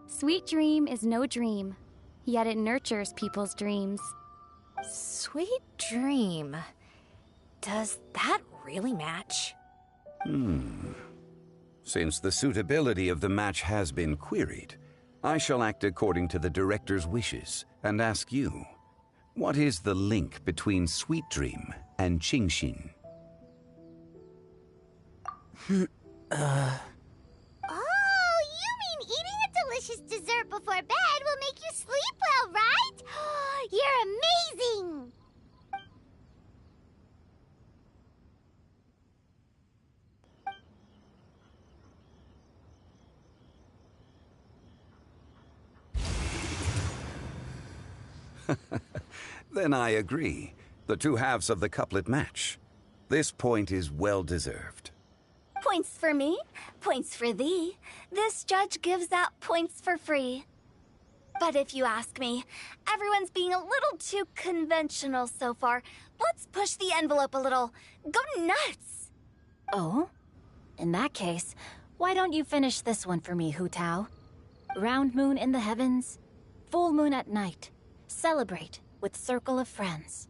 Sweet dream is no dream, yet it nurtures people's dreams. Sweet dream. Does that really match? Since the suitability of the match has been queried, I shall act according to the director's wishes and ask you, what is the link between Sweet Dream and Genshin? Oh, you mean eating a delicious dessert before bed will make you sleep well, right? You're amazing! Then I agree. The two halves of the couplet match. This point is well deserved. Points for me, points for thee. This judge gives out points for free. But if you ask me, everyone's being a little too conventional so far. Let's push the envelope a little. Go nuts! Oh? In that case, why don't you finish this one for me, Hu-Tao? Round moon in the heavens, full moon at night. Celebrate with circle of friends.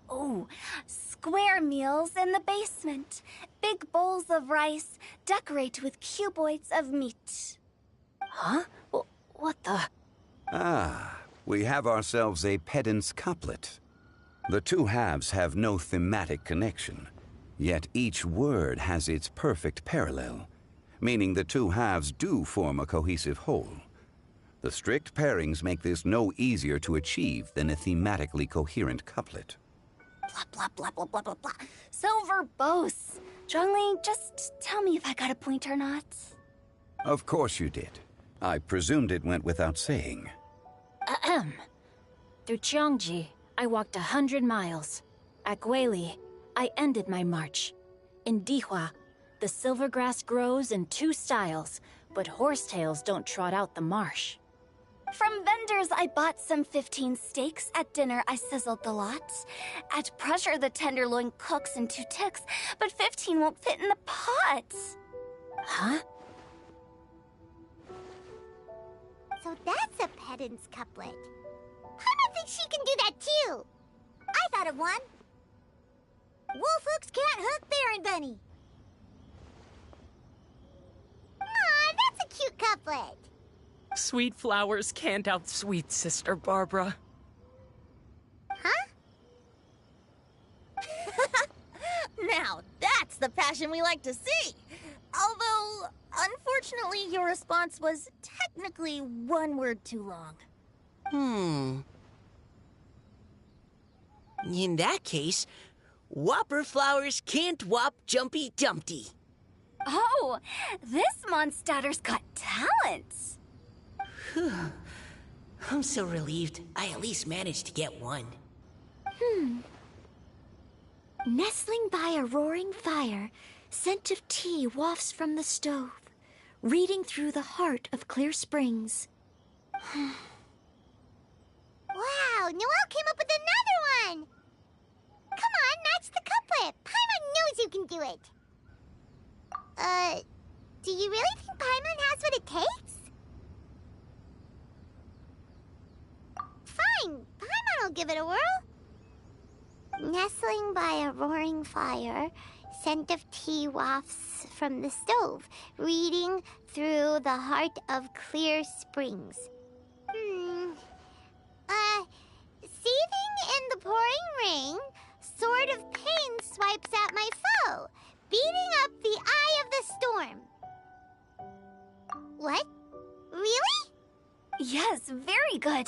Oh, square meals in the basement. Big bowls of rice, decorate with cuboids of meat. Huh? What the? Ah, we have ourselves a pedant's couplet. The two halves have no thematic connection, yet each word has its perfect parallel, meaning the two halves do form a cohesive whole. The strict pairings make this no easier to achieve than a thematically coherent couplet. Blah, blah, blah, blah, blah, blah, blah. So verbose. Zhongli, just tell me if I got a point or not. Of course you did. I presumed it went without saying. Through Cheongji, I walked 100 miles. At Guili, I ended my march. In Dihua, the silver grass grows in two styles, but horsetails don't trot out the marsh. From vendors, I bought some 15 steaks. At dinner, I sizzled the lot. At pressure, the tenderloin cooks in 2 ticks, but 15 won't fit in the pot. Huh? So that's a pedant's couplet. I think she can do that too. I thought of one. Wolf hooks can't hook Baron Benny. Aw, that's a cute couplet. Sweet flowers can't outsweet Sister Barbara. Huh? Now, that's the passion we like to see. Although, unfortunately, your response was technically one word too long. In that case, Whopper flowers can't whop Jumpy Dumpty. Oh, this monster's got talent. I'm so relieved I at least managed to get one. Nestling by a roaring fire, scent of tea wafts from the stove, reading through the heart of clear springs. Wow, Noelle came up with another one! Come on, match the couplet. Paimon knows you can do it. Do you really think Paimon has what it takes? Fine, Paimon will give it a whirl. Nestling by a roaring fire, scent of tea wafts from the stove, reading through the heart of clear springs. Seething in the pouring rain, sword of pain swipes at my foe, beating up the eye of the storm. What? Really? Yes, very good.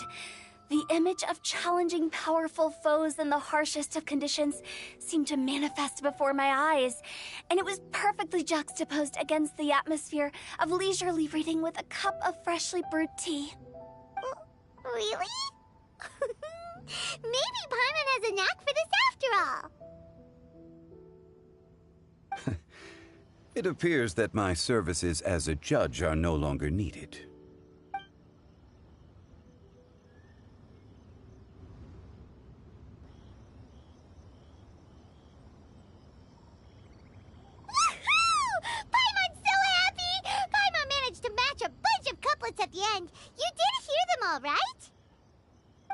The image of challenging powerful foes in the harshest of conditions seemed to manifest before my eyes, and it was perfectly juxtaposed against the atmosphere of leisurely reading with a cup of freshly brewed tea. Really? Maybe Paimon has a knack for this after all. It appears that my services as a judge are no longer needed. Paimon's so happy! Paimon managed to match a bunch of couplets at the end. You did hear them all, right?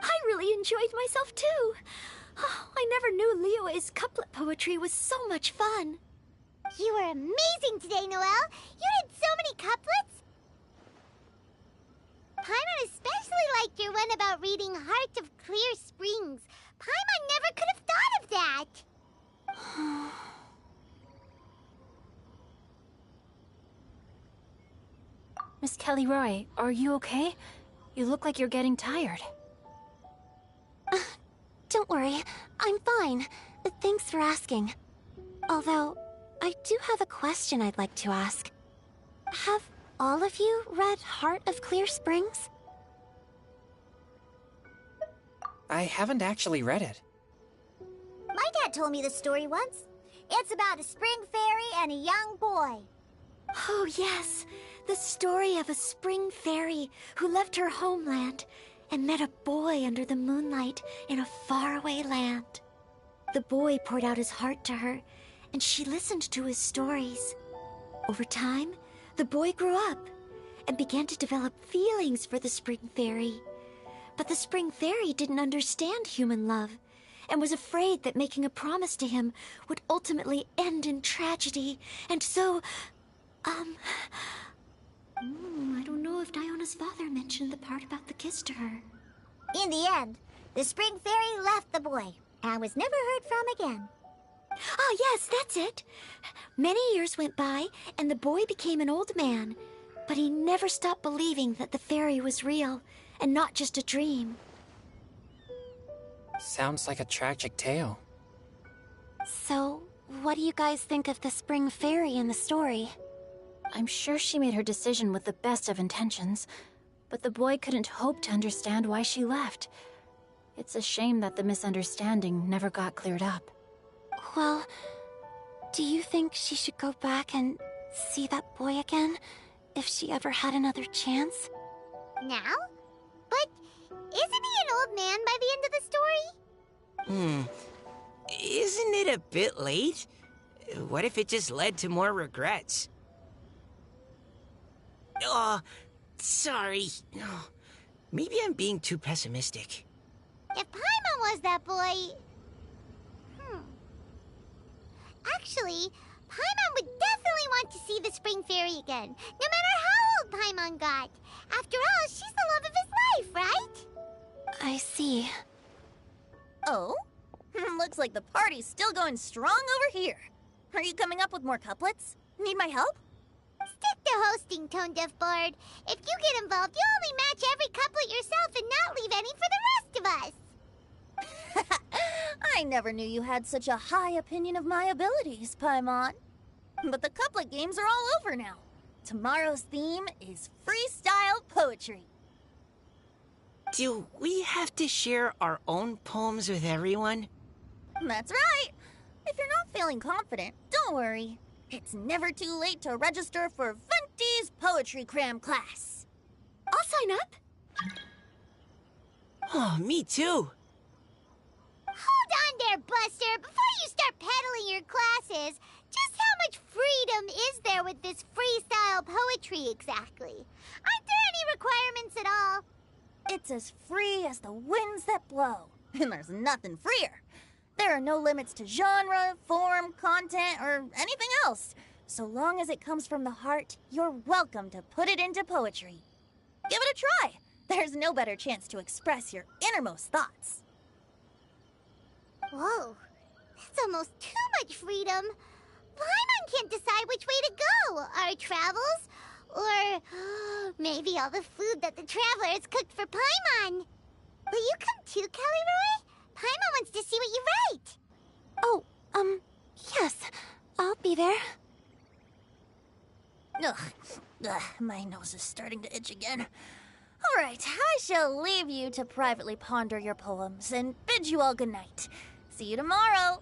I really enjoyed myself too. Oh, I never knew Liyue's couplet poetry was so much fun. You were amazing today, Noelle. You did so many couplets. Paimon especially liked your one about reading Heart of Clear Springs. Paimon never could have thought of that. Miss Kelly Roy, are you okay? You look like you're getting tired. Don't worry, I'm fine. Thanks for asking. Although, I do have a question I'd like to ask. Have all of you read Heart of Clear Springs? I haven't actually read it. My dad told me the story once. It's about a spring fairy and a young boy. Oh, yes. The story of a spring fairy who left her homeland and met a boy under the moonlight in a faraway land. The boy poured out his heart to her, and she listened to his stories. Over time, the boy grew up and began to develop feelings for the spring fairy. But the spring fairy didn't understand human love and was afraid that making a promise to him would ultimately end in tragedy. And so, I don't know if Diona's father mentioned the part about the kiss to her. In the end, the spring fairy left the boy and was never heard from again. Ah, yes, that's it. Many years went by, and the boy became an old man, but he never stopped believing that the fairy was real and not just a dream. Sounds like a tragic tale. So, what do you guys think of the spring fairy in the story? I'm sure she made her decision with the best of intentions, but the boy couldn't hope to understand why she left. It's a shame that the misunderstanding never got cleared up. Well, do you think she should go back and see that boy again, if she ever had another chance? Now? But isn't he an old man by the end of the story? Isn't it a bit late? What if it just led to more regrets? Oh, sorry. Oh, maybe I'm being too pessimistic. If Paimon was that boy... Actually, Paimon would definitely want to see the spring fairy again, no matter how old Paimon got. After all, she's the love of his life, right? I see. Oh? Looks like the party's still going strong over here. Are you coming up with more couplets? Need my help? Stick to hosting, Tone Deaf Bard. If you get involved, you'll only match every couplet yourself and not leave any for the rest of us. I never knew you had such a high opinion of my abilities, Paimon. But the couplet games are all over now. Tomorrow's theme is freestyle poetry. Do we have to share our own poems with everyone? That's right. If you're not feeling confident, don't worry. It's never too late to register for Venti's Poetry Cram class. I'll sign up. Oh, me too. Hold on there, Buster. Before you start peddling your classes, just how much freedom is there with this freestyle poetry exactly? Aren't there any requirements at all? It's as free as the winds that blow. And there's nothing freer. There are no limits to genre, form, content, or anything else. So long as it comes from the heart, you're welcome to put it into poetry. Give it a try. There's no better chance to express your innermost thoughts. Whoa, that's almost too much freedom. Paimon can't decide which way to go. Our travels? Or maybe all the food that the travelers cooked for Paimon. Will you come too, Kelly Roy? Paimon wants to see what you write. Oh, yes. I'll be there. Ugh, my nose is starting to itch again. All right, I shall leave you to privately ponder your poems and bid you all good night. See you tomorrow.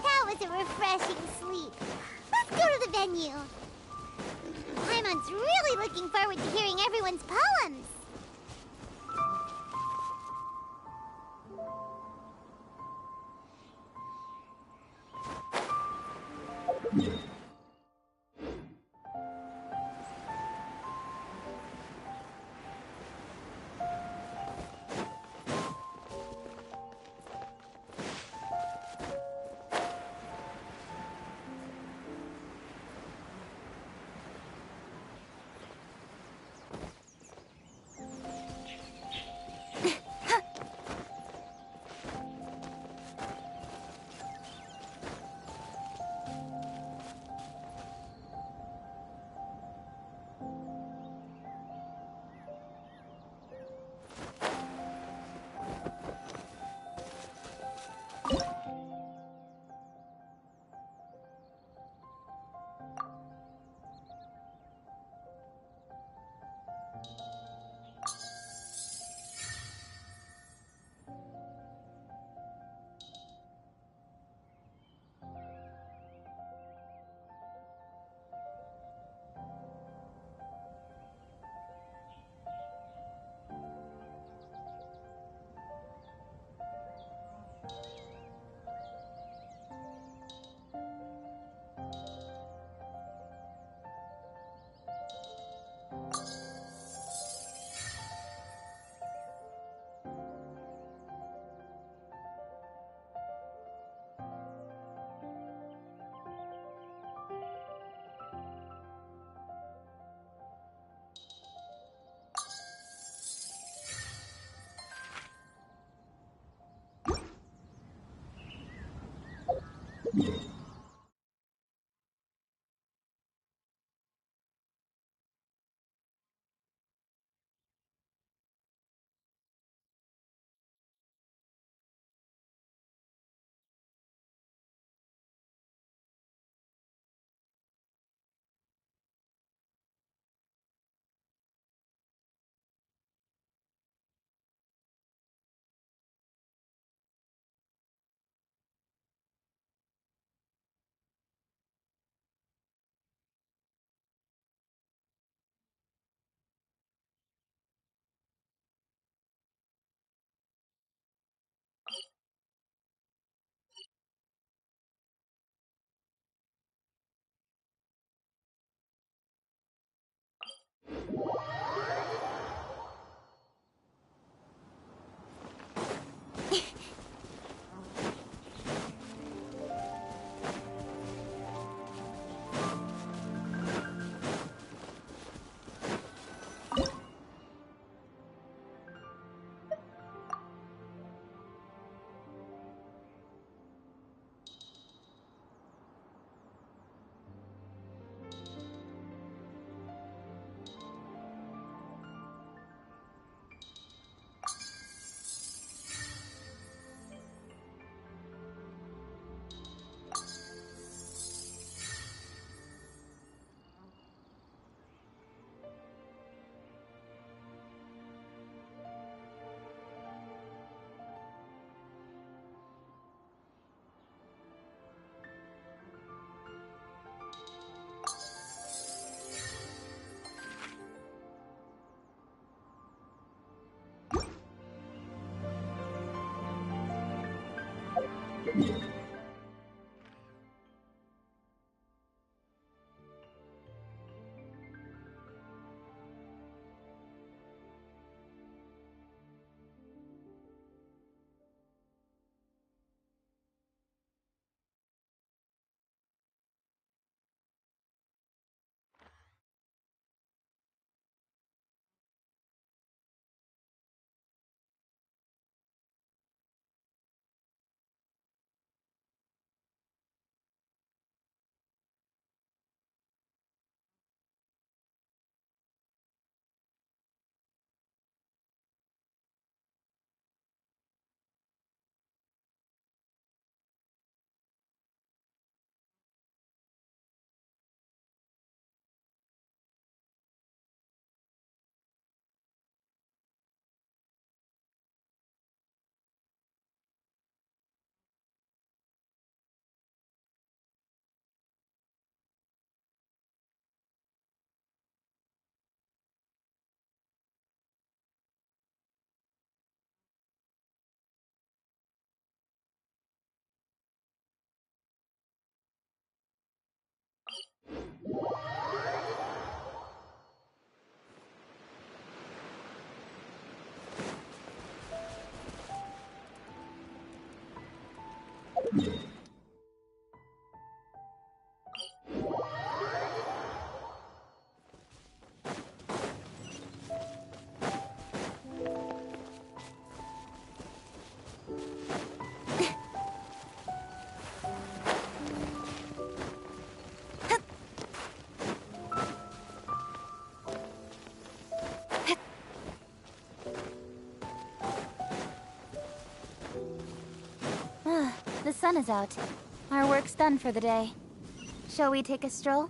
That was a refreshing sleep. Let's go to the venue. Paimon's really looking forward to hearing everyone's poems. sun is out. Our work's done for the day. Shall we take a stroll?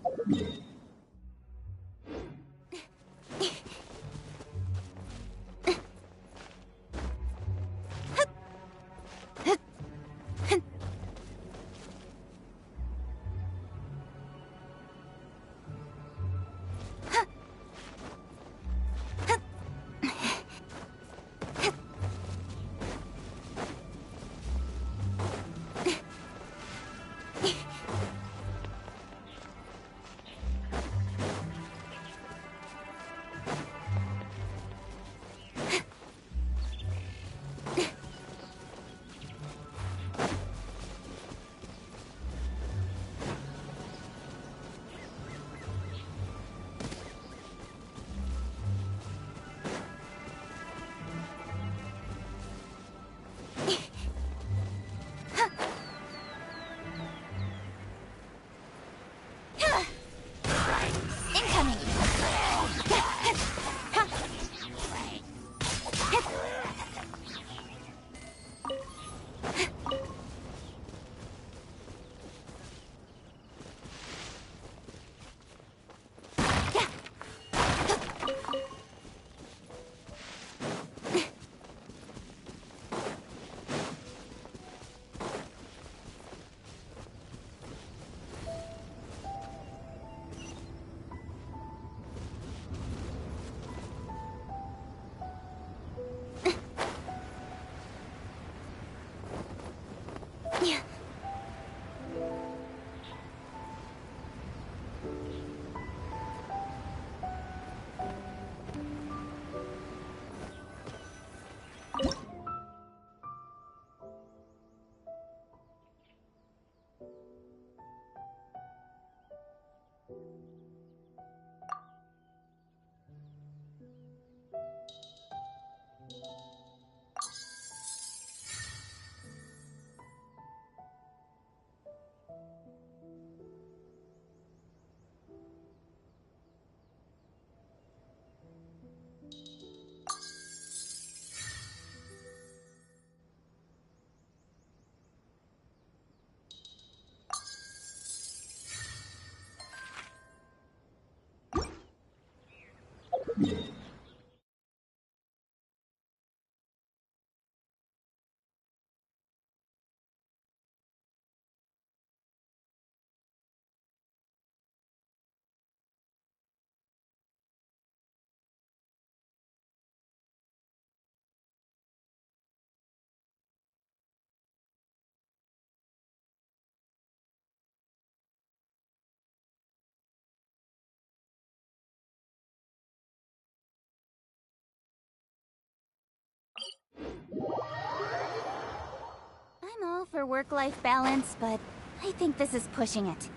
I'm all for work-life balance, but I think this is pushing it.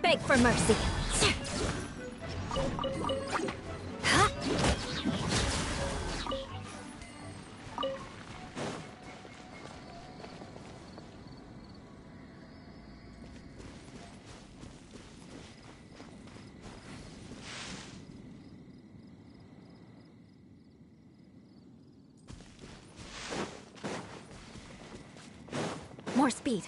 beg for mercy. Huh? More speed.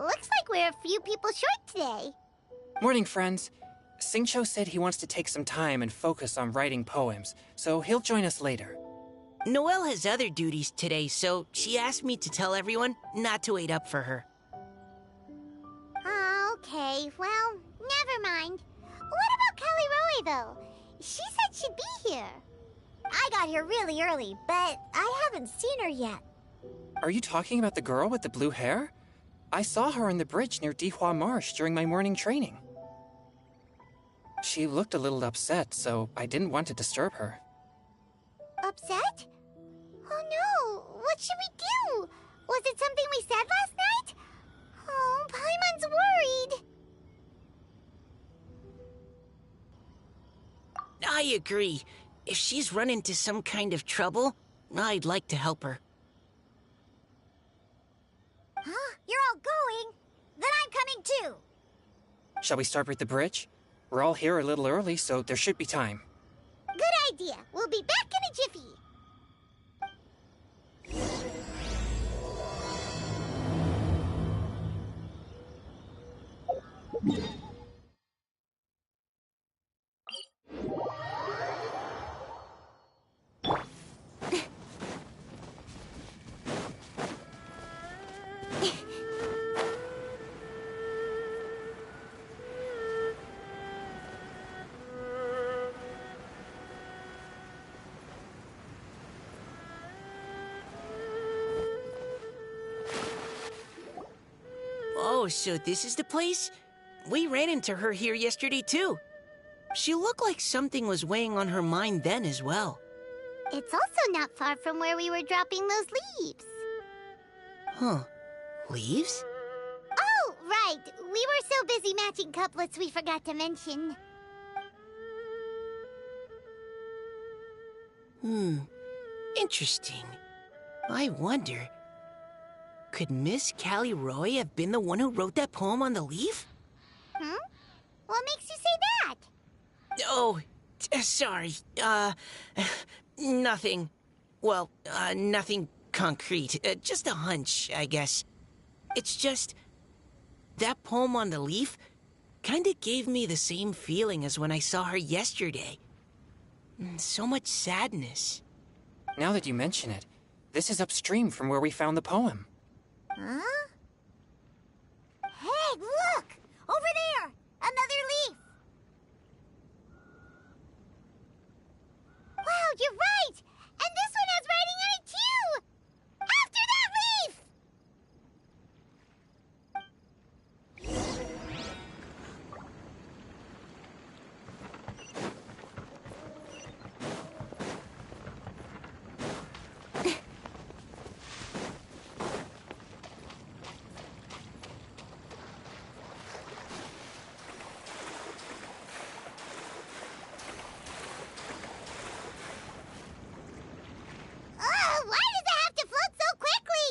Looks like we're a few people short today. Morning, friends. Singcho said he wants to take some time and focus on writing poems, so he'll join us later. Noelle has other duties today, so she asked me to tell everyone not to wait up for her. Okay, well, never mind. What about Kelly Roy, though? She said she'd be here. I got here really early, but I haven't seen her yet. Are you talking about the girl with the blue hair? I saw her on the bridge near Dihua Marsh during my morning training. She looked a little upset, so I didn't want to disturb her. Upset? Oh no, what should we do? Was it something we said last night? Oh, Paimon's worried. I agree. If she's run into some kind of trouble, I'd like to help her. Huh? You're all going? Then I'm coming too. Shall we start with the bridge? We're all here a little early, so there should be time. Good idea. We'll be back in a jiffy. Oh, so this is the place? We ran into her here yesterday, too. She looked like something was weighing on her mind then as well. It's also not far from where we were dropping those leaves. Huh. Leaves? Oh, right. We were so busy matching couplets we forgot to mention. Interesting. I wonder, could Miss Callie Roy have been the one who wrote that poem on the leaf? What makes you say that? Oh, sorry. Nothing. Well, nothing concrete. Just a hunch, I guess. It's just, that poem on the leaf kinda gave me the same feeling as when I saw her yesterday. So much sadness. Now that you mention it, this is upstream from where we found the poem. Huh? Hey, look! Over there! Another leaf! Wow, you're right! And this one has writing on it too! After that leaf! Why does it have to float so quickly?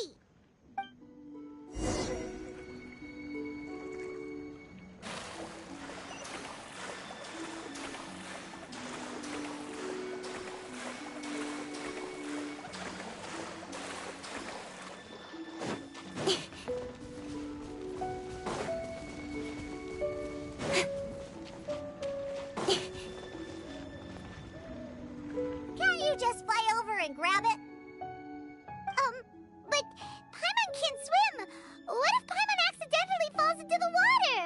Can't you just fly over and grab it? But Paimon can't swim. What if Paimon accidentally falls into the water?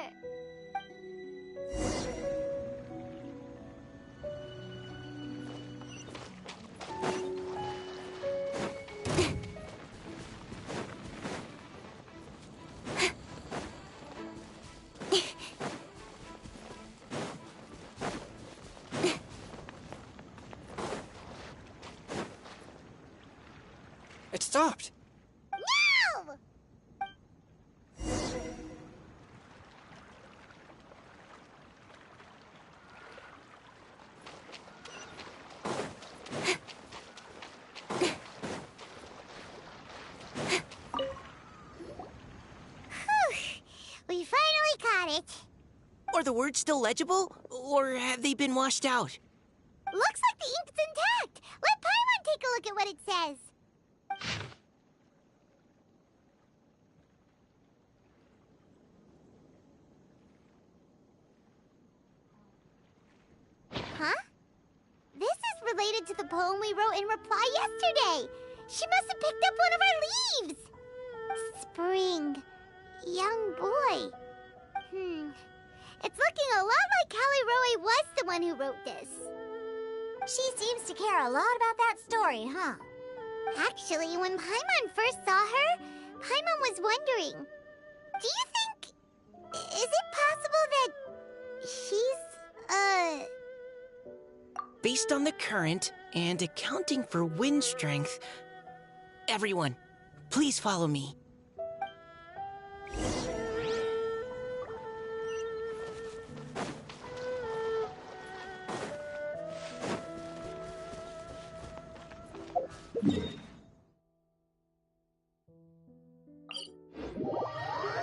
It stopped. No! We finally caught it. Are the words still legible? Or have they been washed out? Looks like the ink's intact. Let Paimon take a look at what it says. Huh? This is related to the poem we wrote in reply yesterday. She must have picked up one of our leaves. Spring. Young boy. It's looking a lot like Callie Roy was the one who wrote this. She seems to care a lot about that story, huh? Actually, when Paimon first saw her, Paimon was wondering, do you think... is it possible that she's, Based on the current and accounting for wind strength, everyone, please follow me.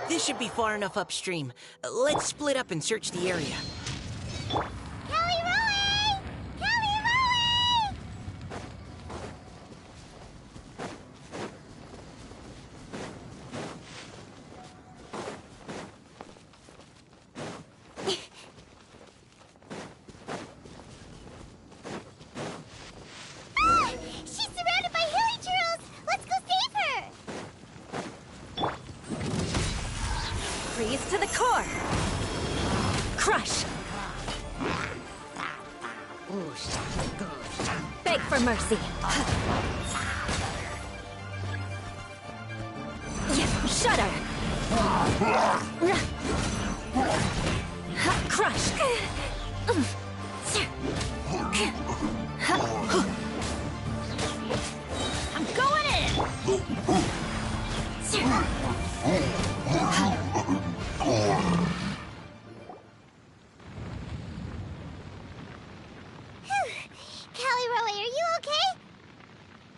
This should be far enough upstream. Let's split up and search the area. Callie Roy! Callie Roy! She's surrounded by Hydroculus! Let's go save her! Freeze to the core! Crush! Beg for mercy! Shudder! Crush! I'm going in! Callie Roe, are you okay?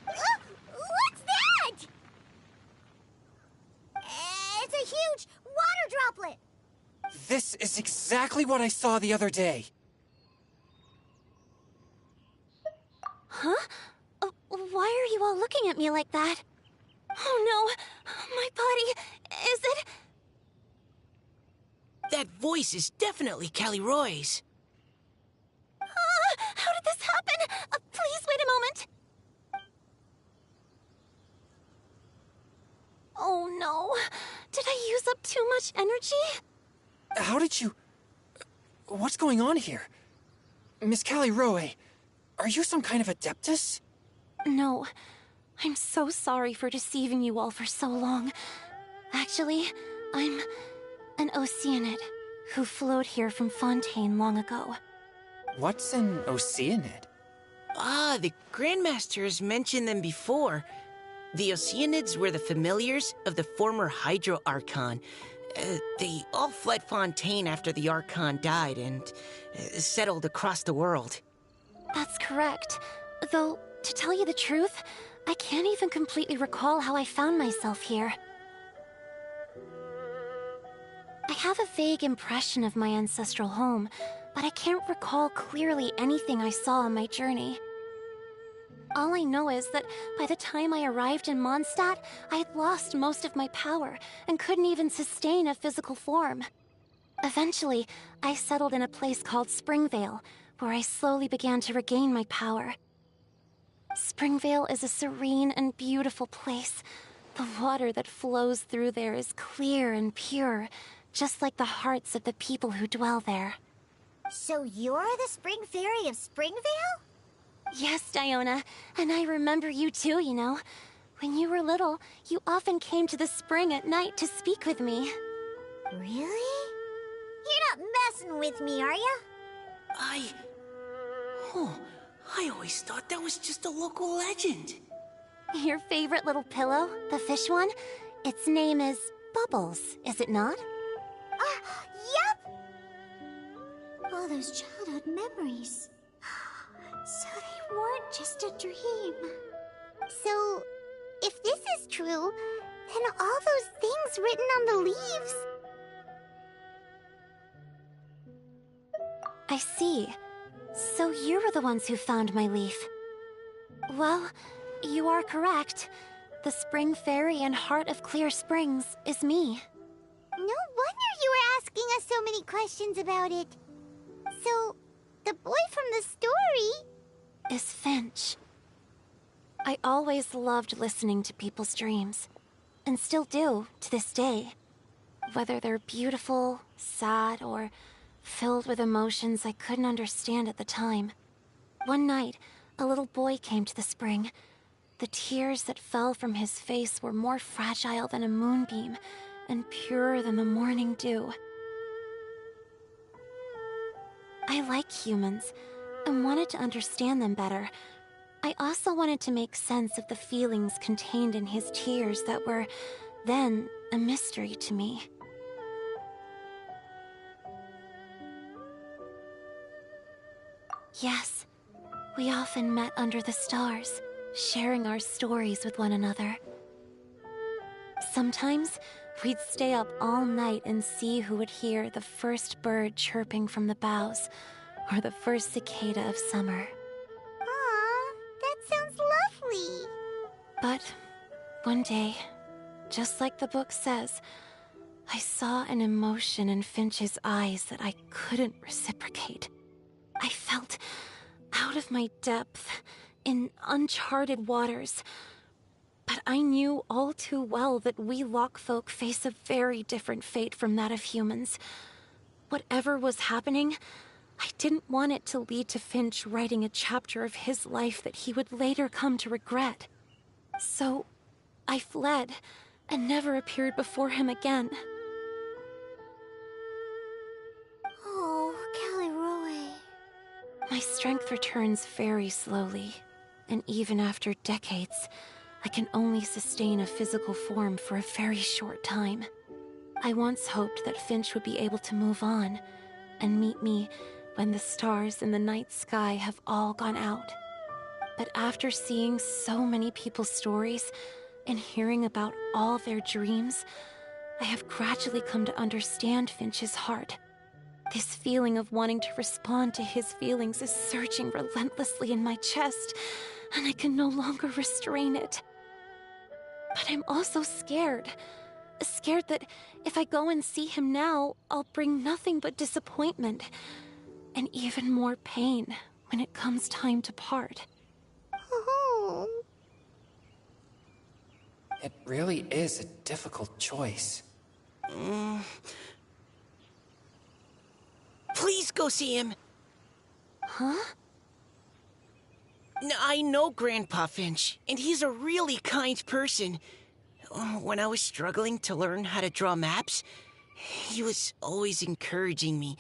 What's that? It's a huge water droplet. This is exactly what I saw the other day. Huh? Why are you all looking at me like that? Oh no, my body, is it? That voice is definitely Callie Roy's. How did this happen? Please wait a moment. Oh no, did I use up too much energy? How did you... What's going on here? Miss Callie Roe, are you some kind of adeptus? No, I'm so sorry for deceiving you all for so long. Actually, I'm an Oceanid who flowed here from Fontaine long ago. What's an Oceanid? Ah, the Grandmaster has mentioned them before. The Oceanids were the familiars of the former Hydro Archon. They all fled Fontaine after the Archon died and settled across the world. That's correct. Though, to tell you the truth, I can't even completely recall how I found myself here. I have a vague impression of my ancestral home, but I can't recall clearly anything I saw on my journey. All I know is that by the time I arrived in Mondstadt, I had lost most of my power and couldn't even sustain a physical form. Eventually, I settled in a place called Springvale, where I slowly began to regain my power. Springvale is a serene and beautiful place. The water that flows through there is clear and pure, just like the hearts of the people who dwell there. So you're the Spring Fairy of Springvale? Yes, Diona, and I remember you too, you know. When you were little, you often came to the spring at night to speak with me. Really? You're not messing with me, are you? I always thought that was just a local legend. Your favorite little pillow, the fish one? Its name is Bubbles, is it not? Yep! All those childhood memories. So they weren't just a dream. So, if this is true, then all those things written on the leaves... I see. So you were the ones who found my leaf. Well, you are correct. The Spring Fairy and Heart of Clear Springs is me. No wonder you were asking us so many questions about it. So, the boy from the story... is Finch. I always loved listening to people's dreams, and still do to this day. Whether they're beautiful, sad, or filled with emotions I couldn't understand at the time. One night, a little boy came to the spring. The tears that fell from his face were more fragile than a moonbeam, and purer than the morning dew. I like humans, and wanted to understand them better. I also wanted to make sense of the feelings contained in his tears that were, then, a mystery to me. Yes, we often met under the stars, sharing our stories with one another. Sometimes, we'd stay up all night and see who would hear the first bird chirping from the boughs, or the first cicada of summer. Aw, that sounds lovely. But one day, just like the book says, I saw an emotion in Finch's eyes that I couldn't reciprocate. I felt out of my depth, in uncharted waters. But I knew all too well that we Lockfolk face a very different fate from that of humans. Whatever was happening, I didn't want it to lead to Finch writing a chapter of his life that he would later come to regret. So, I fled, and never appeared before him again. Oh, Caliroe. My strength returns very slowly, and even after decades, I can only sustain a physical form for a very short time. I once hoped that Finch would be able to move on and meet me when the stars in the night sky have all gone out. But after seeing so many people's stories and hearing about all their dreams, I have gradually come to understand Finch's heart. This feeling of wanting to respond to his feelings is surging relentlessly in my chest, and I can no longer restrain it. But I'm also scared. Scared that if I go and see him now, I'll bring nothing but disappointment and even more pain when it comes time to part. Oh. It really is a difficult choice. Please go see him. Huh? I know Grandpa Finch, and he's a really kind person. When I was struggling to learn how to draw maps, he was always encouraging me,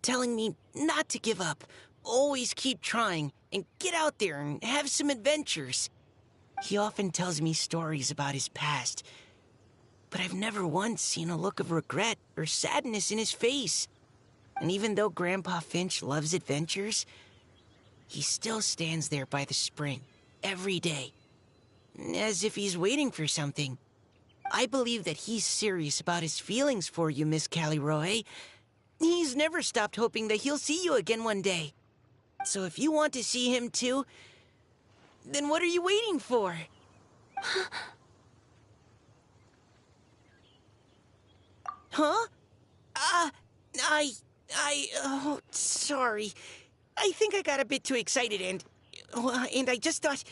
telling me not to give up, always keep trying, and get out there and have some adventures. He often tells me stories about his past, but I've never once seen a look of regret or sadness in his face. And even though Grandpa Finch loves adventures, he still stands there by the spring, every day, as if he's waiting for something. I believe that he's serious about his feelings for you, Miss Caliroe. He's never stopped hoping that he'll see you again one day. So if you want to see him too, then what are you waiting for? Huh? Oh, sorry. I think I got a bit too excited and I just thought,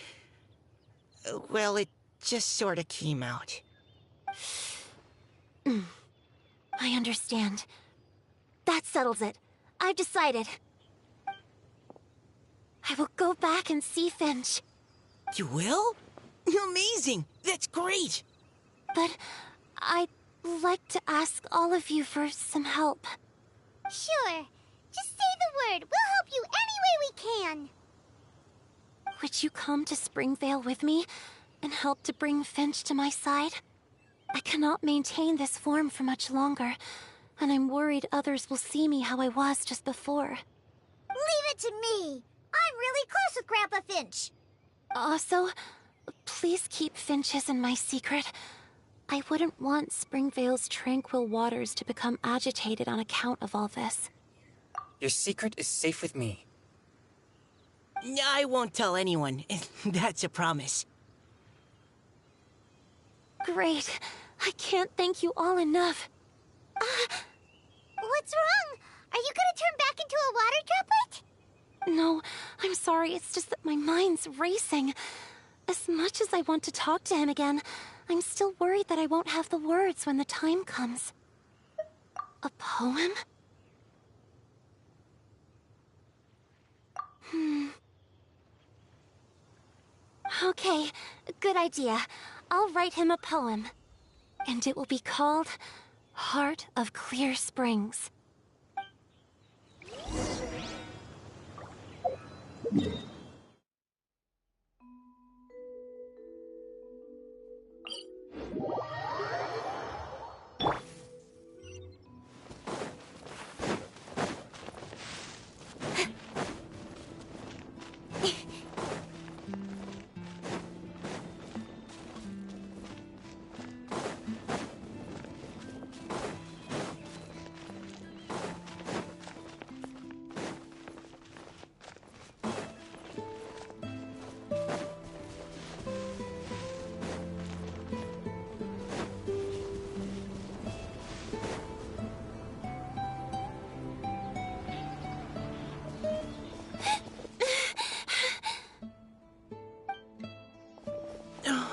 well, it just sort of came out. I understand. That settles it. I've decided. I will go back and see Finch. You will? Amazing! That's great! But I'd like to ask all of you for some help. Sure. Just say the word. We'll help you any way we can. Would you come to Springvale with me and help to bring Finch to my side? I cannot maintain this form for much longer, and I'm worried others will see me how I was just before. Leave it to me. I'm really close with Grandpa Finch. Also, please keep Finch's in my secret. I wouldn't want Springvale's tranquil waters to become agitated on account of all this. Your secret is safe with me. I won't tell anyone. That's a promise. Great. I can't thank you all enough. What's wrong? Are you gonna turn back into a water droplet? No, I'm sorry. It's just that my mind's racing. As much as I want to talk to him again, I'm still worried that I won't have the words when the time comes. A poem? Okay, good idea. I'll write him a poem. And it will be called Heart of Clear Springs.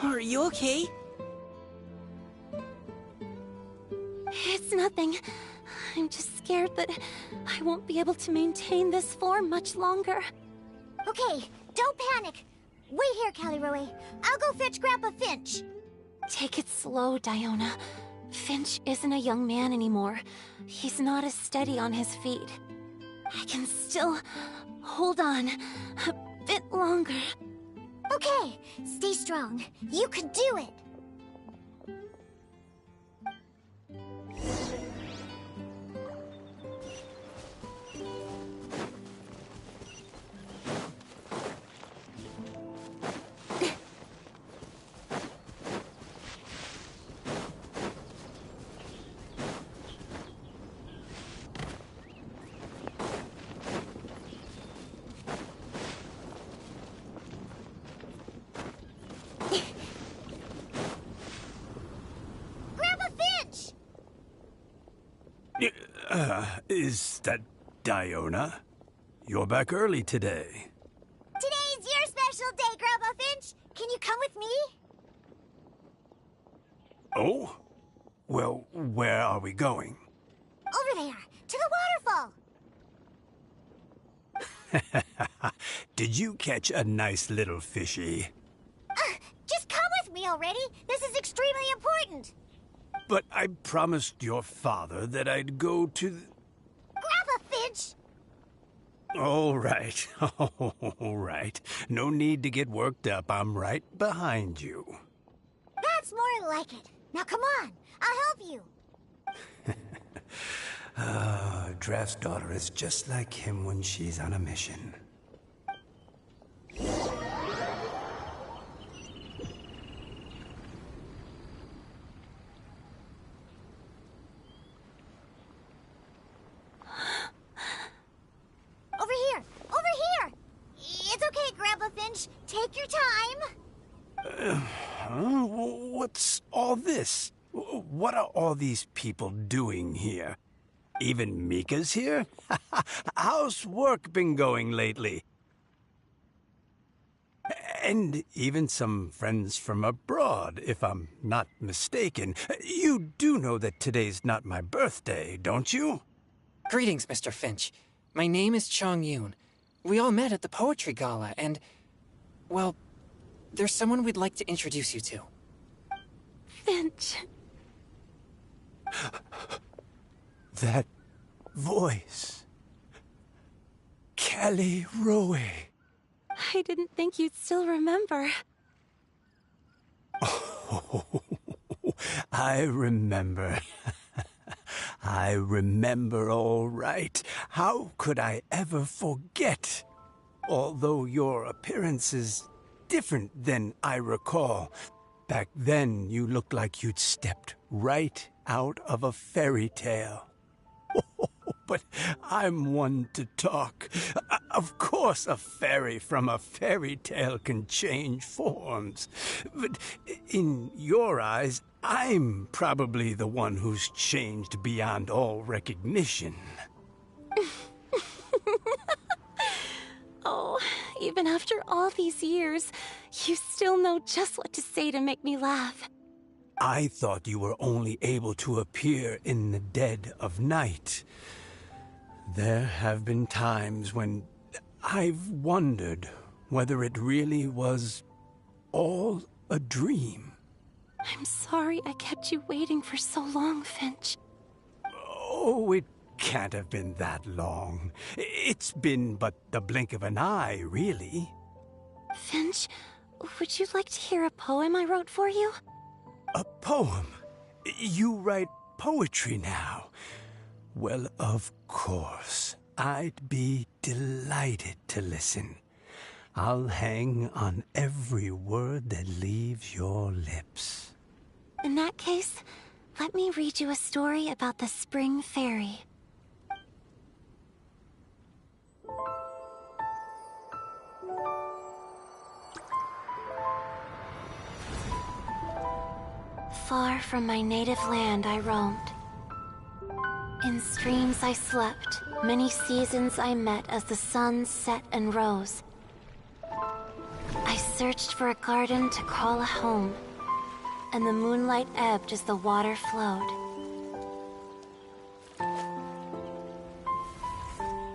Are you okay? It's nothing. I'm just scared that I won't be able to maintain this form much longer. Okay, don't panic. Wait here, Caliroe. I'll go fetch Grandpa Finch. Take it slow, Diona. Finch isn't a young man anymore. He's not as steady on his feet. I can still hold on a bit longer. Okay, stay strong. You can do it. Is that Diona? You're back early today. Today's your special day, Grandpa Finch. Can you come with me? Oh? Well, where are we going? Over there, to the waterfall. Did you catch a nice little fishy? Just come with me already. This is extremely important. But I promised your father that I'd go to the... Grandpa Finch! All right. All right. No need to get worked up. I'm right behind you. That's more like it. Now come on. I'll help you. Draft's daughter is just like him when she's on a mission. Over here! Over here! It's okay, Grandpa Finch. Take your time. What's all this? What are all these people doing here? Even Mika's here? How's work been going lately? And even some friends from abroad, if I'm not mistaken. You do know that today's not my birthday, don't you? Greetings, Mr. Finch. My name is Chong Yoon. We all met at the poetry gala, and... well, there's someone we'd like to introduce you to. Finch. That voice. Callie Rowe. I didn't think you'd still remember. Oh, I remember. I remember all right. How could I ever forget? Although your appearance is different than I recall. Back then, you looked like you'd stepped right out of a fairy tale. But I'm one to talk. Of course a fairy from a fairy tale can change forms. But in your eyes, I'm probably the one who's changed beyond all recognition. Oh, even after all these years, you still know just what to say to make me laugh. I thought you were only able to appear in the dead of night. There have been times when I've wondered whether it really was all a dream. I'm sorry I kept you waiting for so long, Finch. Oh, it can't have been that long. It's been but the blink of an eye, really. Finch, would you like to hear a poem I wrote for you? A poem? You write poetry now? Well, of course. I'd be delighted to listen. I'll hang on every word that leaves your lips. In that case, let me read you a story about the Spring Fairy. Far from my native land I roamed. In streams I slept, many seasons I met as the sun set and rose. I searched for a garden to call a home, and the moonlight ebbed as the water flowed.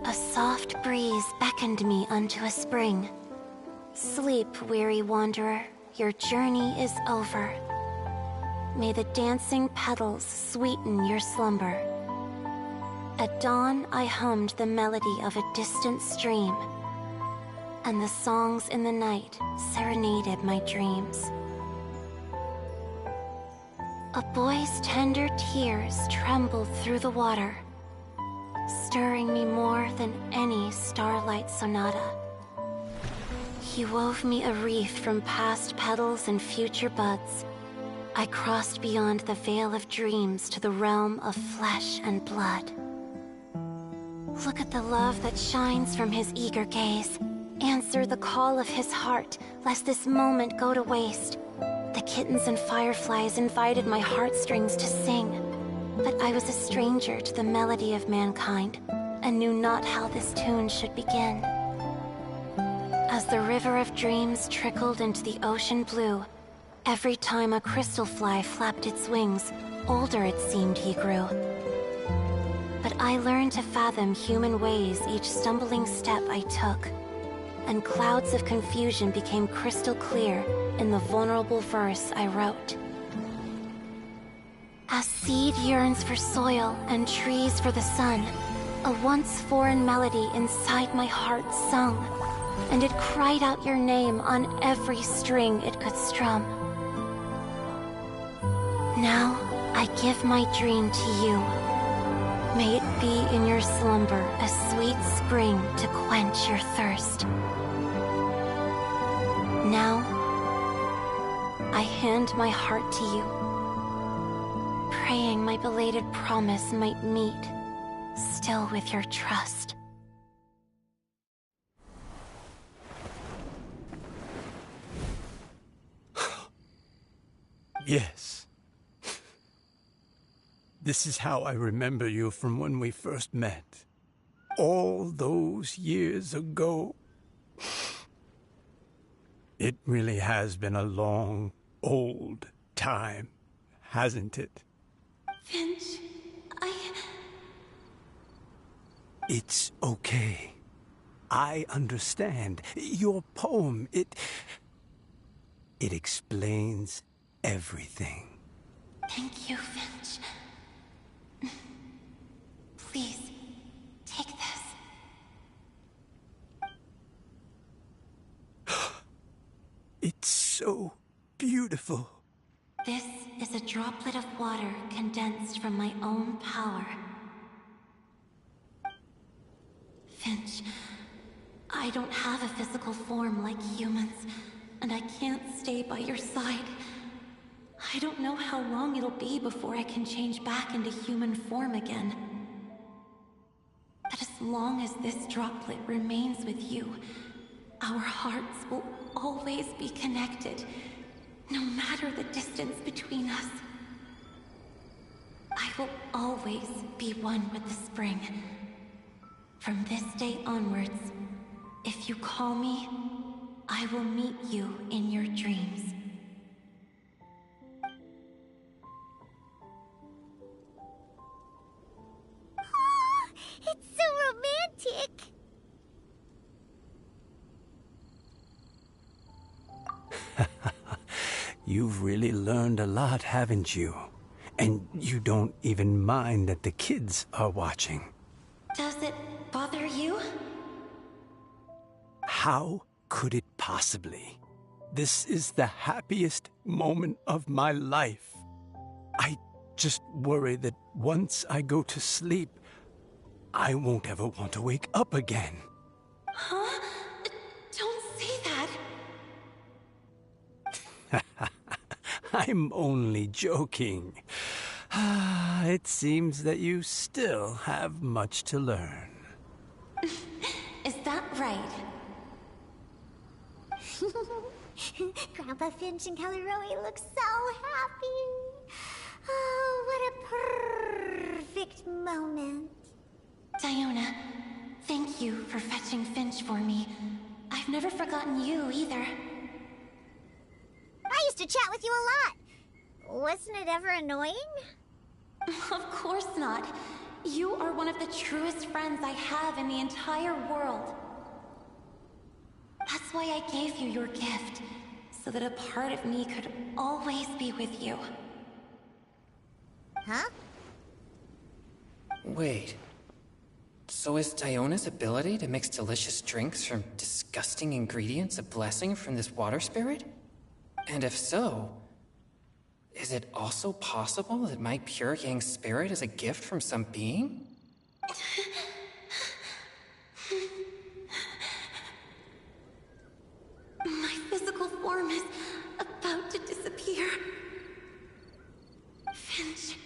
A soft breeze beckoned me unto a spring. Sleep, weary wanderer, your journey is over. may the dancing petals sweeten your slumber. At dawn, I hummed the melody of a distant stream, and the songs in the night serenaded my dreams. A boy's tender tears trembled through the water, stirring me more than any starlight sonata. He wove me a wreath from past petals and future buds. I crossed beyond the veil of dreams to the realm of flesh and blood. Look at the love that shines from his eager gaze. Answer the call of his heart, lest this moment go to waste. The kittens and fireflies invited my heartstrings to sing, but I was a stranger to the melody of mankind, and knew not how this tune should begin. As the river of dreams trickled into the ocean blue, every time a crystal fly flapped its wings, older it seemed he grew. But I learned to fathom human ways each stumbling step I took, and clouds of confusion became crystal clear in the vulnerable verse I wrote. As seed yearns for soil and trees for the sun, a once foreign melody inside my heart sung, and it cried out your name on every string it could strum. Now I give my dream to you. May it be in your slumber a sweet spring to quench your thirst. Now, I hand my heart to you, praying my belated promise might meet, still with your trust. Yes. This is how I remember you from when we first met. All those years ago. It really has been a long, old time, hasn't it? Finch, It's okay. I understand. Your poem, it explains everything. Thank you, Finch. Please, take this. It's so beautiful. This is a droplet of water condensed from my own power. Finch, I don't have a physical form like humans, and I can't stay by your side. I don't know how long it'll be before I can change back into human form again. But as long as this droplet remains with you, our hearts will always be connected, no matter the distance between us. I will always be one with the spring. From this day onwards, if you call me, I will meet you in your dreams. It's so romantic! You've really learned a lot, haven't you? And you don't even mind that the kids are watching. Does it bother you? How could it possibly? This is the happiest moment of my life. I just worry that once I go to sleep, I won't ever want to wake up again. Huh? Don't say that. I'm only joking. It seems that you still have much to learn. Is that right? Grandpa Finch and Kelly Rowie look so happy. Oh, what a perfect moment. Diona, thank you for fetching Finch for me. I've never forgotten you either. I used to chat with you a lot. Wasn't it ever annoying? Of course not. You are one of the truest friends I have in the entire world. That's why I gave you your gift, so that a part of me could always be with you. Huh? Wait. So is Diona's ability to mix delicious drinks from disgusting ingredients a blessing from this water spirit? And if so, is it also possible that my pure yang spirit is a gift from some being? My physical form is about to disappear. Finch,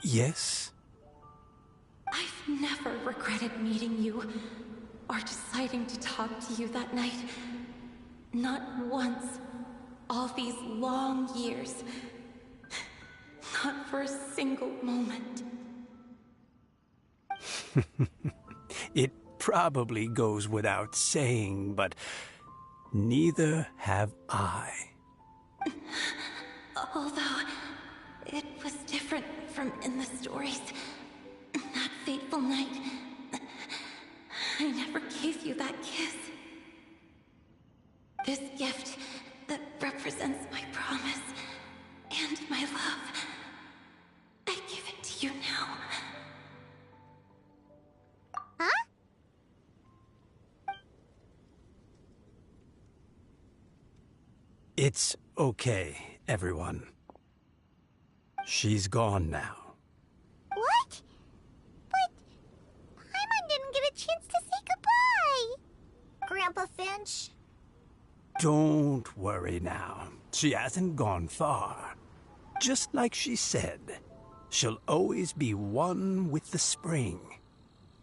Yes? I've never regretted meeting you or deciding to talk to you that night. Not once. All these long years. Not for a single moment. It probably goes without saying, but neither have I. Although, it was different from in the stories. That fateful night, I never gave you that kiss. This gift that represents my promise and my love, I give it to you now. Huh? It's okay, everyone. She's gone now. What? But Paimon didn't get a chance to say goodbye. Grandpa Finch? Don't worry now. She hasn't gone far. Just like she said, she'll always be one with the spring.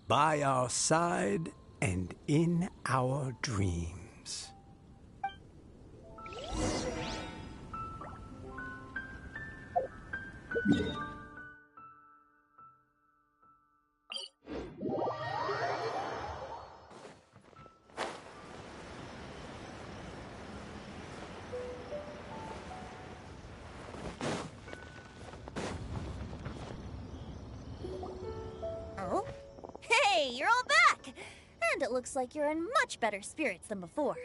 By our side and in our dreams. Oh? Hey, you're all back! And it looks like you're in much better spirits than before.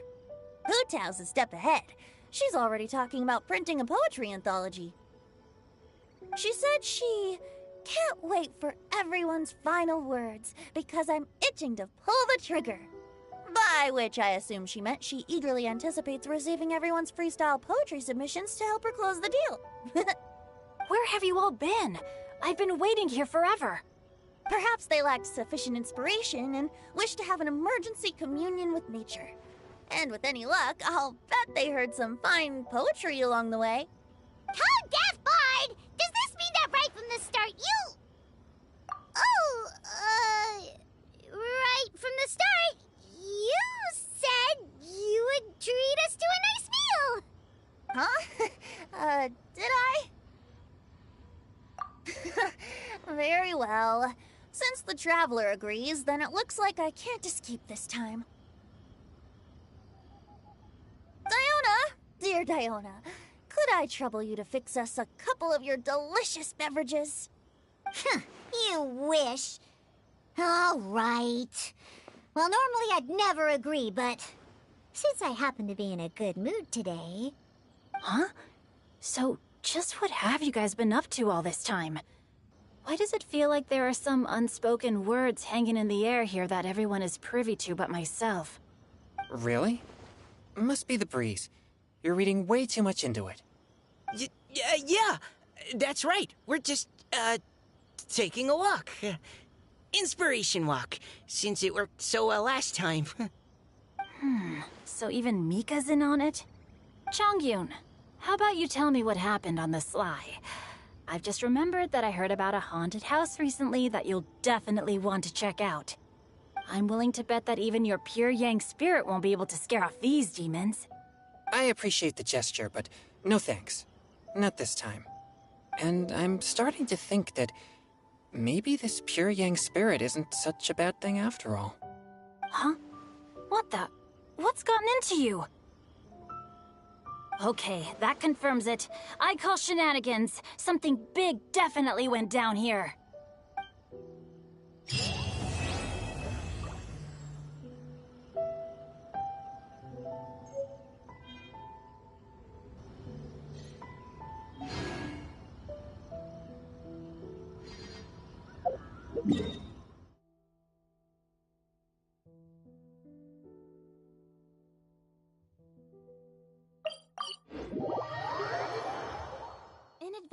Hu-Tao's a step ahead. She's already talking about printing a poetry anthology. She said she can't wait for everyone's final words because I'm itching to pull the trigger. By which I assume she meant she eagerly anticipates receiving everyone's freestyle poetry submissions to help her close the deal. Where have you all been? I've been waiting here forever. Perhaps they lacked sufficient inspiration and wished to have an emergency communion with nature. And with any luck, I'll bet they heard some fine poetry along the way. Tone deaf, Bard! Does this mean that right from the start you... Oh, right from the start, you said you would treat us to a nice meal! Huh? Did I? Very well. Since the Traveler agrees, then it looks like I can't escape this time. Diona! Dear Diona, could I trouble you to fix us a couple of your delicious beverages? You wish. All right. Well, normally I'd never agree, but since I happen to be in a good mood today... Huh? So, just what have you guys been up to all this time? Why does it feel like there are some unspoken words hanging in the air here that everyone is privy to but myself? Really? Must be the breeze. You're reading way too much into it. Yeah, that's right. We're just, taking a walk. Inspiration walk, since it worked so well last time. So even Mika's in on it? Chongyun, how about you tell me what happened on the sly? I've just remembered that I heard about a haunted house recently that you'll definitely want to check out. I'm willing to bet that even your pure yang spirit won't be able to scare off these demons. I appreciate the gesture, but no thanks. Not this time. And I'm starting to think that maybe this pure yang spirit isn't such a bad thing after all. Huh? What the? What's gotten into you? Okay, that confirms it. I call shenanigans. Something big definitely went down here.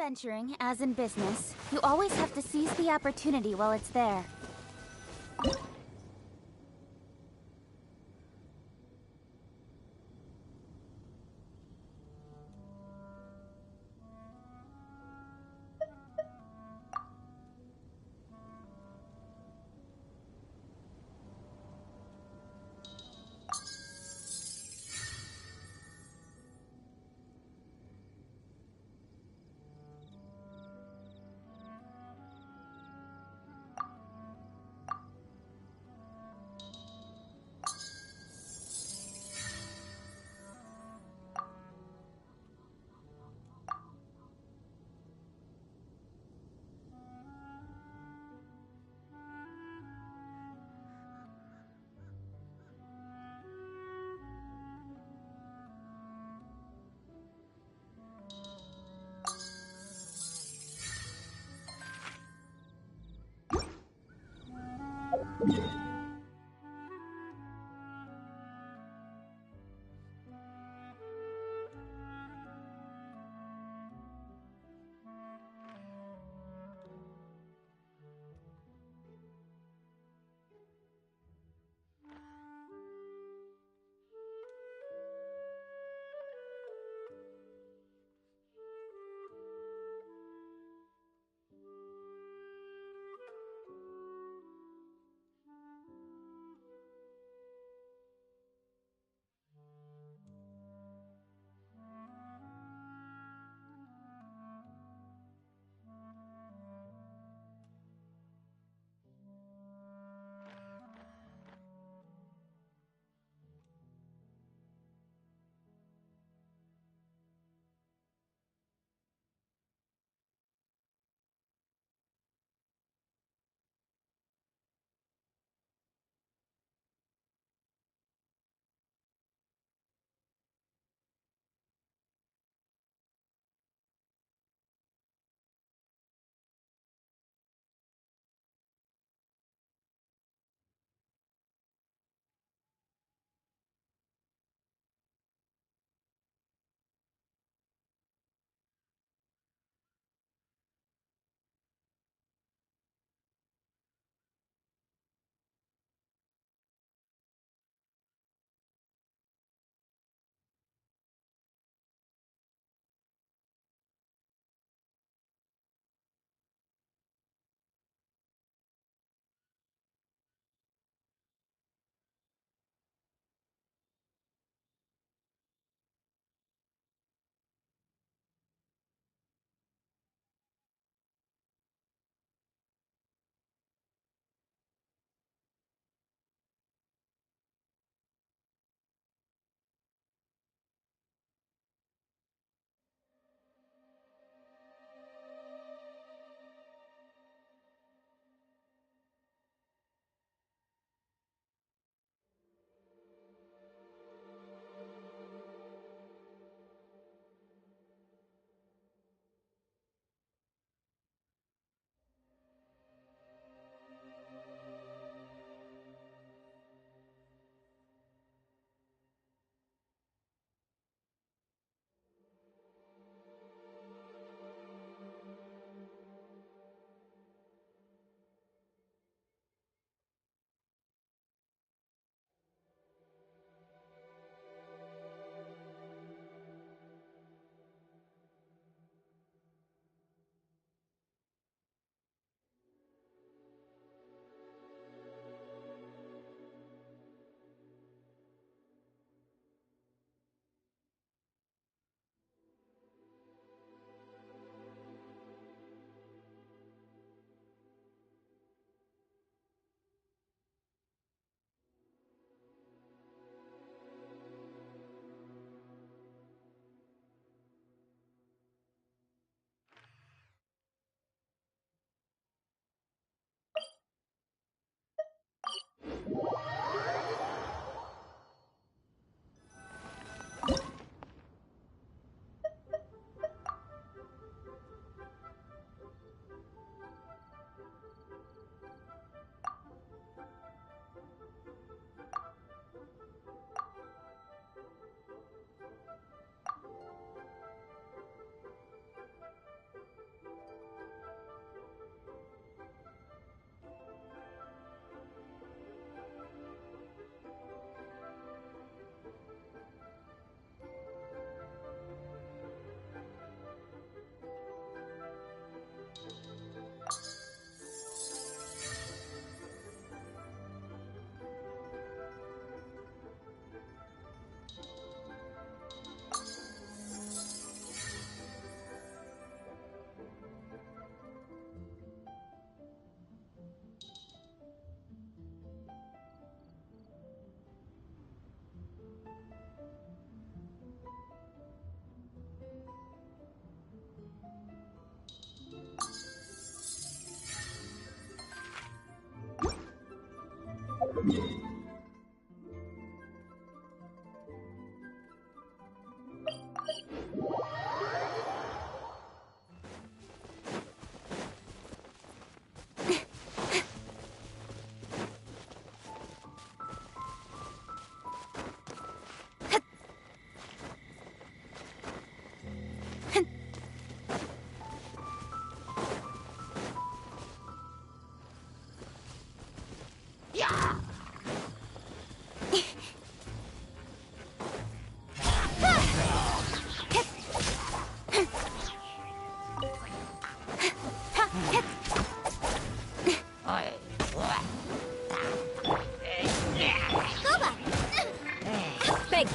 venturing, as in business, you always have to seize the opportunity while it's there.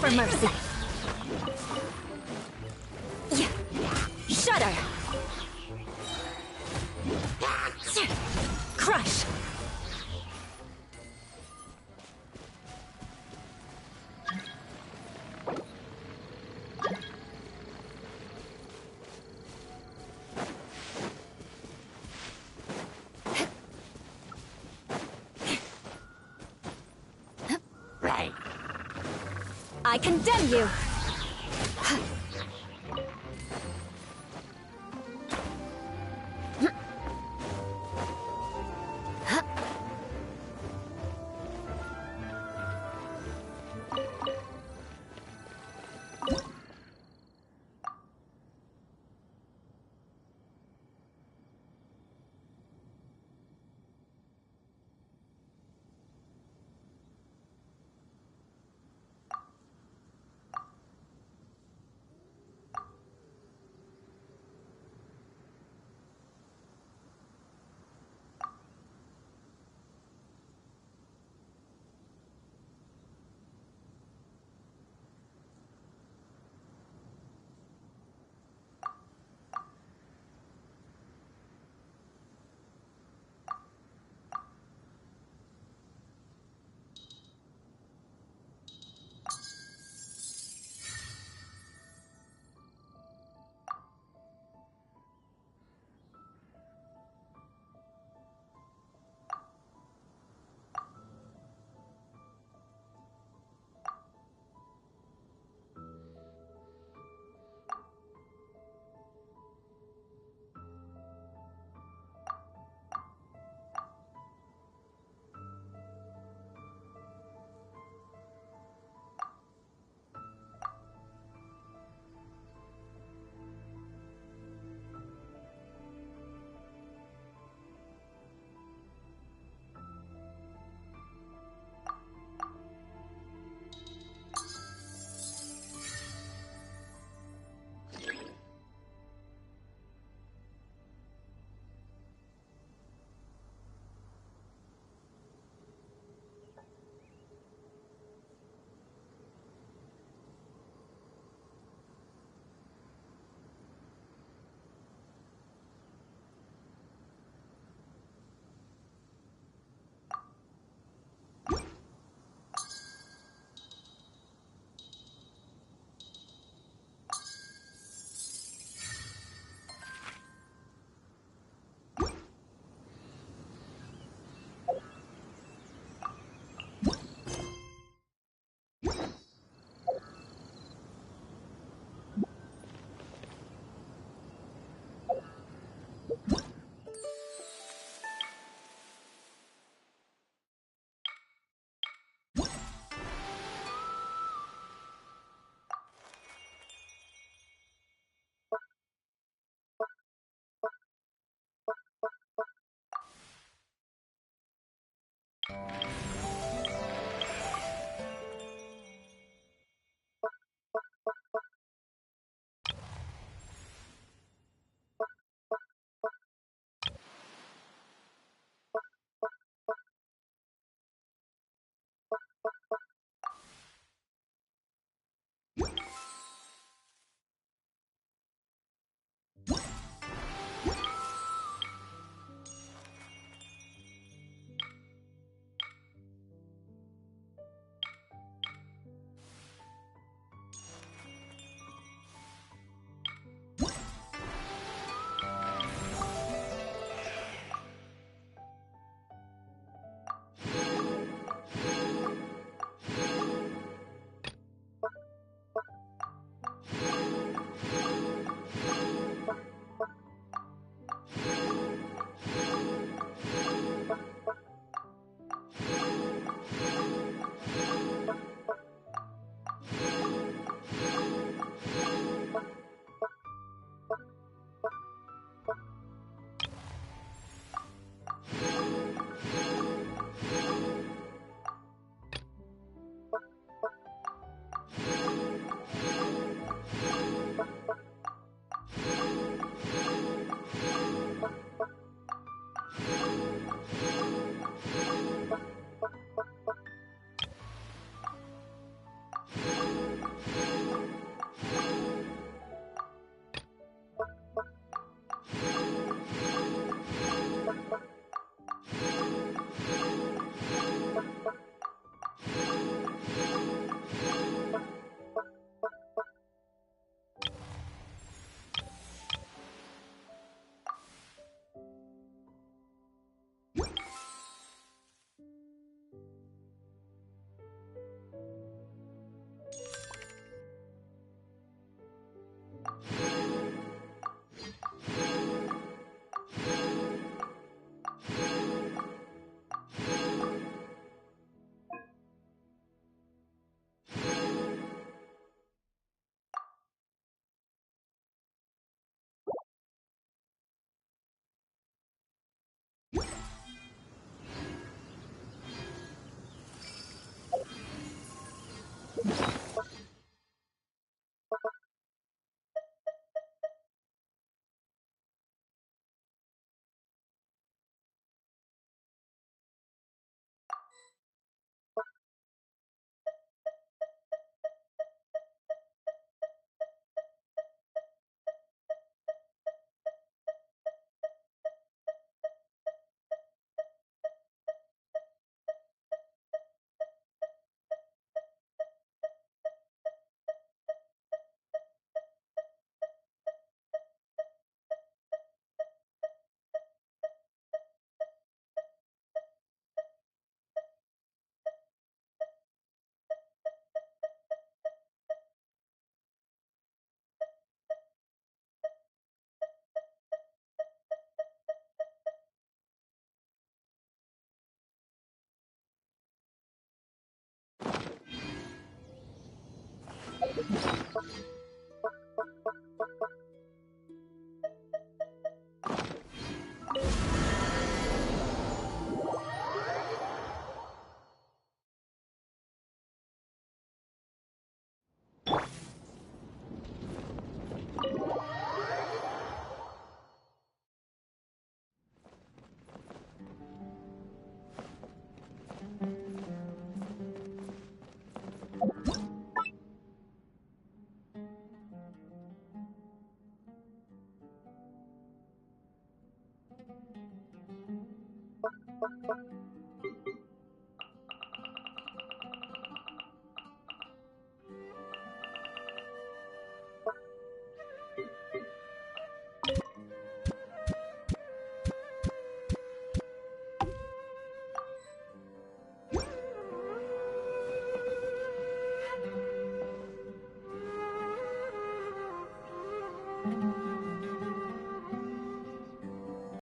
for mercy. Yeah. Shudder. Crush. I condemn you!